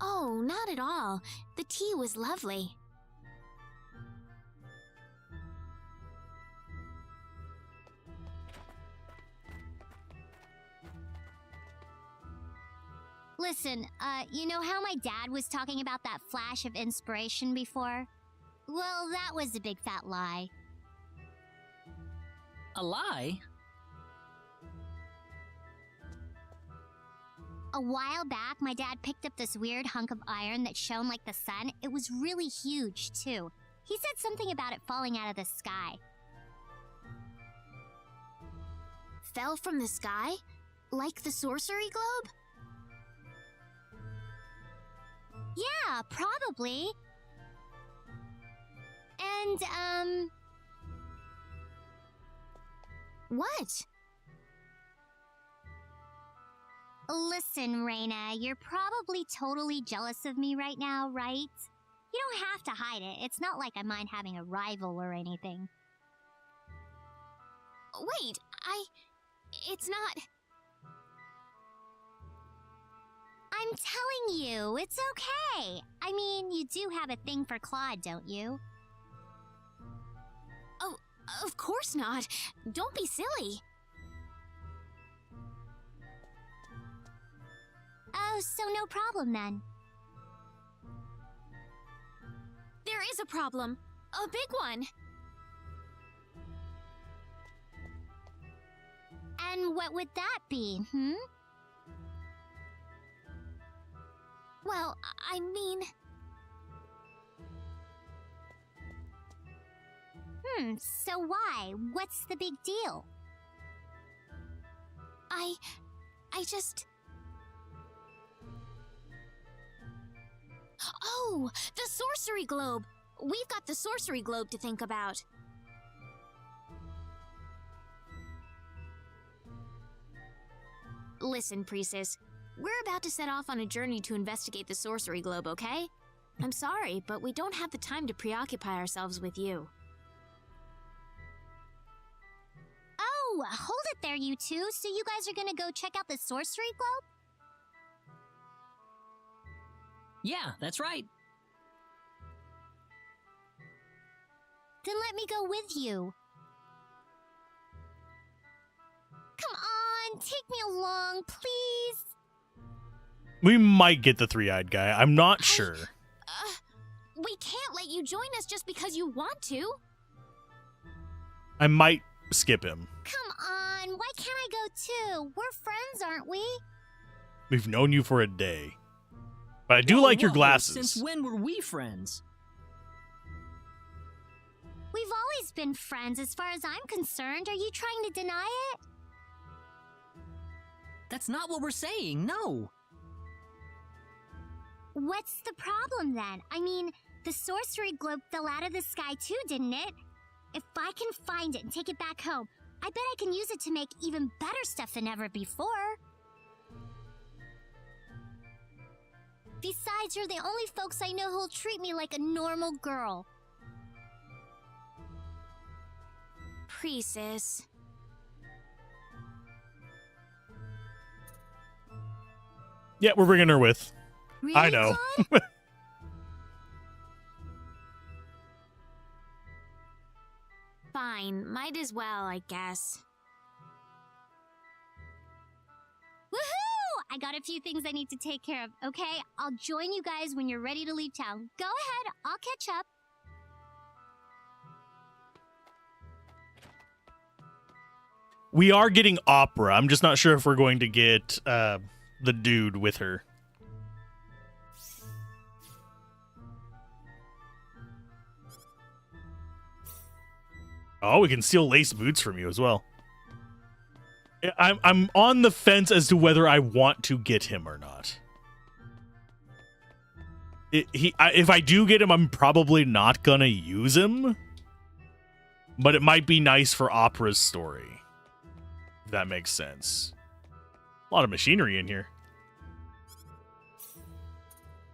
Oh, not at all. The tea was lovely. Listen, you know how my dad was talking about that flash of inspiration before? Well, that was a big fat lie. A lie? A while back, my dad picked up this weird hunk of iron that shone like the sun. It was really huge, too. He said something about it falling out of the sky. Fell from the sky? Like the sorcery globe? Yeah, probably. And, What? Listen, Reina, you're probably totally jealous of me right now, right? You don't have to hide it. It's not like I mind having a rival or anything. Wait, it's not... I'm telling you, it's okay. I mean, you do have a thing for Claude, don't you? Oh, of course not. Don't be silly. Oh, so no problem then. There is a problem. A big one. And what would that be, Well, I mean... So why? What's the big deal? I just... Oh, the sorcery globe! We've got the sorcery globe to think about. Listen, Priestess. We're about to set off on a journey to investigate the sorcery globe, okay? I'm sorry, but we don't have the time to preoccupy ourselves with you. Oh, hold it there, you two. So you guys are gonna go check out the sorcery globe? Yeah, that's right. Then let me go with you. Come on, take me along, please. We might get the three-eyed guy. I'm not sure. We can't let you join us just because you want to. I might skip him. Come on, why can't I go too? We're friends, aren't we? We've known you for a day. But I do like your glasses. Since when were we friends? We've always been friends as far as I'm concerned. Are you trying to deny it? That's not what we're saying, no. What's the problem then? I mean, the sorcery globe fell out of the sky too, didn't it? If I can find it and take it back home, I bet I can use it to make even better stuff than ever before. Besides, you're the only folks I know who'll treat me like a normal girl. Priestess. Yeah, we're bringing her with. Really, I know. Fine, might as well, I guess. Woohoo! I got a few things I need to take care of, okay? I'll join you guys when you're ready to leave town. Go ahead, I'll catch up. We are getting Opera. I'm just not sure if we're going to get the dude with her. Oh, we can steal lace boots from you as well. I'm on the fence as to whether I want to get him or not. If I do get him, I'm probably not gonna use him. But it might be nice for Opera's story. If that makes sense. A lot of machinery in here.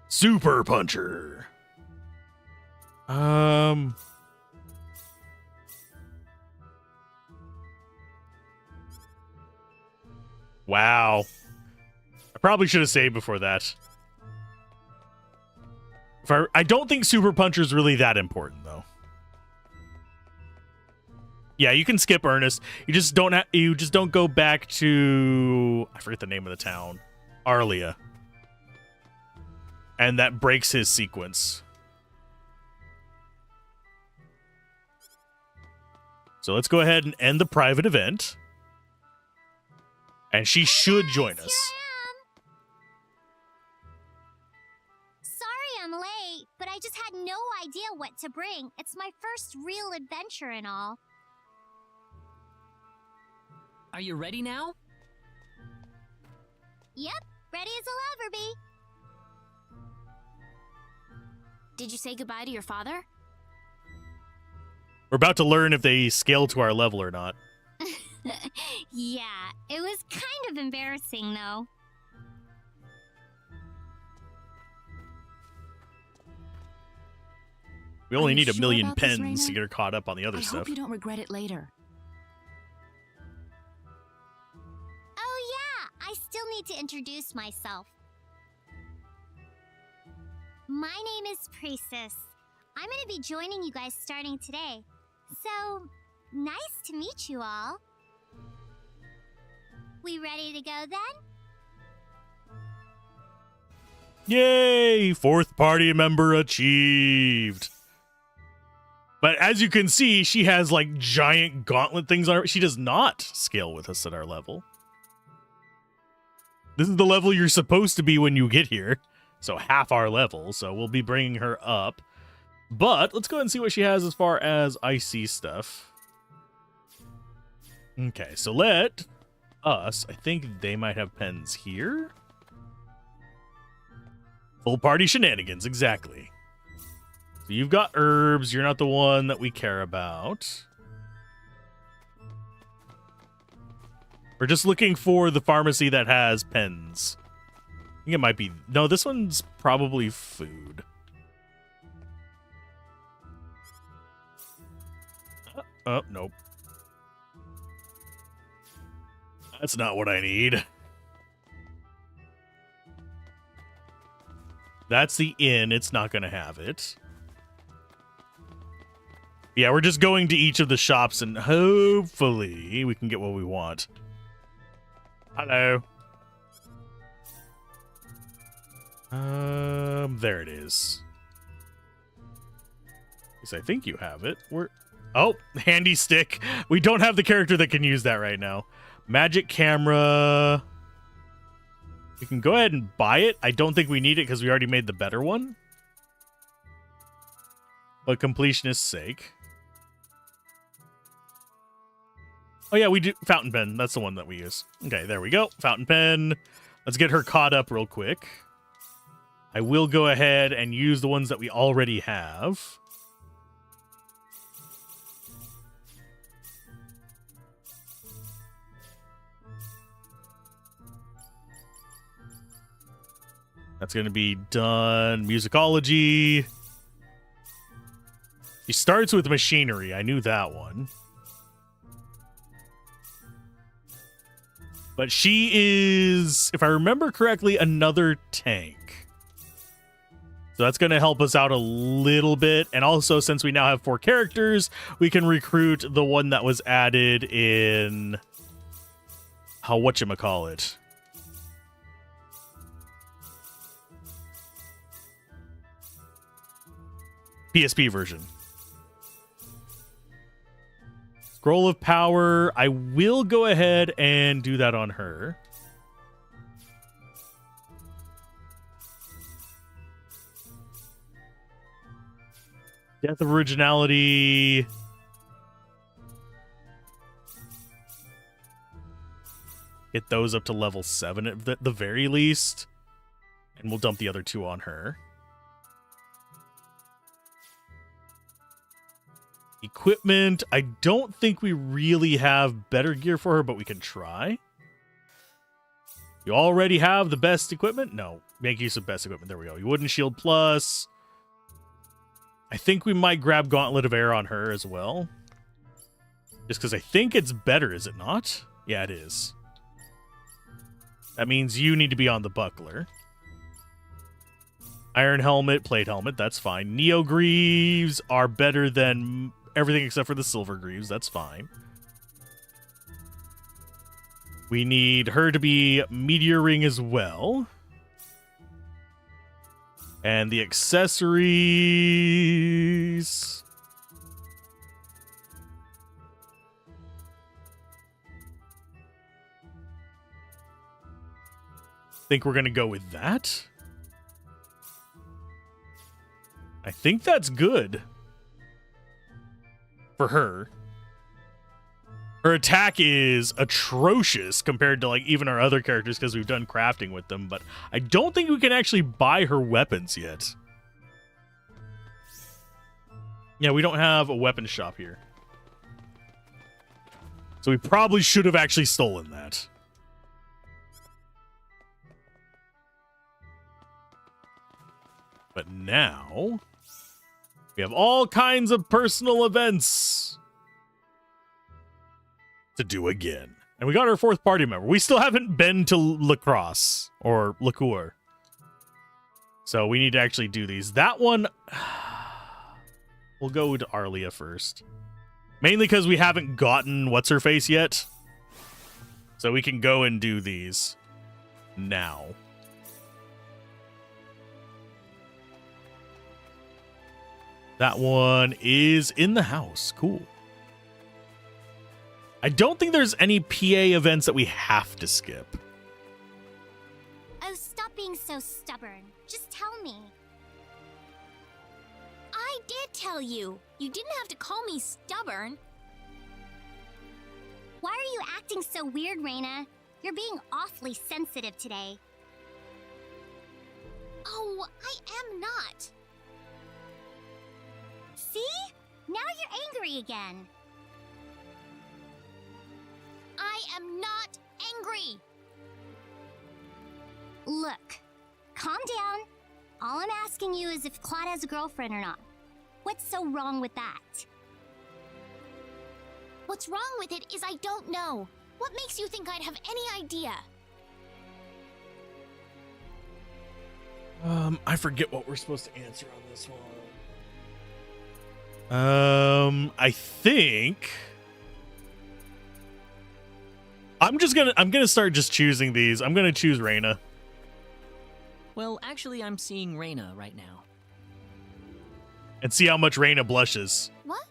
Super Puncher. Wow. I probably should have saved before that. I don't think Super Puncher is really that important, though. Yeah, you can skip Ernest. You just don't go back to, I forget the name of the town, Arlia, and that breaks his sequence. So let's go ahead and end the private event, and she should join us. Sorry I'm late, but I just had no idea what to bring. It's my first real adventure and all. Are you ready now? Yep, ready as I'll ever be. Did you say goodbye to your father? We're about to learn if they scale to our level or not. Yeah, it was kind of embarrassing though. We only Are you need a sure million about this, pens to Reina? get her caught up on the other I stuff. hope you don't regret it later. Oh yeah, I still need to introduce myself. My name is Priestess. I'm gonna be joining you guys starting today. So, nice to meet you all. We ready to go then? Yay! Fourth party member achieved. But as you can see, she has like giant gauntlet things on her. She does not scale with us at our level. This is the level you're supposed to be when you get here. So half our level. So we'll be bringing her up. But let's go ahead and see what she has as far as icy stuff. Okay, so let us, I think they might have pens here. Full party shenanigans, exactly. So you've got herbs. You're not the one that we care about. We're just looking for the pharmacy that has pens. I think it might be... No, this one's probably food. Oh, nope. That's not what I need. That's the inn. It's not going to have it. Yeah, we're just going to each of the shops and hopefully we can get what we want. Hello. There it is. Yes, I think you have it. Oh, handy stick. We don't have the character that can use that right now. Magic camera. We can go ahead and buy it. I don't think we need it because we already made the better one. But completionist's sake. Oh yeah, we do. Fountain pen. That's the one that we use. Okay, there we go. Fountain pen. Let's get her caught up real quick. I will go ahead and use the ones that we already have. That's going to be done. Musicology. She starts with machinery. I knew that one. But she is, if I remember correctly, another tank. So that's going to help us out a little bit. And also, since we now have 4 characters, we can recruit the one that was added in... whatchamacallit? PSP version. Scroll of Power. I will go ahead and do that on her. Death of Originality. Get those up to level 7 at the very least. And we'll dump the other 2 on her. Equipment. I don't think we really have better gear for her, but we can try. You already have the best equipment? No. Make use of best equipment. There we go. You wouldn't shield plus. I think we might grab Gauntlet of Air on her as well. Just because I think it's better, is it not? Yeah, it is. That means you need to be on the buckler. Iron helmet, plate helmet, that's fine. Neo greaves are better than everything except for the silver greaves, that's fine. We need her to be meteor ring as well. And the accessories... think we're gonna go with that. I think that's good for her. Her attack is atrocious compared to like even our other characters because we've done crafting with them, but I don't think we can actually buy her weapons yet. Yeah, we don't have a weapon shop here. So we probably should have actually stolen that. But now, we have all kinds of personal events to do again. And we got our 4th party member. We still haven't been to Lacrosse or Liqueur. So we need to actually do these. That one, we'll go to Arlia first. Mainly because we haven't gotten What's-Her-Face yet. So we can go and do these now. That one is in the house. Cool. I don't think there's any PA events that we have to skip. Oh, stop being so stubborn. Just tell me. I did tell you. You didn't have to call me stubborn. Why are you acting so weird, Reina? You're being awfully sensitive today. Oh, I am not. See? Now you're angry again. I am not angry. Look, calm down. All I'm asking you is if Claude has a girlfriend or not. What's so wrong with that? What's wrong with it is I don't know. What makes you think I'd have any idea? I forget what we're supposed to answer on this one. I think I'm gonna start just choosing these. I'm gonna choose Reina. Well, actually, I'm seeing Reina right now. And see how much Reina blushes. What?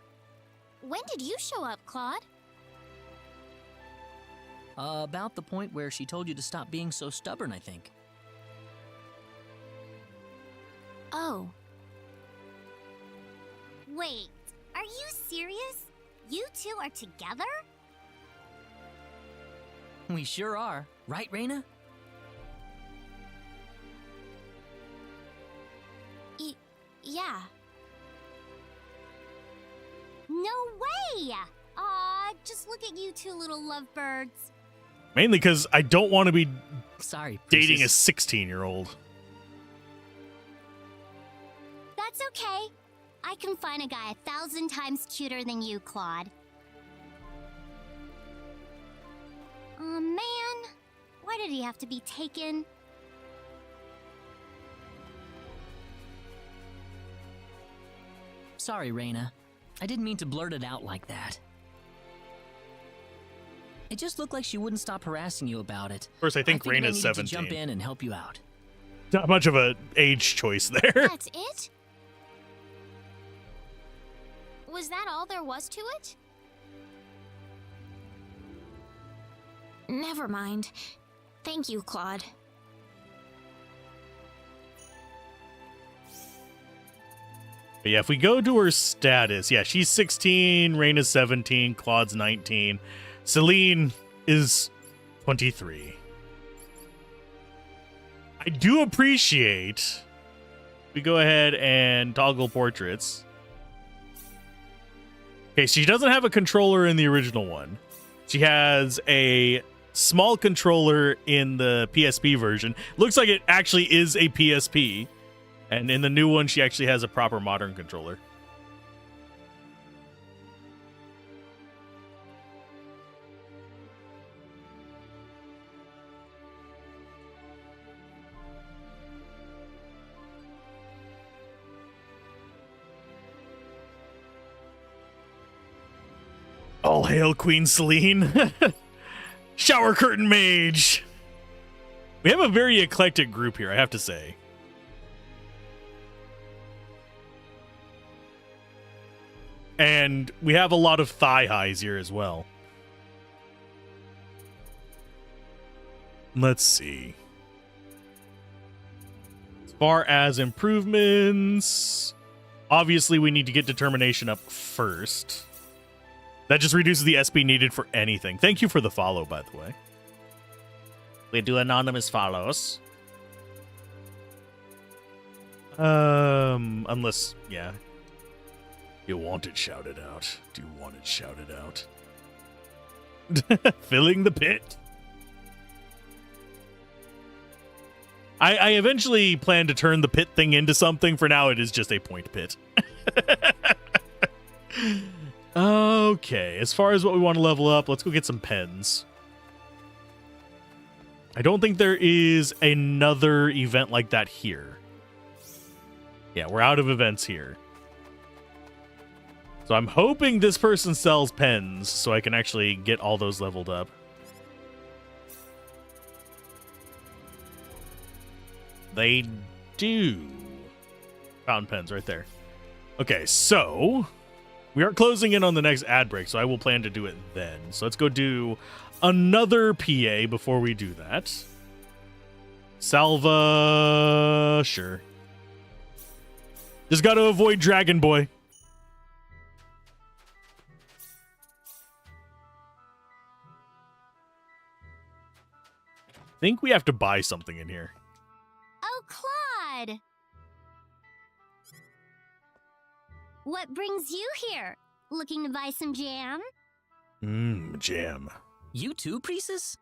When did you show up, Claude? About the point where she told you to stop being so stubborn, I think. Oh. Wait, are you serious? You two are together? We sure are. Right, Reina? Yeah. No way! Aw, just look at you two little lovebirds. Mainly because I don't want to be Sorry, dating a Princess. 16-year-old. That's okay. I can find a guy 1,000 times cuter than you, Claude. Aw, man. Why did he have to be taken? Sorry, Reina. I didn't mean to blurt it out like that. It just looked like she wouldn't stop harassing you about it. Of course, I think figured Reina's I needed 17. to jump in and help you out. Not much of a age choice there. That's it? Was that all there was to it? Never mind. Thank you, Claude. But yeah, if we go to her status, yeah, she's 16, Reina's 17, Claude's 19. Celine is 23. I do appreciate we go ahead and toggle portraits. Okay, she doesn't have a controller in the original one. She has a small controller in the PSP version. Looks like it actually is a PSP. And in the new one, she actually has a proper modern controller. All hail Queen Celine. Shower curtain mage. We have a very eclectic group here, I have to say. And we have a lot of thigh highs here as well. Let's see. As far as improvements, obviously we need to get determination up first. That just reduces the SP needed for anything. Thank you for the follow, by the way. We do anonymous follows. Unless, yeah. You want it shouted out. Do you want it shouted out? Filling the pit. I eventually plan to turn the pit thing into something. For now, it is just a point pit. Okay, as far as what we want to level up, let's go get some pens. I don't think there is another event like that here. Yeah, we're out of events here. So I'm hoping this person sells pens so I can actually get all those leveled up. They do. Fountain pens right there. Okay, so we are closing in on the next ad break, so I will plan to do it then. So let's go do another PA before we do that. Salva, sure. Just got to avoid Dragon Boy. I think we have to buy something in here. Oh, Claude! What brings you here? Looking to buy some jam? Jam. You too, Priestess?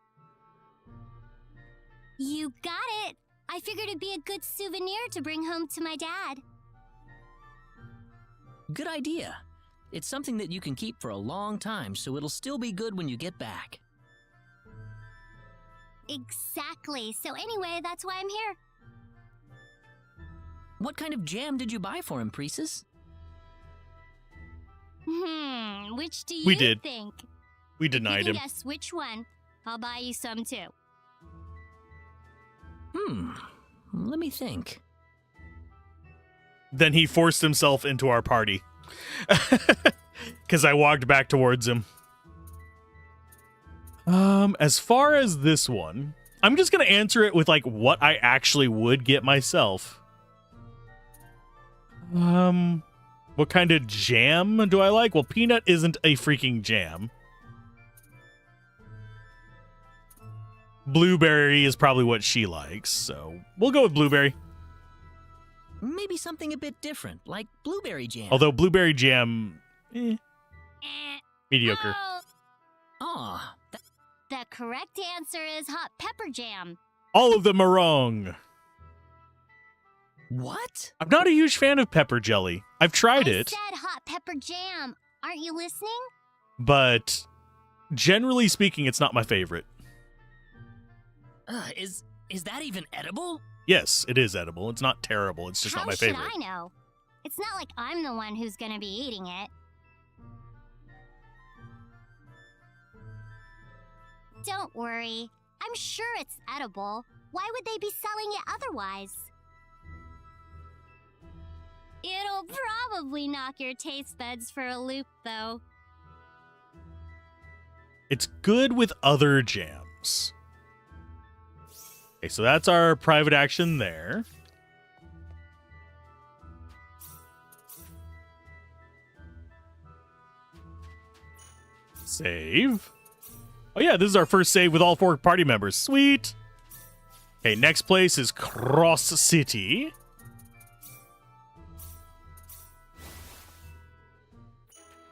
You got it! I figured it'd be a good souvenir to bring home to my dad. Good idea. It's something that you can keep for a long time, so it'll still be good when you get back. Exactly. So anyway, that's why I'm here. What kind of jam did you buy for him, Priestess? Which do you We did. think? We denied you him. can guess which one. I'll buy you some too. Let me think. Then he forced himself into our party. Because I walked back towards him. As far as this one, I'm just going to answer it with, like, what I actually would get myself. What kind of jam do I like? Well, peanut isn't a freaking jam. Blueberry is probably what she likes, so we'll go with blueberry. Maybe something a bit different, like blueberry jam. Although blueberry jam, mediocre. Aw, The correct answer is hot pepper jam. All of them are wrong. what? I'm not a huge fan of pepper jelly. I've tried it, I said hot pepper jam. Aren't you listening? but generally speaking, it's not my favorite. Is that even edible? Yes, it is edible. It's not terrible. It's just How not my should favorite. I know? It's not like I'm the one who's gonna be eating it. Don't worry. I'm sure it's edible. Why would they be selling it otherwise? It'll probably knock your taste buds for a loop, though. It's good with other jams. Okay, so that's our private action there. Save. Oh yeah, this is our first save with all 4 party members. Sweet. Okay, next place is Cross City.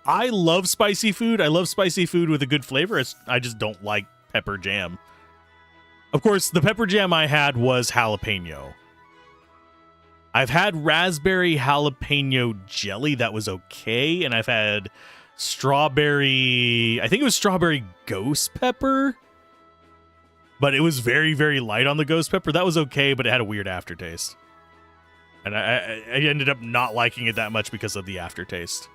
I love spicy food. I love spicy food with a good flavor. I just don't like pepper jam. Of course, the pepper jam I had was jalapeno. I've had raspberry jalapeno jelly that was okay, and I've had strawberry, I think it was strawberry ghost pepper, but it was very, very light on the ghost pepper. That was okay, but it had a weird aftertaste. And I ended up not liking it that much because of the aftertaste.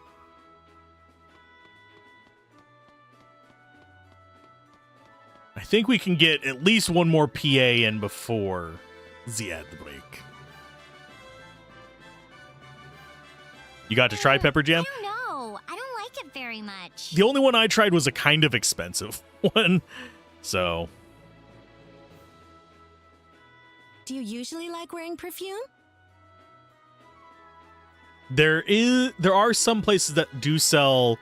I think we can get at least one more PA in before the ad break. You got to try pepper jam? I don't know. I don't like it very much. The only one I tried was a kind of expensive one. So. Do you usually like wearing perfume? There are some places that do sell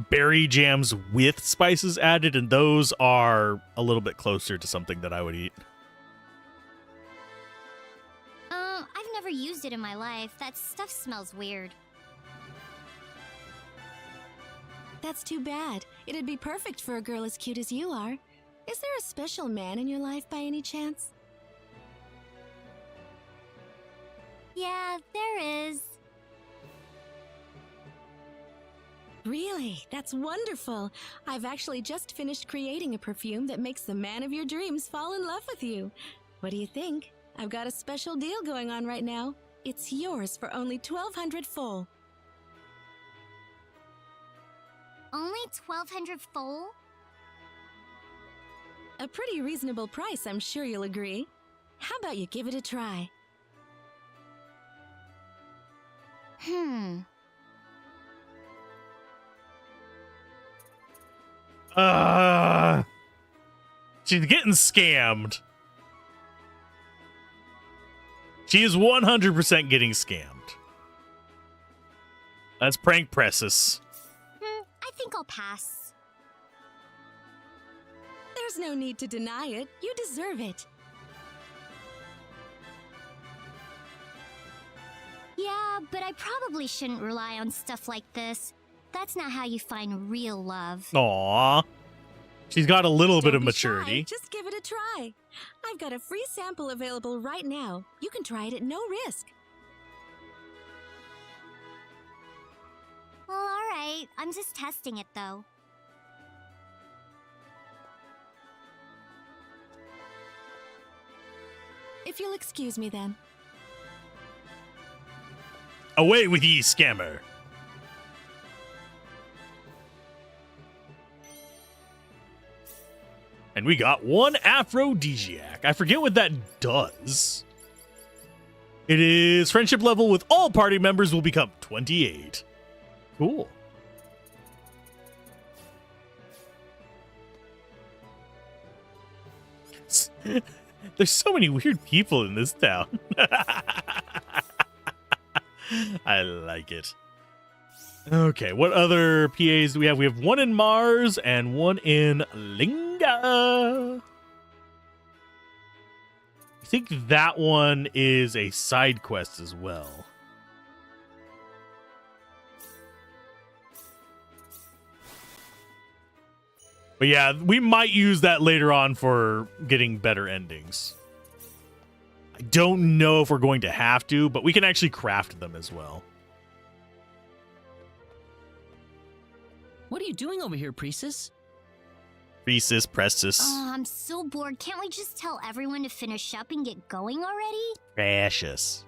berry jams with spices added, and those are a little bit closer to something that I would eat. I've never used it in my life. That stuff smells weird. That's too bad. It'd be perfect for a girl as cute as you are. Is there a special man in your life by any chance? Yeah, there is. Really? That's wonderful. I've actually just finished creating a perfume that makes the man of your dreams fall in love with you. What do you think? I've got a special deal going on right now. It's yours for only 1,200 full. Only 1,200 full? A pretty reasonable price, I'm sure you'll agree. How about you give it a try? She's getting scammed. She is 100% getting scammed. That's prank presses. I think I'll pass. There's no need to deny it. You deserve it. Yeah, but I probably shouldn't rely on stuff like this. That's not how you find real love. Aww. She's got a little bit of Don't be maturity. shy. Just give it a try. I've got a free sample available right now. You can try it at no risk. Well, alright. I'm just testing it, though. If you'll excuse me then. Away with ye, scammer. And we got one aphrodisiac. I forget what that does. It is friendship level with all party members will become 28. Cool. There's so many weird people in this town. I like it. Okay, what other PAs do we have? We have one in Mars and one in Linga. I think that one is a side quest as well. But yeah, we might use that later on for getting better endings. I don't know if we're going to have to, but we can actually craft them as well. What are you doing over here, Priestess? Priestess, Prestus. Oh, I'm so bored. Can't we just tell everyone to finish up and get going already? Precious.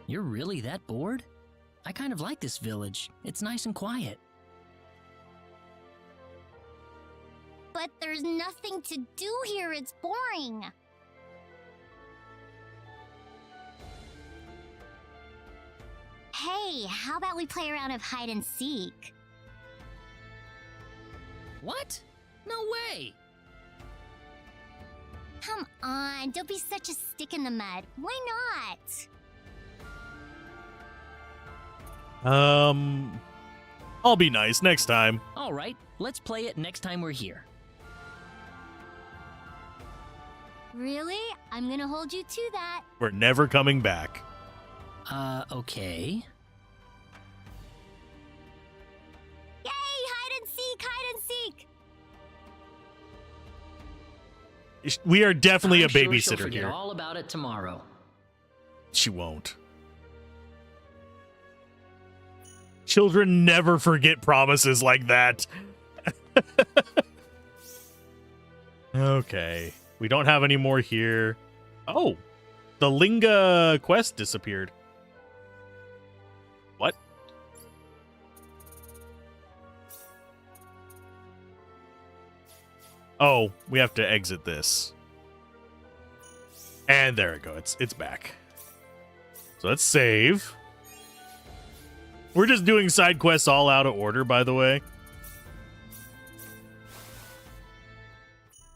You're really that bored? I kind of like this village. It's nice and quiet. But there's nothing to do here. It's boring. Hey, how about we play a round of hide and seek? What? No way! Come on, don't be such a stick in the mud. Why not? I'll be nice next time. All right, Let's play it next time we're here. Really? I'm gonna hold you to that. We're never coming back. Okay. Yay! Hide and seek! Hide and seek! We are definitely I'm a sure she'll babysitter forget here. all about it tomorrow. She won't. Children never forget promises like that. Okay. We don't have any more here. Oh, the Linga quest disappeared. What? Oh, we have to exit this. And there we go. It's back. So let's save. We're just doing side quests all out of order, by the way.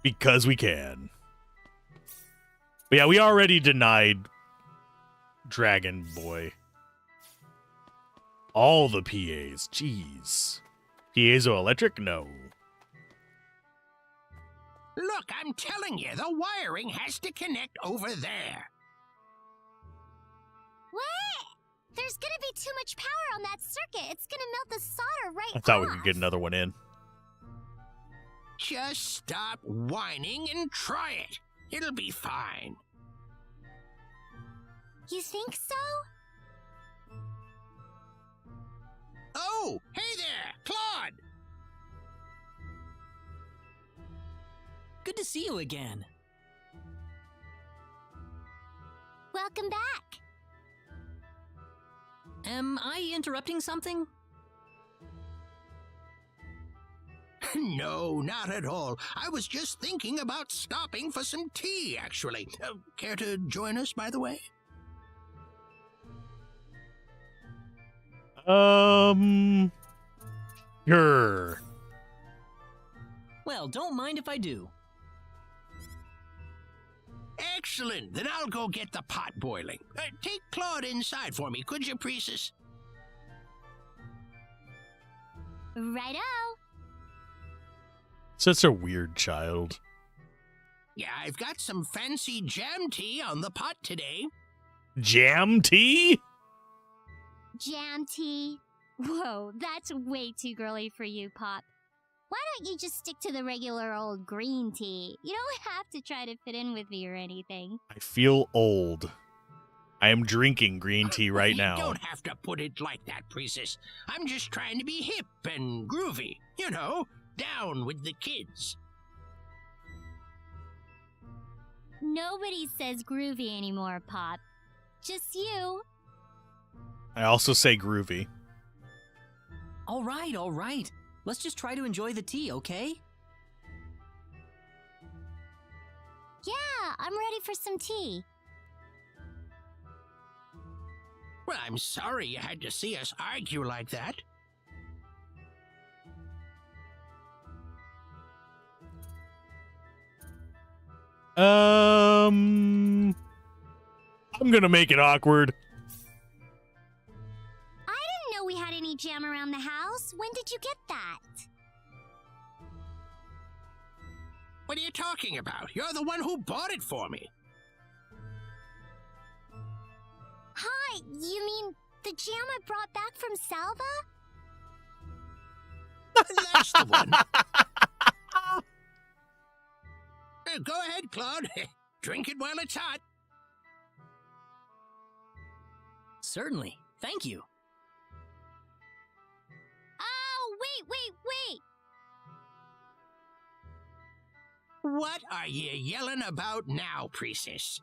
Because we can. But yeah, we already denied Dragon Boy. All the PAs. Jeez. Piezoelectric? No. Look, I'm telling you, the wiring has to connect over there. What? There's gonna be too much power on that circuit. It's gonna melt the solder right I thought off. we could get another one in. Just stop whining and try it. It'll be fine. You think so? Oh, hey there, Claude! Good to see you again. Welcome back. Am I interrupting something? No, not at all. I was just thinking about stopping for some tea, actually. Care to join us, by the way? Sure. Well, don't mind if I do. Excellent. Then I'll go get the pot boiling. Take Claude inside for me, could you, Priestess? Righto. Such a weird child. Yeah, I've got some fancy jam tea on the pot today. Jam tea? Jam tea. Whoa, that's way too girly for you, Pop. Why don't you just stick to the regular old green tea? You don't have to try to fit in with me or anything. I feel old. I am drinking green tea right now. You don't have to put it like that, Priestess. I'm just trying to be hip and groovy. You know, down with the kids. Nobody says groovy anymore, Pop. Just you. I also say groovy. All right. Let's just try to enjoy the tea, okay? Yeah, I'm ready for some tea. Well, I'm sorry you had to see us argue like that. I'm gonna make it awkward. I didn't know we had any jam around the house. When did you get that? What are you talking about? You're the one who bought it for me. Hi, you mean the jam I brought back from Salva? That's the one. Go ahead, Claude. Drink it while it's hot. Certainly. Thank you. Oh, wait! What are you yelling about now, Priestess?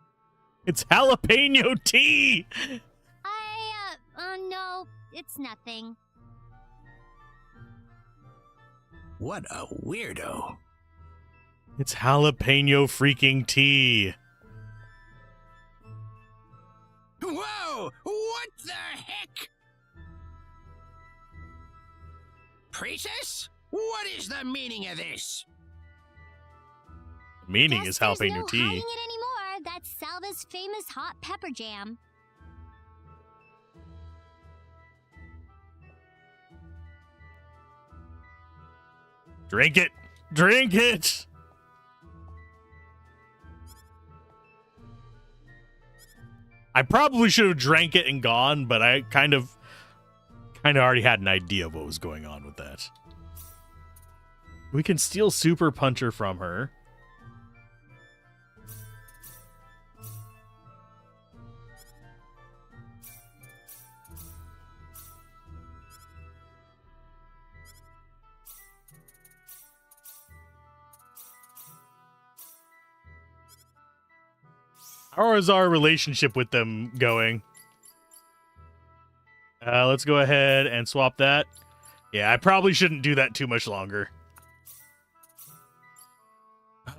It's jalapeno tea! No, it's nothing. What a weirdo. It's jalapeno freaking tea. Whoa! What the heck? Priestess? What is the meaning of this? Meaning Guess is there's jalapeno no tea. hiding it anymore. That's Salva's famous hot pepper jam. Drink it! Drink it! I probably should have drank it and gone, but I kind of already had an idea of what was going on with that. We can steal Super Puncher from her. How is our relationship with them going? Let's go ahead and swap that. Yeah, I probably shouldn't do that too much longer.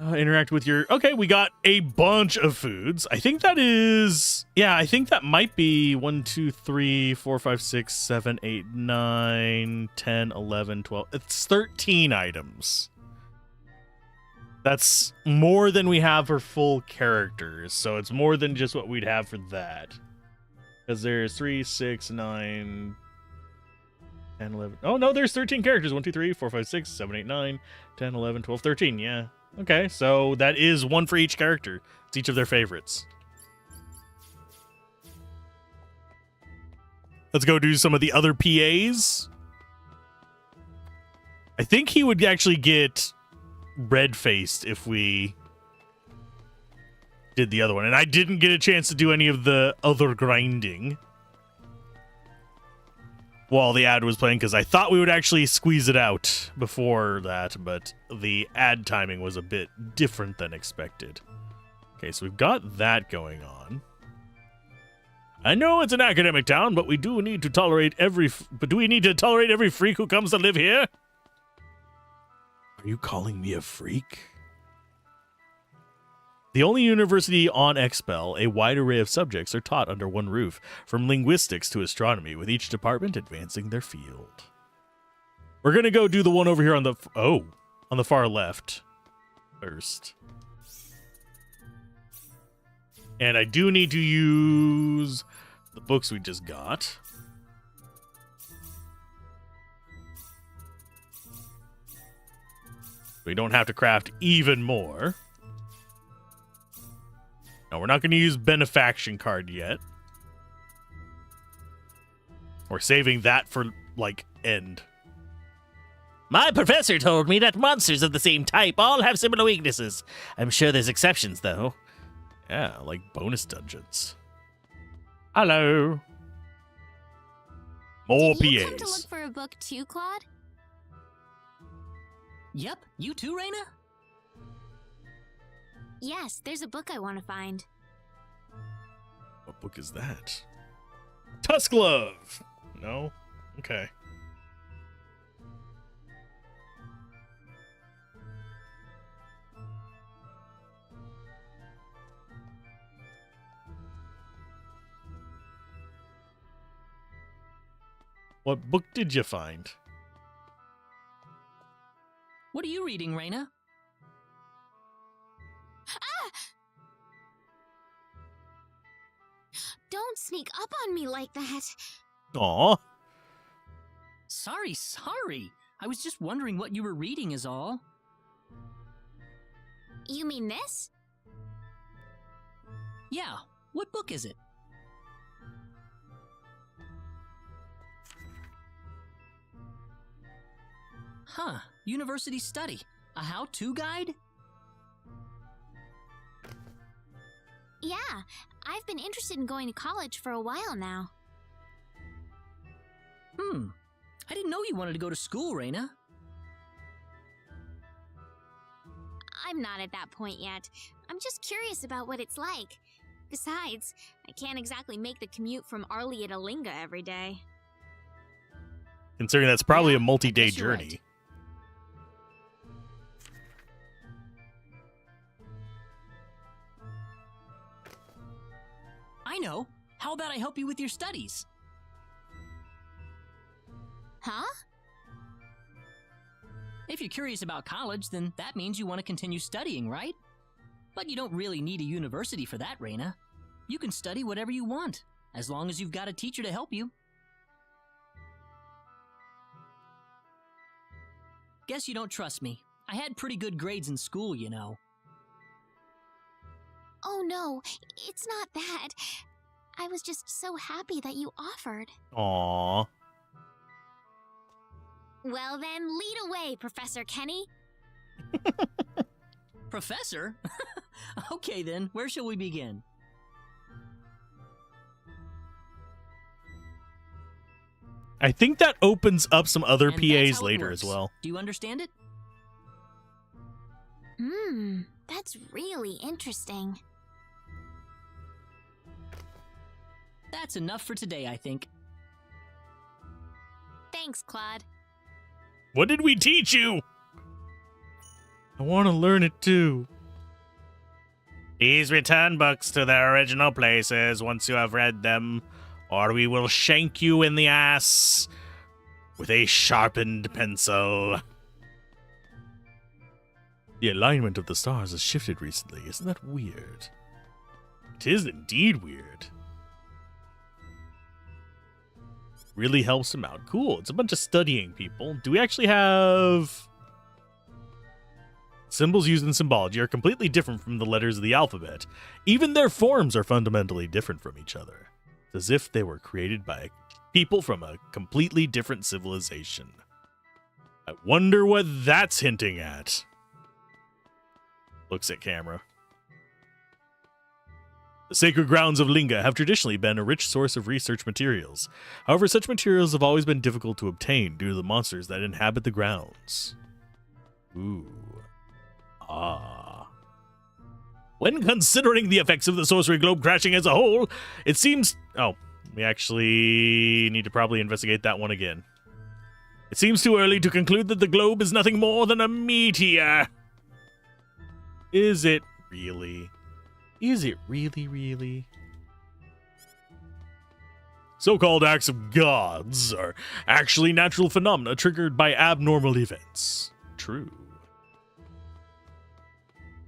Interact with your... Okay, we got a bunch of foods. I think that is... Yeah, I think that might be 1, 2, 3, 4, 5, 6, 7, 8, 9, 10, 11, 12... It's 13 items. That's more than we have for full characters, so it's more than just what we'd have for that. Because there's 3, 6, 9, 10, 11... Oh, no, there's 13 characters. 1, 2, 3, 4, 5, 6, 7, 8, 9, 10, 11, 12, 13. Yeah. Okay, so that is one for each character. It's each of their favorites. Let's go do some of the other PAs. I think he would actually get red-faced if we did the other one. And I didn't get a chance to do any of the other grinding while the ad was playing, because I thought we would actually squeeze it out before that, but the ad timing was a bit different than expected. Okay, so we've got that going on. I know it's an academic town, but we do need to tolerate every... But do we need to tolerate every freak who comes to live here? Are you calling me a freak? The only university on Expel, a wide array of subjects are taught under one roof, from linguistics to astronomy, with each department advancing their field. We're going to go do the one over here on the... Oh, on the far left first. And I do need to use the books we just got. We don't have to craft even more. No, we're not going to use Benefaction card yet. We're saving that for, like, end. My professor told me that monsters of the same type all have similar weaknesses. I'm sure there's exceptions, though. Yeah, like bonus dungeons. Hello. More Did you PAs. come to look for a book too, Claude? Yep, you too, Raina? Yes, there's a book I want to find. What book is that? Tusk Glove. No? Okay. What book did you find? What are you reading, Raina? Ah! Don't sneak up on me like that. Aw. Sorry. I was just wondering what you were reading is all. You mean this? Yeah, what book is it? Huh, University Study. A how-to guide? Yeah, I've been interested in going to college for a while now. I didn't know you wanted to go to school, Raina. I'm not at that point yet. I'm just curious about what it's like. Besides, I can't exactly make the commute from Arlia to Linga every day. Considering that's probably a multi-day journey. Right. I know. How about I help you with your studies? Huh? If you're curious about college, then that means you want to continue studying, right? But you don't really need a university for that, Raina. You can study whatever you want, as long as you've got a teacher to help you. Guess you don't trust me. I had pretty good grades in school, you know. Oh no, it's not that. I was just so happy that you offered. Aww. Well then, lead away, Professor Kenny. Professor? Okay then, where shall we begin? I think that opens up some other And that's PAs how it later works. as well. Do you understand it? That's really interesting. That's enough for today, I think. Thanks, Claude. What did we teach you? I want to learn it too. Please return books to their original places once you have read them, or we will shank you in the ass with a sharpened pencil. The alignment of the stars has shifted recently. Isn't that weird? It is indeed weird. Really helps him out. Cool. It's a bunch of studying people. Do we actually have... Symbols used in symbology are completely different from the letters of the alphabet. Even their forms are fundamentally different from each other. It's as if they were created by people from a completely different civilization. I wonder what that's hinting at. Looks at camera. The sacred grounds of Linga have traditionally been a rich source of research materials. However, such materials have always been difficult to obtain due to the monsters that inhabit the grounds. Ooh. Ah. When considering the effects of the sorcery globe crashing as a whole, it seems... Oh, we actually need to probably investigate that one again. It seems too early to conclude that the globe is nothing more than a meteor. Is it really? Is it really? So-called acts of gods are actually natural phenomena triggered by abnormal events. True.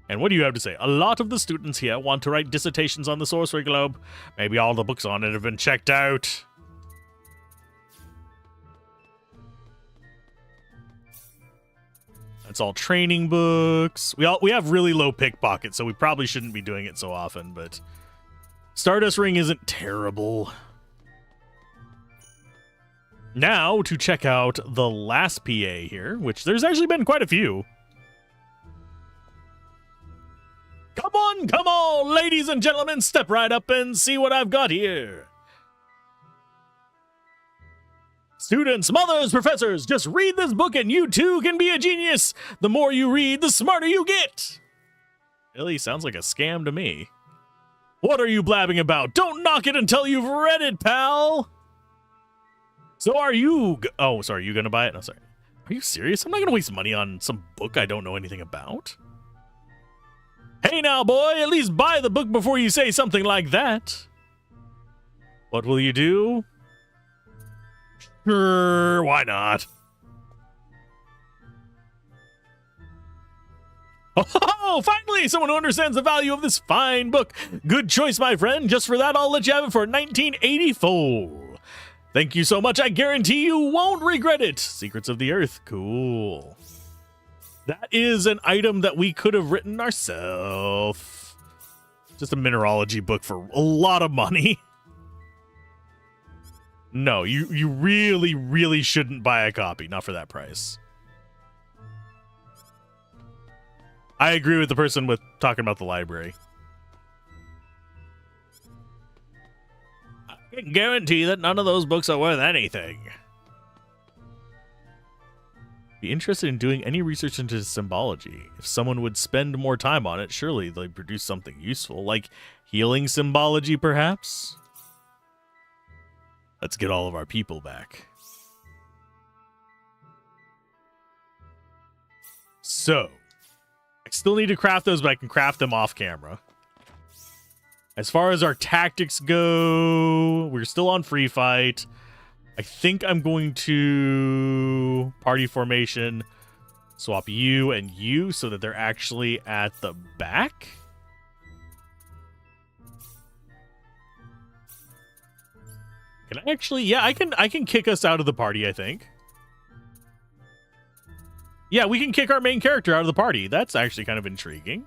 And what do you have to say? A lot of the students here want to write dissertations on the sorcery globe. Maybe all the books on it have been checked out. It's all training books. We have really low pickpocket, so we probably shouldn't be doing it so often, but Stardust Ring isn't terrible. Now to check out the last PA here, which there's actually been quite a few. Come on, ladies and gentlemen, step right up and see what I've got here. Students, mothers, professors, just read this book and you too can be a genius. The more you read, the smarter you get. Really sounds like a scam to me. What are you blabbing about? Don't knock it until you've read it, pal. So are you... Oh, sorry, you gonna buy it? No, sorry. Are you serious? I'm not gonna waste money on some book I don't know anything about. Hey now, boy, at least buy the book before you say something like that. What will you do? Sure, why not? Oh, finally, someone who understands the value of this fine book. Good choice, my friend. Just for that, I'll let you have it for 1984. Thank you so much. I guarantee you won't regret it. Secrets of the Earth. Cool. That is an item that we could have written ourselves. Just a mineralogy book for a lot of money. No, you really, really shouldn't buy a copy. Not for that price. I agree with the person with talking about the library. I can guarantee that none of those books are worth anything. Be interested in doing any research into symbology. If someone would spend more time on it, surely they'd produce something useful, like healing symbology, perhaps? Let's get all of our people back. So, I still need to craft those, but I can craft them off camera. As far as our tactics go, we're still on free fight. I think I'm going to party formation, swap you and you so that they're actually at the back. Can I actually? Yeah, I can kick us out of the party, I think. Yeah, we can kick our main character out of the party. That's actually kind of intriguing.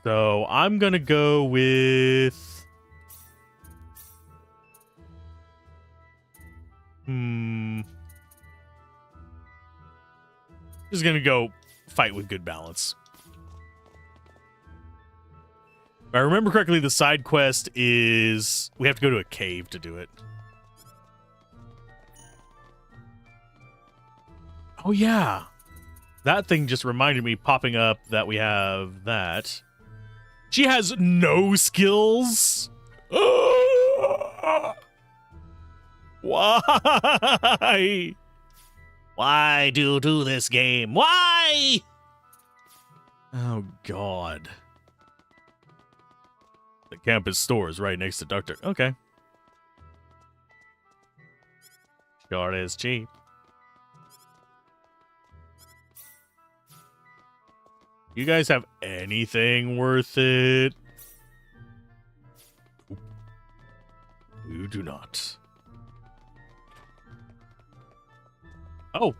So I'm going to go with... Just going to go fight with good balance. If I remember correctly, the side quest is... We have to go to a cave to do it. Oh, yeah. That thing just reminded me, popping up, that we have that. She has no skills? Why? Why do you do this game? Why? Oh, God. The campus store is right next to Dr. Okay. Sure is cheap. You guys have anything worth it? You do not. Oh.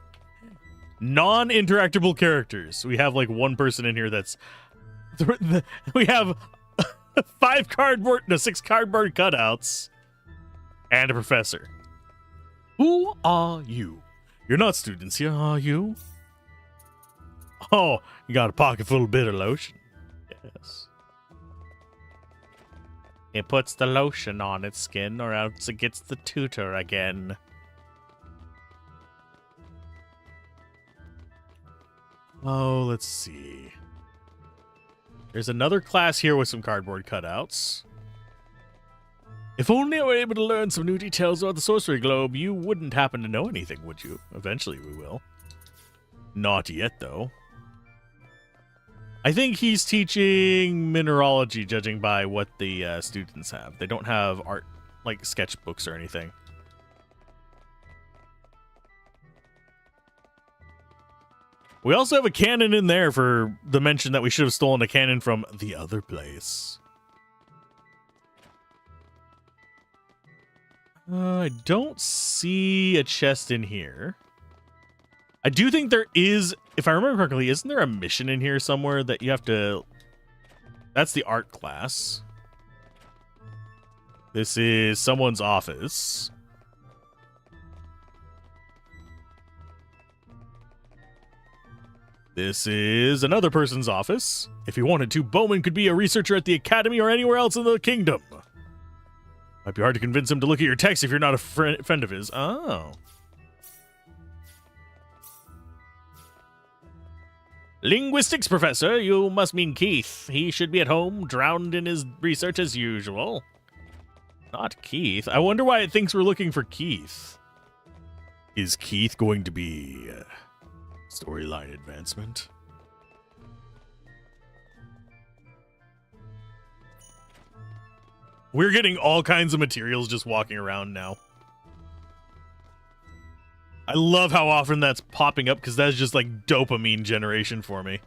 Non-interactable characters. We have like one person in here that's... We have 6 cardboard cutouts. And a professor. Who are you? You're not students here, are you? Oh, you got a pocket full of bitter lotion. Yes. It puts the lotion on its skin, or else it gets the tutor again. Oh, let's see. There's another class here with some cardboard cutouts. If only I were able to learn some new details about the sorcery globe, you wouldn't happen to know anything, would you? Eventually we will. Not yet, though. I think he's teaching mineralogy, judging by what the students have. They don't have art, like sketchbooks or anything. We also have a cannon in there for the mention that we should have stolen a cannon from the other place. I don't see a chest in here. I do think there is, if I remember correctly, isn't there a mission in here somewhere that you have to... That's the art class. This is someone's office. This is another person's office. If he wanted to, Bowman could be a researcher at the academy or anywhere else in the kingdom. Might be hard to convince him to look at your text if you're not a friend of his. Oh. Linguistics professor, you must mean Keith. He should be at home, drowned in his research as usual. Not Keith. I wonder why it thinks we're looking for Keith. Is Keith going to be storyline advancement? We're getting all kinds of materials just walking around now. I love how often that's popping up because that's just like dopamine generation for me.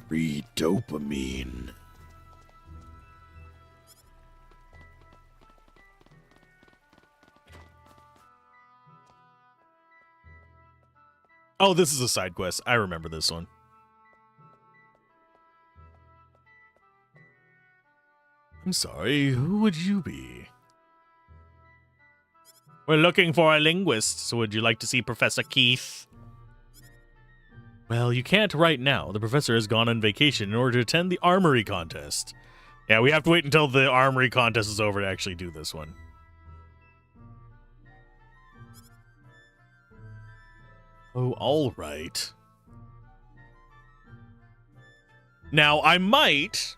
Free dopamine. Oh, this is a side quest. I remember this one. I'm sorry, who would you be? We're looking for a linguist, so would you like to see Professor Keith? Well, you can't right now. The professor has gone on vacation in order to attend the armory contest. Yeah, we have to wait until the armory contest is over to actually do this one. Oh, all right. Now, I might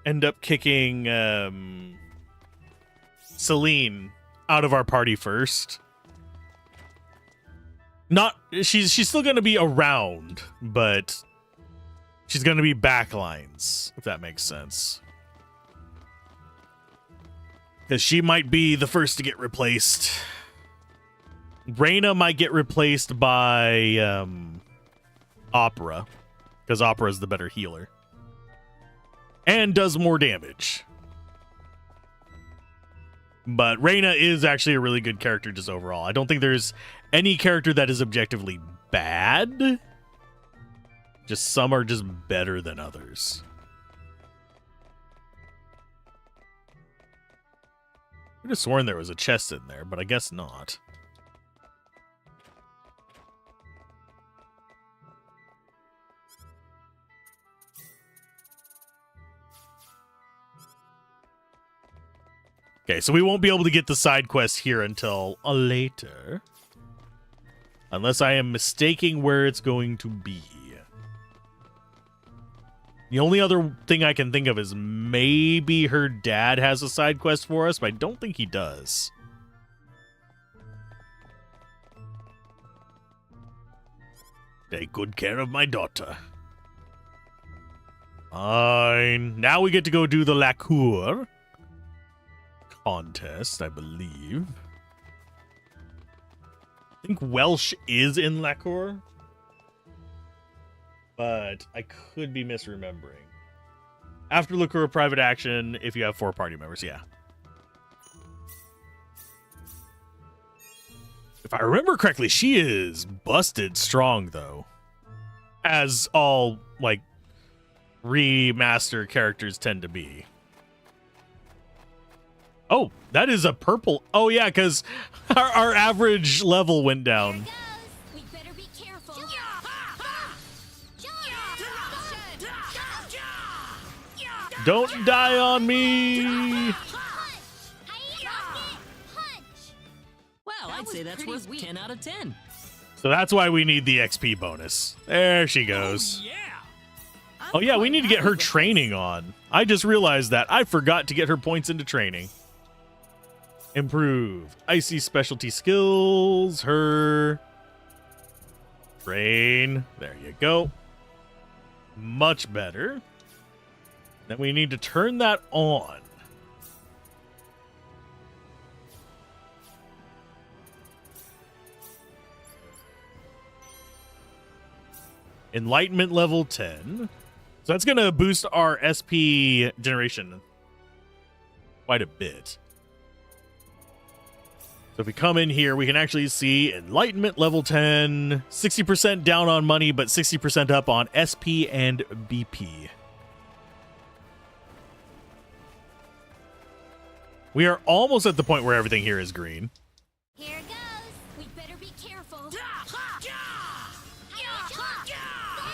end up kicking Celine out of our party first. Not she's still going to be around, but she's going to be backlines, if that makes sense. Because she might be the first to get replaced. Reyna might get replaced by Opera, because Opera is the better healer and does more damage. But Reina is actually a really good character just overall. I don't think there's any character that is objectively bad. Just some are just better than others. I could have sworn there was a chest in there, but I guess not. Okay, so we won't be able to get the side quest here until later. Unless I am mistaking where it's going to be. The only other thing I can think of is maybe her dad has a side quest for us, but I don't think he does. Take good care of my daughter. Fine. Now we get to go do the Lacour contest, I believe. I think Welsh is in Lacour, but I could be misremembering. After Lacour private action, if you have 4 party members, yeah. If I remember correctly, she is busted strong, though. As all, like, remaster characters tend to be. Oh, that is a purple. Oh, yeah, because our average level went down. We better be careful. Don't die on me. Well, I'd say that's worth 10 out of 10. So that's why we need the XP bonus. There she goes. Oh, yeah, we need to get her training on. I just realized that. I forgot to get her points into training. Improve. Icy specialty skills. Her. Train. There you go. Much better. Then we need to turn that on. Enlightenment level 10. So that's going to boost our SP generation quite a bit. So if we come in here, we can actually see Enlightenment level 10, 60% down on money, but 60% up on SP and BP. We are almost at the point where everything here is green. Here goes. We better be careful.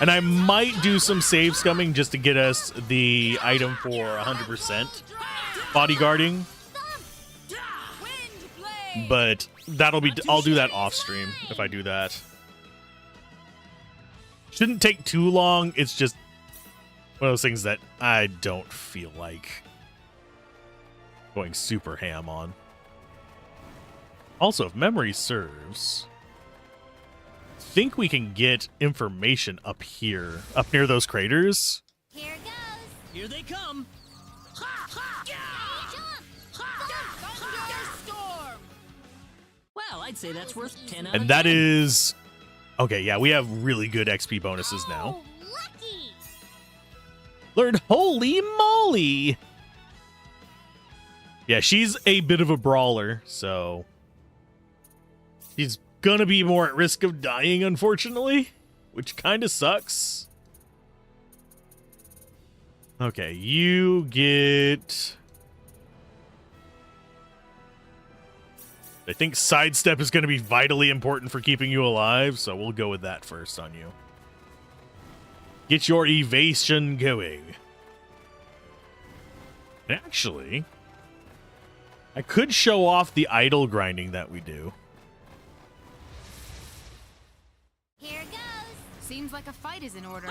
And I might do some save scumming just to get us the item for 100% bodyguarding. But that'll be, I'll do that off stream if I do that. Shouldn't take too long. It's just one of those things that I don't feel like going super ham on. Also, if memory serves, I think we can get information up here, up near those craters. Here goes. Here they come. Well, I'd say that's worth 10 out of 10. And that is... Okay, yeah, we have really good XP bonuses now. Lucky. Learned holy moly! Yeah, she's a bit of a brawler, so... She's gonna be more at risk of dying, unfortunately, which kind of sucks. Okay, you get... I think sidestep is going to be vitally important for keeping you alive, so we'll go with that first on you. Get your evasion going. And actually, I could show off the idle grinding that we do. Here goes. Seems like a fight is in order.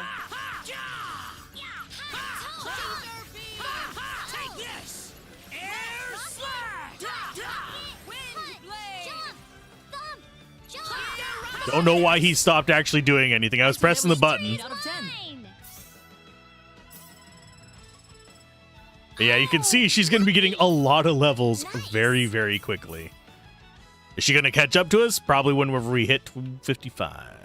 Take this! Air slash! Don't know why he stopped actually doing anything. I was pressing the button. But yeah, you can see she's going to be getting a lot of levels very, very quickly. Is she going to catch up to us? Probably whenever we hit 55.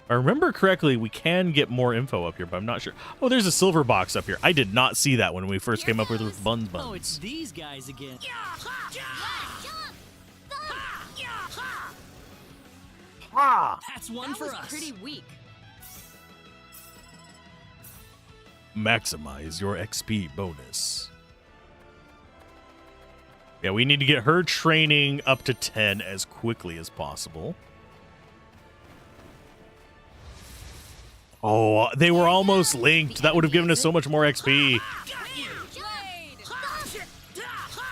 If I remember correctly, we can get more info up here, but I'm not sure. Oh, there's a silver box up here. I did not see that when we first came up with Buns. Oh, it's these guys again. That's one for us. Pretty weak. Maximize your XP bonus. Yeah, we need to get her training up to 10 as quickly as possible. Oh, they were almost linked. That would have given us so much more XP.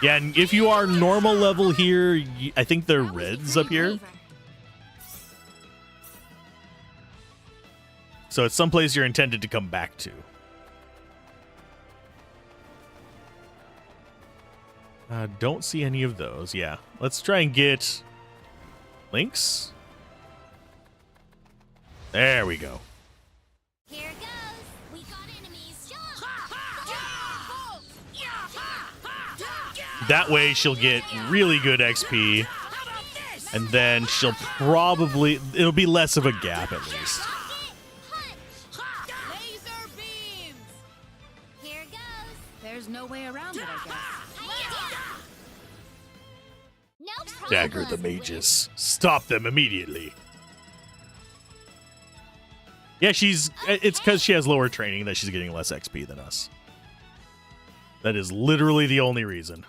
Yeah, and if you are normal level here, I think they're reds up here. So it's someplace you're intended to come back to. Don't see any of those. Yeah, let's try and get links. There we go. Here goes. We got enemies. That way she'll get really good XP. And then she'll probably... It'll be less of a gap at least. Laser beams! Here goes. There's no way around it, I guess. No problem. Dagger the mages. Stop them immediately. Yeah, it's because she has lower training that she's getting less XP than us. That is literally the only reason.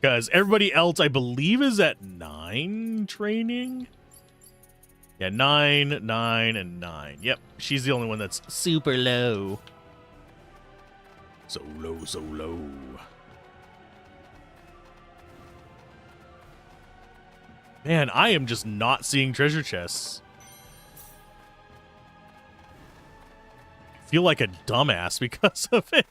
Because everybody else, I believe, is at 9 training. Yeah, 9, 9, and 9. Yep, she's the only one that's super low. So low, so low. Man, I am just not seeing treasure chests. I feel like a dumbass because of it.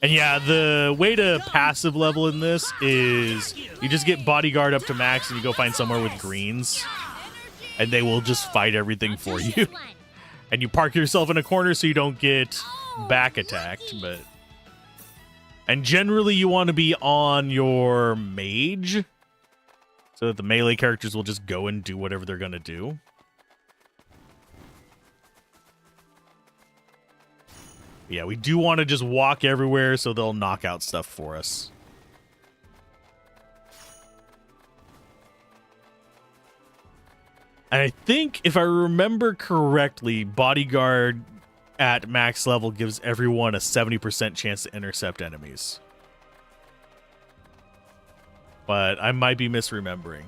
And yeah, the way to passive level in this is you just get bodyguard up to max and you go find somewhere with greens. And they will just fight everything for you. And you park yourself in a corner so you don't get back attacked, but... And generally you want to be on your mage so that the melee characters will just go and do whatever they're going to do. Yeah, we do want to just walk everywhere so they'll knock out stuff for us. And I think, if I remember correctly, bodyguard at max level gives everyone a 70% chance to intercept enemies. But I might be misremembering.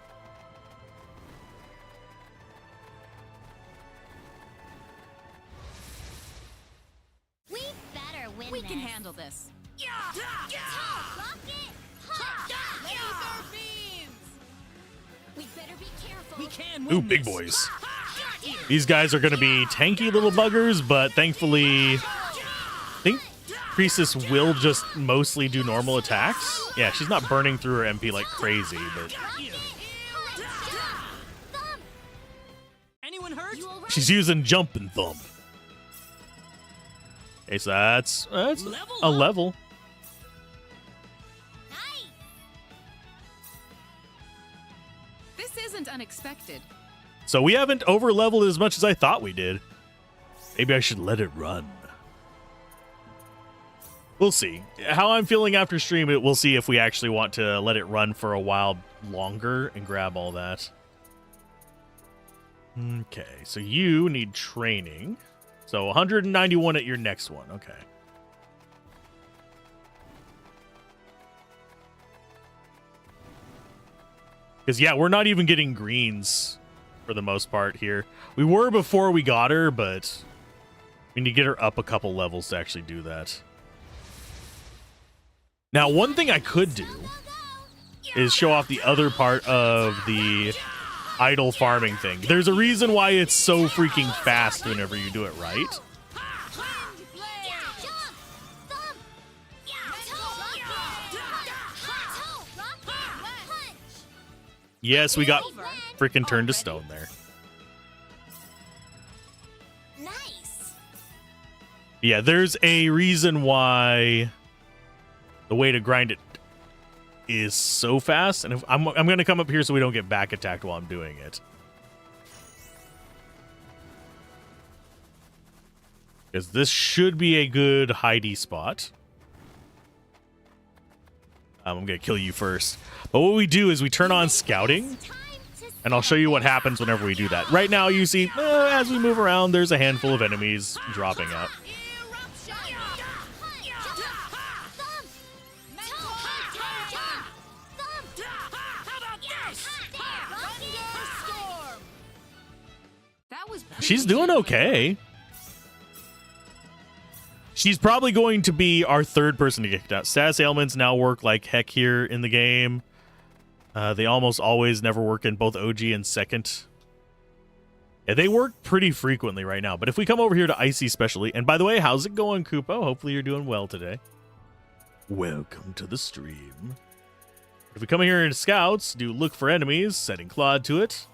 We better win We this. can handle this. Laser beams. We better be careful. We can Ooh, win big this. boys. These guys are going to be tanky little buggers, but thankfully, I think Priestess will just mostly do normal attacks. Yeah, she's not burning through her MP like crazy, but Anyone hurt? she's using jump and thump. Okay, so that's a level. This isn't unexpected. So we haven't over-leveled as much as I thought we did. Maybe I should let it run. We'll see. How I'm feeling after stream, we'll see if we actually want to let it run for a while longer and grab all that. Okay, so you need training. So 191 at your next one. Okay. Because, yeah, we're not even getting greens for the most part here. We were before we got her, but we need to get her up a couple levels to actually do that. Now, one thing I could do is show off the other part of the idle farming thing. There's a reason why it's so freaking fast whenever you do it right. Yes, we got freaking turned to stone there. Nice. Yeah, there's a reason why the way to grind it is so fast, and if I'm going to come up here so we don't get back attacked while I'm doing it. Because this should be a good hidey spot. I'm going to kill you first. But what we do is we turn on scouting, and I'll show you what happens whenever we do that. Right now, you see, as we move around, there's a handful of enemies dropping out. She's doing okay. She's probably going to be our third person to get kicked out. Status ailments now work like heck here in the game. They almost always never work in both OG and second. Yeah, they work pretty frequently right now. But if we come over here to Icy Specially, and by the way, how's it going, Koopo? Hopefully you're doing well today. Welcome to the stream. If we come in here into Scouts, do look for enemies, setting Claude to it.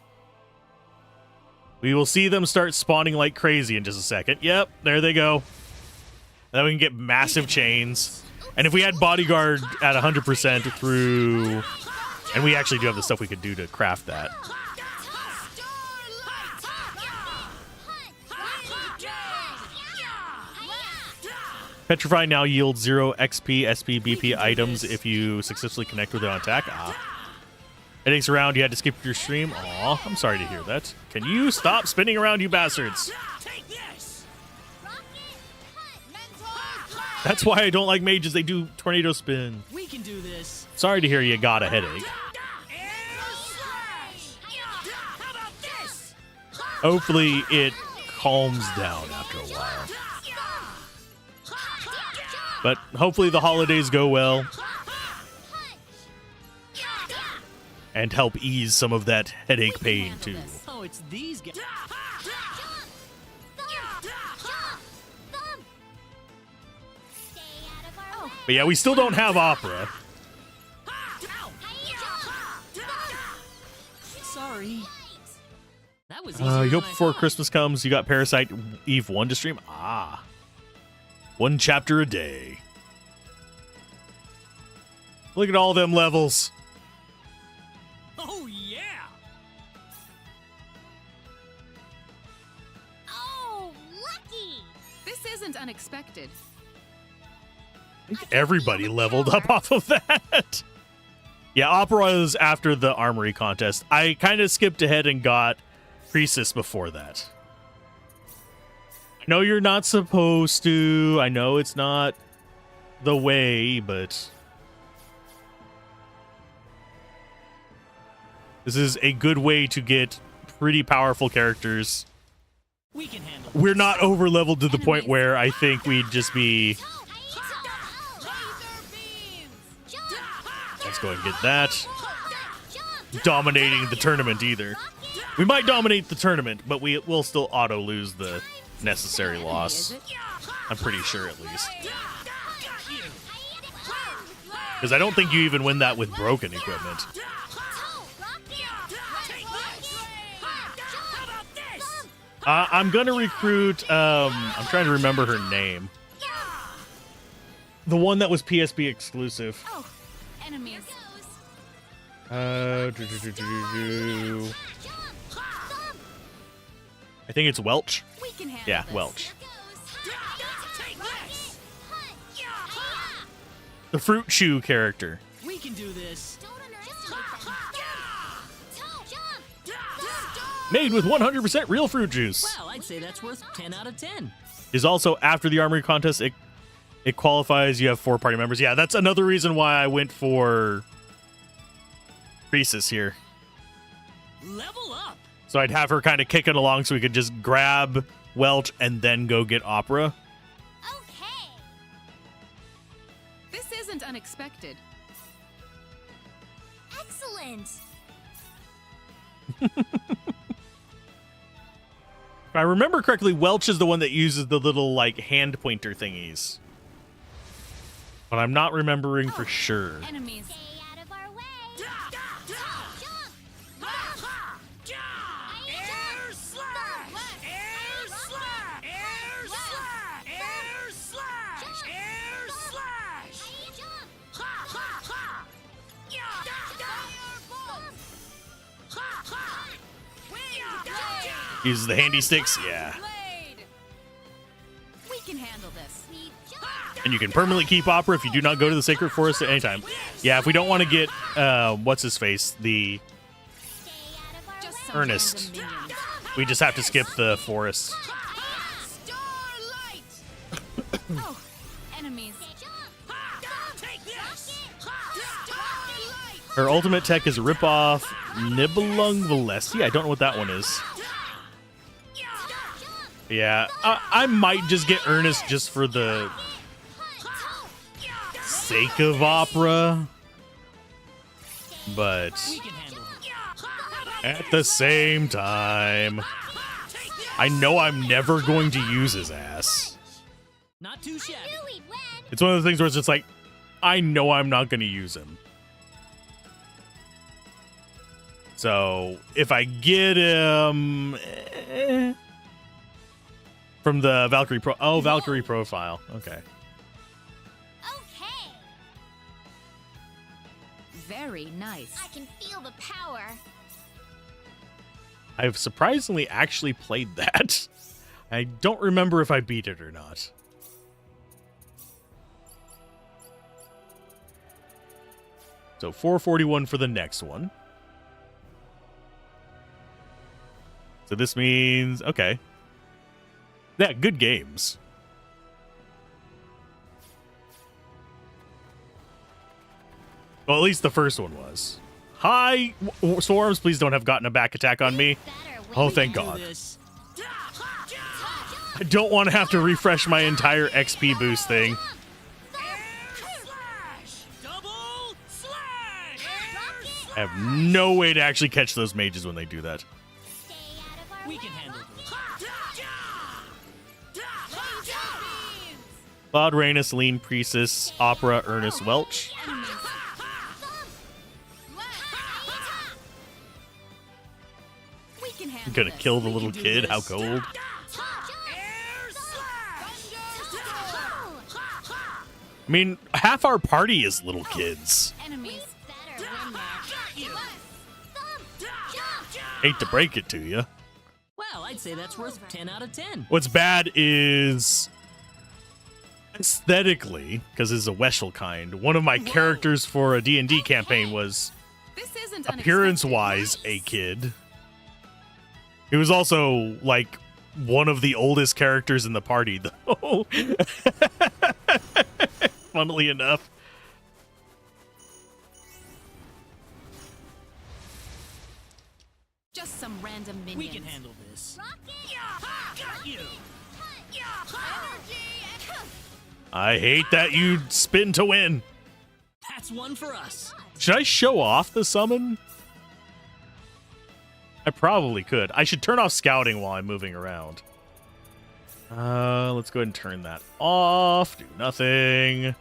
We will see them start spawning like crazy in just a second. Yep, there they go. Then we can get massive chains. And if we had Bodyguard at 100% through... And we actually do have the stuff we could do to craft that. Petrify now yields 0 XP, SP, BP items if you successfully connect with it on attack. Headaches around, you had to skip your stream. Aw, I'm sorry to hear that. Can you stop spinning around, you bastards? That's why I don't like mages. They do tornado spin. We can do this. Sorry to hear you got a headache. Hopefully it calms down after a while. But hopefully the holidays go well. And help ease some of that headache pain too. Oh, it's these guys. But yeah, we still don't have Opera. Sorry. That was You hope before Christmas comes, you got Parasite Eve 1 to stream? Ah. 1 chapter a day. Look at all them levels. Oh, yeah. Oh, lucky. This isn't unexpected. I think everybody leveled up off of that. Yeah, Opera is after the Armory contest. I kind of skipped ahead and got Priestess before that. I know you're not supposed to. I know it's not the way, but this is a good way to get pretty powerful characters. We can handle We're not over leveled to the point where I think we'd just be... Let's go and get that. Dominating the tournament either. We might dominate the tournament, but we'll still auto lose the necessary loss. I'm pretty sure at least. Because I don't think you even win that with broken equipment. I'm gonna recruit, I'm trying to remember her name. The one that was PSP exclusive. Enemies. I think it's Welch. Yeah, Welch. The Fruit Chew character. We can do this. Made with 100% real fruit juice. Well, I'd say that's worth 10 out of 10. Is also after the Armory contest, it qualifies. You have 4 party members. Yeah, that's another reason why I went for Priestess here. Level up. So I'd have her kind of kicking along so we could just grab Welch and then go get Opera. Okay. This isn't unexpected. Excellent. If I remember correctly, Welch is the one that uses the little, like, hand pointer thingies. But I'm not remembering for sure. Enemies. Stay out of our way. Air slash! Air slash! Air slash! Air slash! Air slash! Use the handy sticks, yeah. We can handle this. And you can permanently keep Opera if you do not go to the Sacred Forest at any time. Yeah, if we don't want to get, what's his face, the Ernest, we just have to skip the forest. Oh, enemies. Her ultimate tech is Rip-Off Nibelung Valesti. I don't know what that one is. Yeah, I might just get Ernest just for the sake of Opera. But at the same time, I know I'm never going to use his ass. Not too shabby. It's one of the things where it's just like, I know I'm not going to use him. So if I get him from the Valkyrie Valkyrie profile. Okay. Okay. Very nice. I can feel the power. I've surprisingly actually played that. I don't remember if I beat it or not. So 441 for the next one. So this means, okay. Yeah, good games. Well, at least the first one was. Hi, Swarms, please don't have gotten a back attack on me. Oh, thank God. I don't want to have to refresh my entire XP boost thing. I have no way to actually catch those mages when they do that. We can handle this. Claude Rainus, Lean Priestess, Opera, Ernest Welch. I'm gonna kill the little kid, how cold. I mean, half our party is little kids. Hate to break it to you. Well, I'd say that's worth 10 out of 10. What's bad is aesthetically, because it's a Weshel kind, one of my characters for a D&D campaign was appearance-wise a kid. He was also, like, one of the oldest characters in the party, though. Funnily enough. Just some random minions. We can handle this. Got you. I hate that you spin to win. That's one for us. Should I show off the summon? I probably could. I should turn off scouting while I'm moving around. Let's go ahead and turn that off. Do nothing.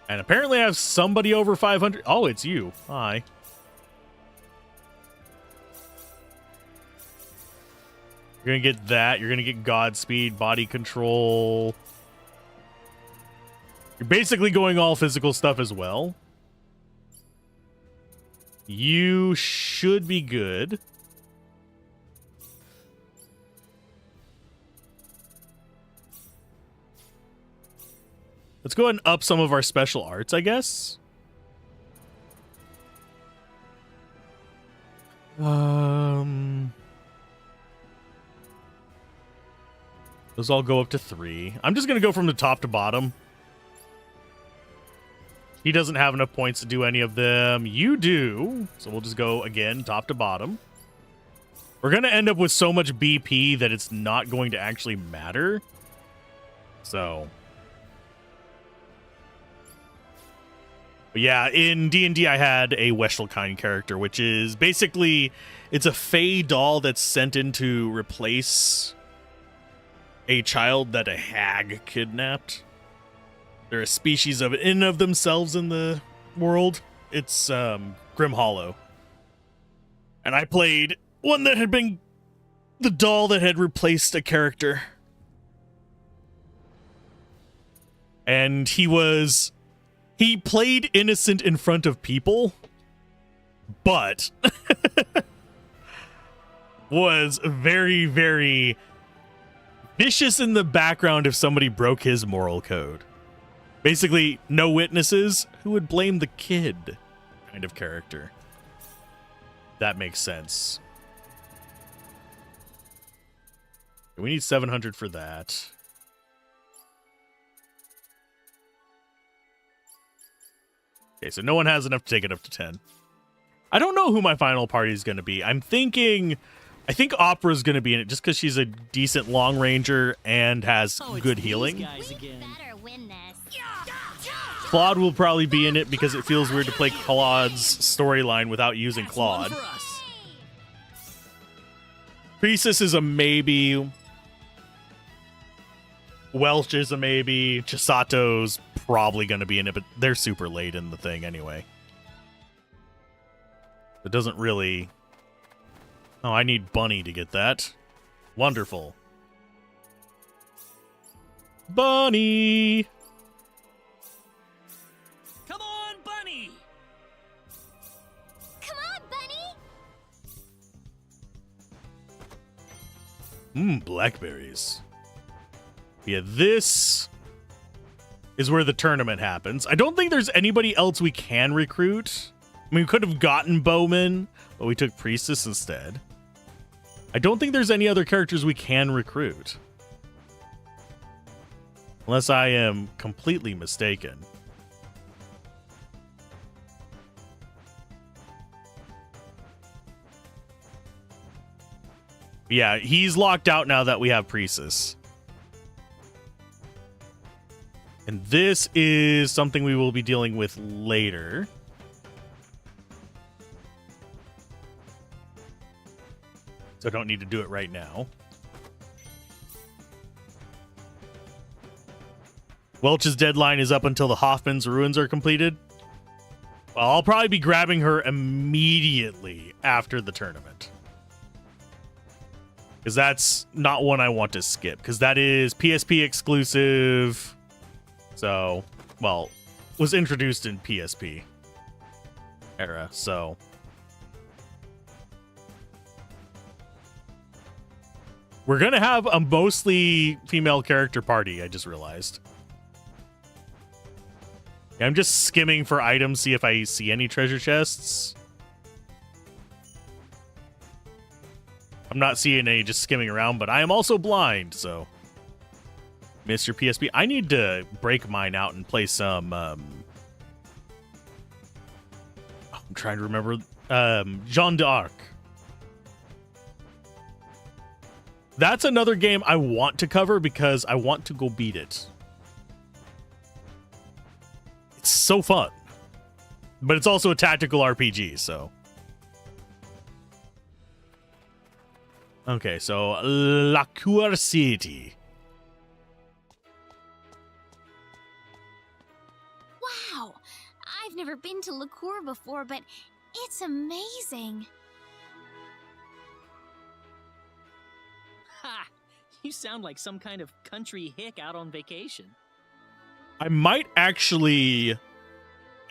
And apparently I have somebody over 500. Oh, it's you. Hi. You're going to get that. You're going to get Godspeed, body control. You're basically going all physical stuff as well. You should be good. Let's go ahead and up some of our special arts, I guess. Those all go up to 3. I'm just going to go from the top to bottom. He doesn't have enough points to do any of them. You do. So we'll just go, again, top to bottom. We're going to end up with so much BP that it's not going to actually matter. So. But yeah, in D&D I had a Weshelkind character, which is basically, it's a Fey doll that's sent in to replace a child that a hag kidnapped. They're a species of in of themselves in the world. It's Grim Hollow. And I played one that had been the doll that had replaced a character. And he played innocent in front of people, but was very, very vicious in the background if somebody broke his moral code. Basically, no witnesses, who would blame the kid kind of character. That makes sense. We need 700 for that. Okay, so no one has enough to take it up to 10. I don't know who my final party is going to be. I think Opera's going to be in it just because she's a decent long ranger and has good healing. Claude will probably be in it because it feels weird to play Claude's storyline without using Claude. Priestess is a maybe. Welch is a maybe. Chisato's probably going to be in it, but they're super late in the thing anyway. It doesn't really... Oh, I need Bunny to get that. Wonderful. Bunny! Come on, Bunny! Come on, Bunny! Blackberries. Yeah, this is where the tournament happens. I don't think there's anybody else we can recruit. I mean, we could have gotten Bowman, but we took Priestess instead. I don't think there's any other characters we can recruit. Unless I am completely mistaken. Yeah, he's locked out now that we have Priestess. And this is something we will be dealing with later. So I don't need to do it right now. Welch's deadline is up until the Hoffman's ruins are completed. Well, I'll probably be grabbing her immediately after the tournament. Because that's not one I want to skip. Because that is PSP exclusive. So, well, was introduced in PSP era, so. We're going to have a mostly female character party, I just realized. I'm just skimming for items, see if I see any treasure chests. I'm not seeing any, just skimming around, but I am also blind, so. Mr. PSP. I need to break mine out and play some, I'm trying to remember, Jeanne d'Arc. That's another game I want to cover because I want to go beat it. It's so fun. But it's also a tactical RPG, so. Okay, so La Cour City. Wow! I've never been to Liqueur before, but it's amazing. Ha! You sound like some kind of country hick out on vacation. I might actually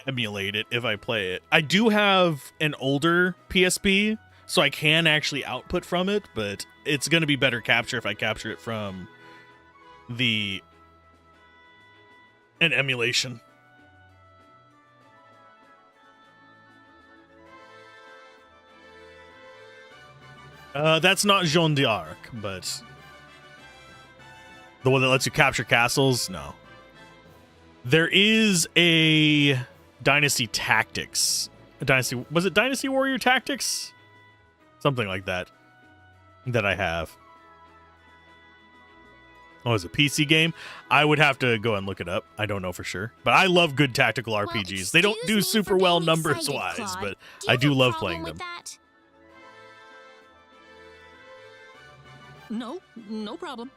emulate it if I play it. I do have an older PSP, so I can actually output from it, but it's going to be better capture if I capture it from an emulation. That's not Jeanne d'Arc, but the one that lets you capture castles, no. There is a Dynasty Tactics. Was it Dynasty Warrior Tactics? Something like that. That I have. Oh, it's a PC game? I would have to go and look it up. I don't know for sure. But I love good tactical RPGs. They don't do super well numbers-wise, but I do love playing them. No problem.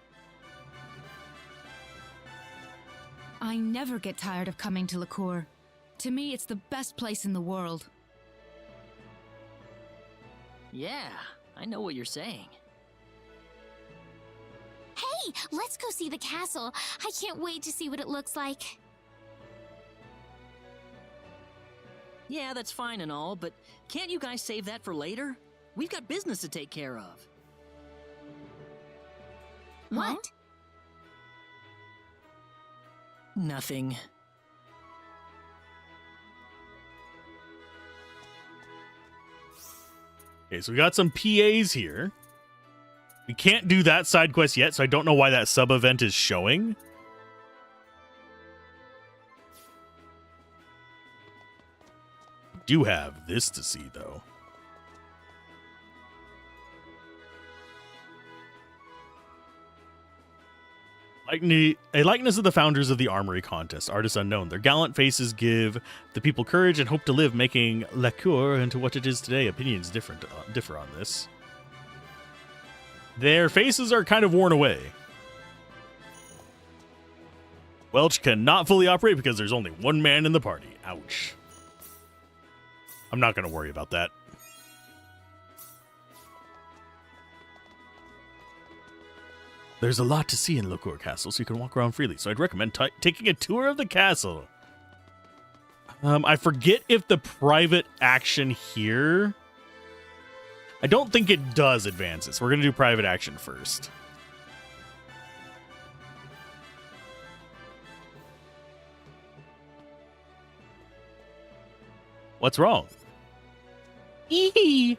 I never get tired of coming to Liqueur. To me, it's the best place in the world. Yeah, I know what you're saying. Hey, let's go see the castle. I can't wait to see what it looks like. Yeah, that's fine and all, but can't you guys save that for later? We've got business to take care of. What? Nothing. Okay, so we got some PAs here. We can't do that side quest yet, so I don't know why that sub event is showing. Do have this to see though. A likeness of the founders of the armory contest, artists unknown. Their gallant faces give the people courage and hope to live, making La Cour into what it is today. Opinions differ on this. Their faces are kind of worn away. Welch cannot fully operate because there's only one man in the party. Ouch. I'm not going to worry about that. There's a lot to see in Lurk Castle, so you can walk around freely. So I'd recommend taking a tour of the castle. I forget if the private action here... I don't think it does advance it, so we're going to do private action first. What's wrong? Eehee.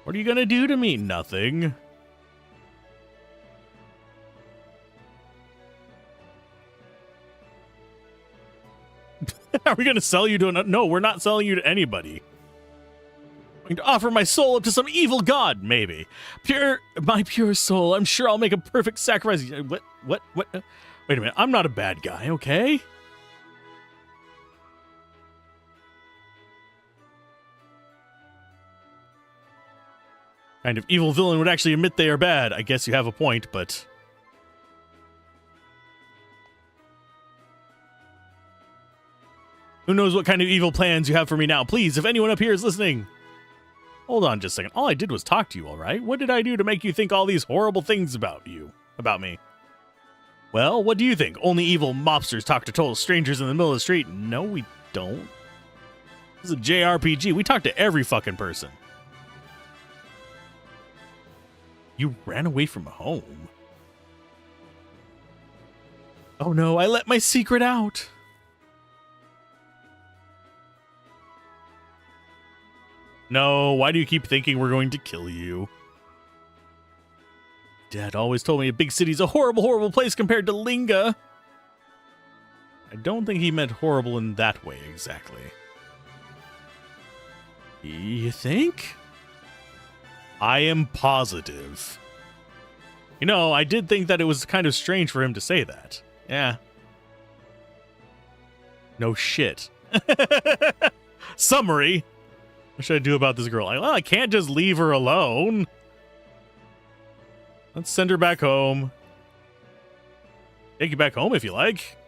What are you going to do to me? Nothing. Are we going to sell you to an... No, we're not selling you to anybody. I'm going to offer my soul up to some evil god, maybe. My pure soul. I'm sure I'll make a perfect sacrifice. What? Wait a minute. I'm not a bad guy, okay? Kind of evil villain would actually admit they are bad. I guess you have a point, but... Who knows what kind of evil plans you have for me now? Please, if anyone up here is listening. Hold on just a second. All I did was talk to you, all right? What did I do to make you think all these horrible things about me? Well, what do you think? Only evil mobsters talk to total strangers in the middle of the street? No, we don't. This is a JRPG. We talk to every fucking person. You ran away from home. Oh no, I let my secret out. No, why do you keep thinking we're going to kill you? Dad always told me a big city's a horrible, horrible place compared to Linga. I don't think he meant horrible in that way exactly. You think? I am positive. You know, I did think that it was kind of strange for him to say that. Yeah. No shit. Summary. What should I do about this girl? Well, I can't just leave her alone. Let's send her back home. Take you back home if you like.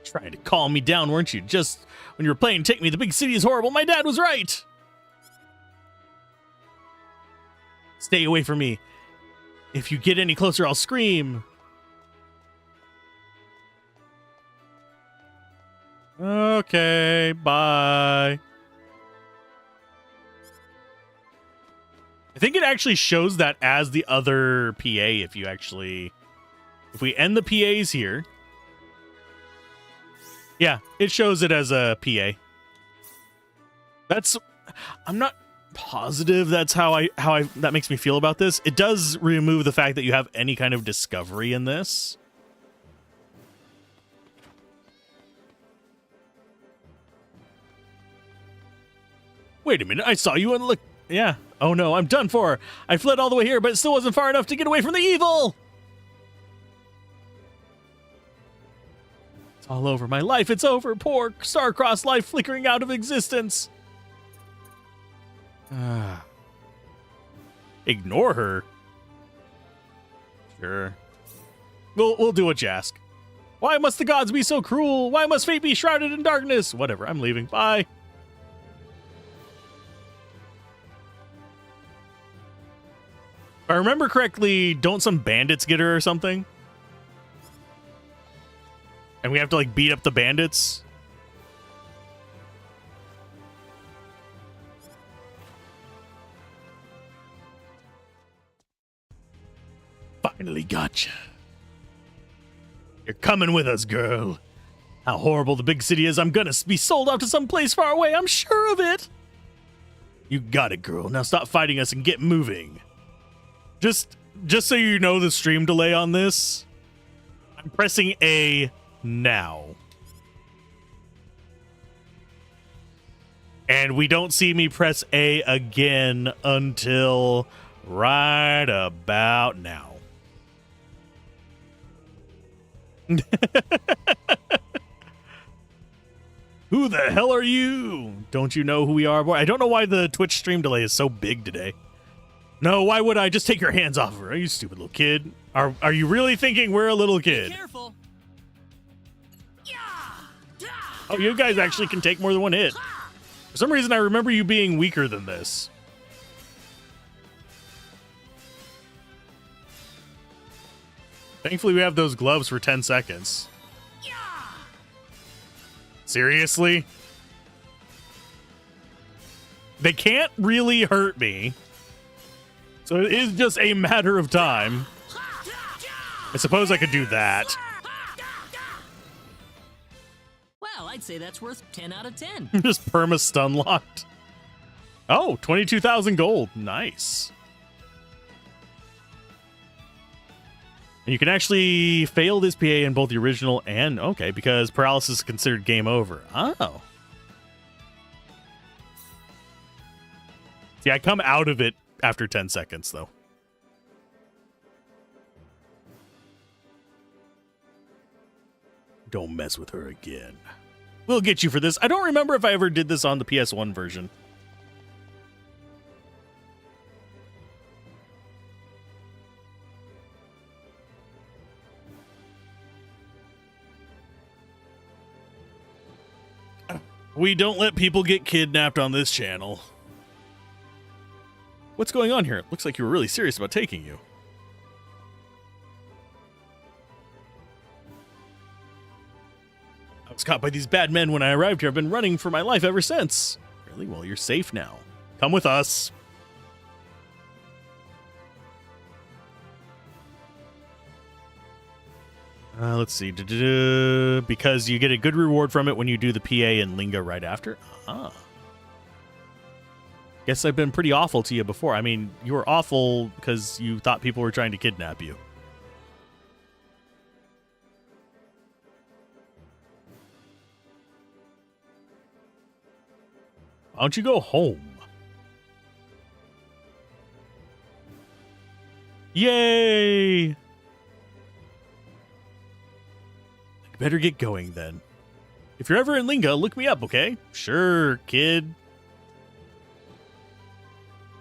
Trying to calm me down, weren't you? Just when you were playing Take Me, the big city is horrible. My dad was right. Stay away from me. If you get any closer, I'll scream. Okay, bye. I think it actually shows that as the other PA if we end the PAs here. Yeah, it shows it as a PA. I'm not positive that's how that makes me feel about this. It does remove the fact that you have any kind of discovery in this. Wait a minute, I saw you and look. Yeah. Oh no, I'm done for. I fled all the way here, but it still wasn't far enough to get away from the evil. It's all over. My life, it's over. Poor star-crossed life flickering out of existence. Ignore her. Sure. We'll do what you ask. Why must the gods be so cruel? Why must fate be shrouded in darkness? Whatever, I'm leaving. Bye. If I remember correctly, don't some bandits get her or something? And we have to, like, beat up the bandits? Finally gotcha. You're coming with us, girl. How horrible the big city is. I'm gonna be sold out to some place far away. I'm sure of it. You got it, girl. Now stop fighting us and get moving. Just so you know the stream delay on this, I'm pressing A now. And we don't see me press A again until right about now. Who the hell are you? Don't you know who we are, boy? I don't know why the Twitch stream delay is so big today. No, why would I? Just take your hands off her. Are you stupid little kid? Are you really thinking we're a little kid? Be careful. Oh, you guys actually can take more than one hit. For some reason, I remember you being weaker than this. Thankfully, we have those gloves for 10 seconds. Seriously? They can't really hurt me. So it is just a matter of time. I suppose I could do that. Well, I'd say that's worth 10 out of 10. Just perma stun locked. Oh, 22,000 gold. Nice. And you can actually fail this PA in both the original and... Okay, because paralysis is considered game over. Oh. See, I come out of it after 10 seconds, though. Don't mess with her again. We'll get you for this. I don't remember if I ever did this on the PS1 version. We don't let people get kidnapped on this channel. What's going on here? Looks like you were really serious about taking you. I was caught by these bad men when I arrived here. I've been running for my life ever since. Really? Well, you're safe now. Come with us. Let's see. Because you get a good reward from it when you do the PA and Linga right after. Ah. Guess I've been pretty awful to you before. I mean, you were awful because you thought people were trying to kidnap you. Why don't you go home? Yay! Better get going then. If you're ever in Linga, look me up, okay? Sure, kid.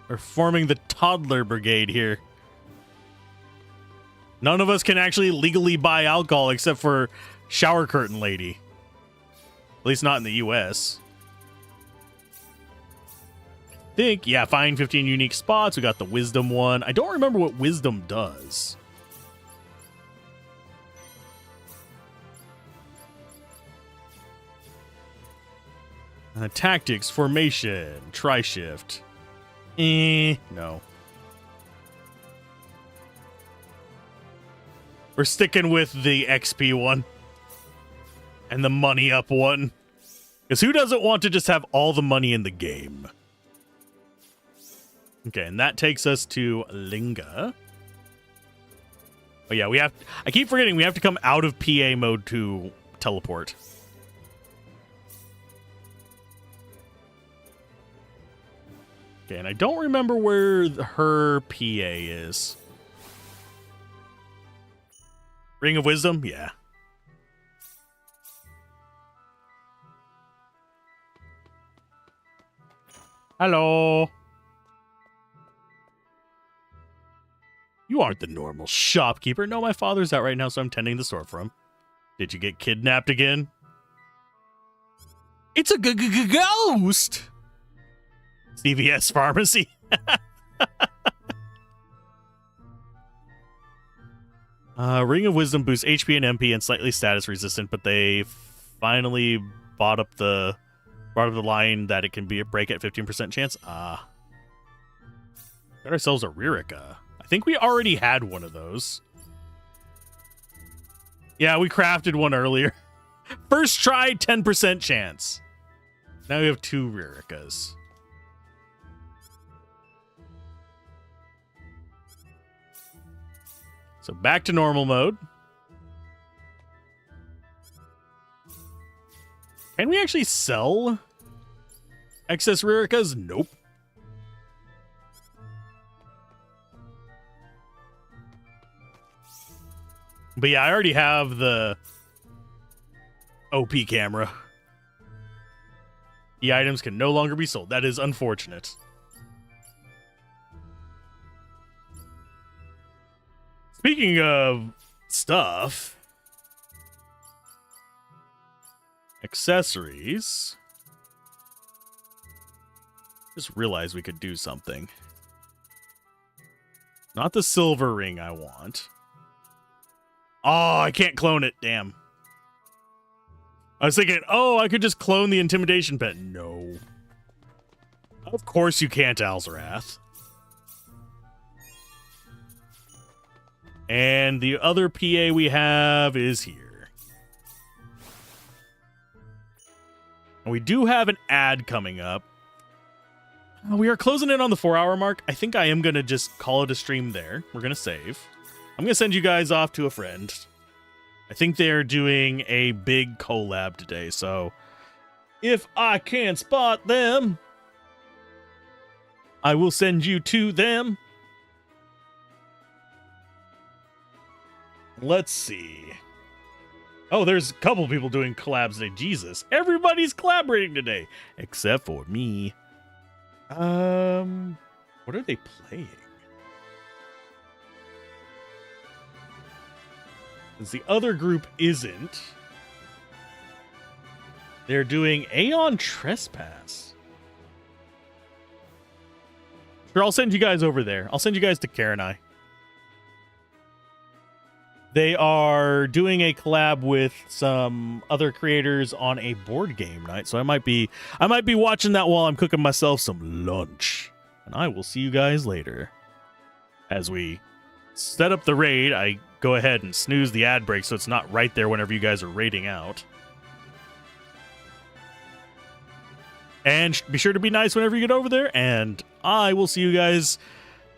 We're forming the toddler brigade here. None of us can actually legally buy alcohol except for Shower Curtain Lady. At least not in the US. Yeah, find 15 unique spots. We got the wisdom one. I don't remember what wisdom does. Tactics, formation, tri-shift. No. We're sticking with the XP one. And the money up one. Because who doesn't want to just have all the money in the game? Okay, and that takes us to Linga. Oh yeah, we have... I keep forgetting we have to come out of PA mode to teleport. Okay, and I don't remember where her PA is. Ring of Wisdom? Yeah. Hello. You aren't the normal shopkeeper. No, my father's out right now, so I'm tending the store for him. Did you get kidnapped again? It's a ghost! CVS Pharmacy. Ring of Wisdom boosts HP and MP and slightly status resistant, but they finally brought up the line that it can be a break at 15% chance. Got ourselves a Ririka. I think we already had one of those. Yeah, we crafted one earlier. First try, 10% chance. Now we have 2 Riricas. So back to normal mode. Can we actually sell excess Riricas? Nope. But yeah, I already have the OP camera. The items can no longer be sold. That is unfortunate. Speaking of stuff, accessories. Just realized we could do something. Not the silver ring I want. Oh, I can't clone it. Damn. I was thinking, oh, I could just clone the intimidation pet. No. Of course you can't, Alzorath. And the other PA we have is here. And we do have an ad coming up. We are closing in on the 4-hour mark. I think I am going to just call it a stream there. We're going to save. I'm going to send you guys off to a friend. I think they're doing a big collab today, so if I can spot them, I will send you to them. Let's see. Oh, there's a couple people doing collabs today. Jesus. Everybody's collaborating today, except for me. What are they playing? Since the other group isn't. They're doing Aeon Trespass. Sure, I'll send you guys over there. I'll send you guys to Karen and I. They are doing a collab with some other creators on a board game night, so I might be watching that while I'm cooking myself some lunch. And I will see you guys later. As we set up the raid, I go ahead and snooze the ad break so it's not right there whenever you guys are raiding out. And be sure to be nice whenever you get over there, and I will see you guys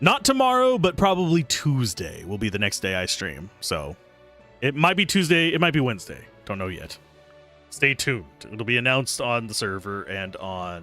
not tomorrow, but probably Tuesday will be the next day I stream. So it might be Tuesday, it might be Wednesday. Don't know yet. Stay tuned. It'll be announced on the server and on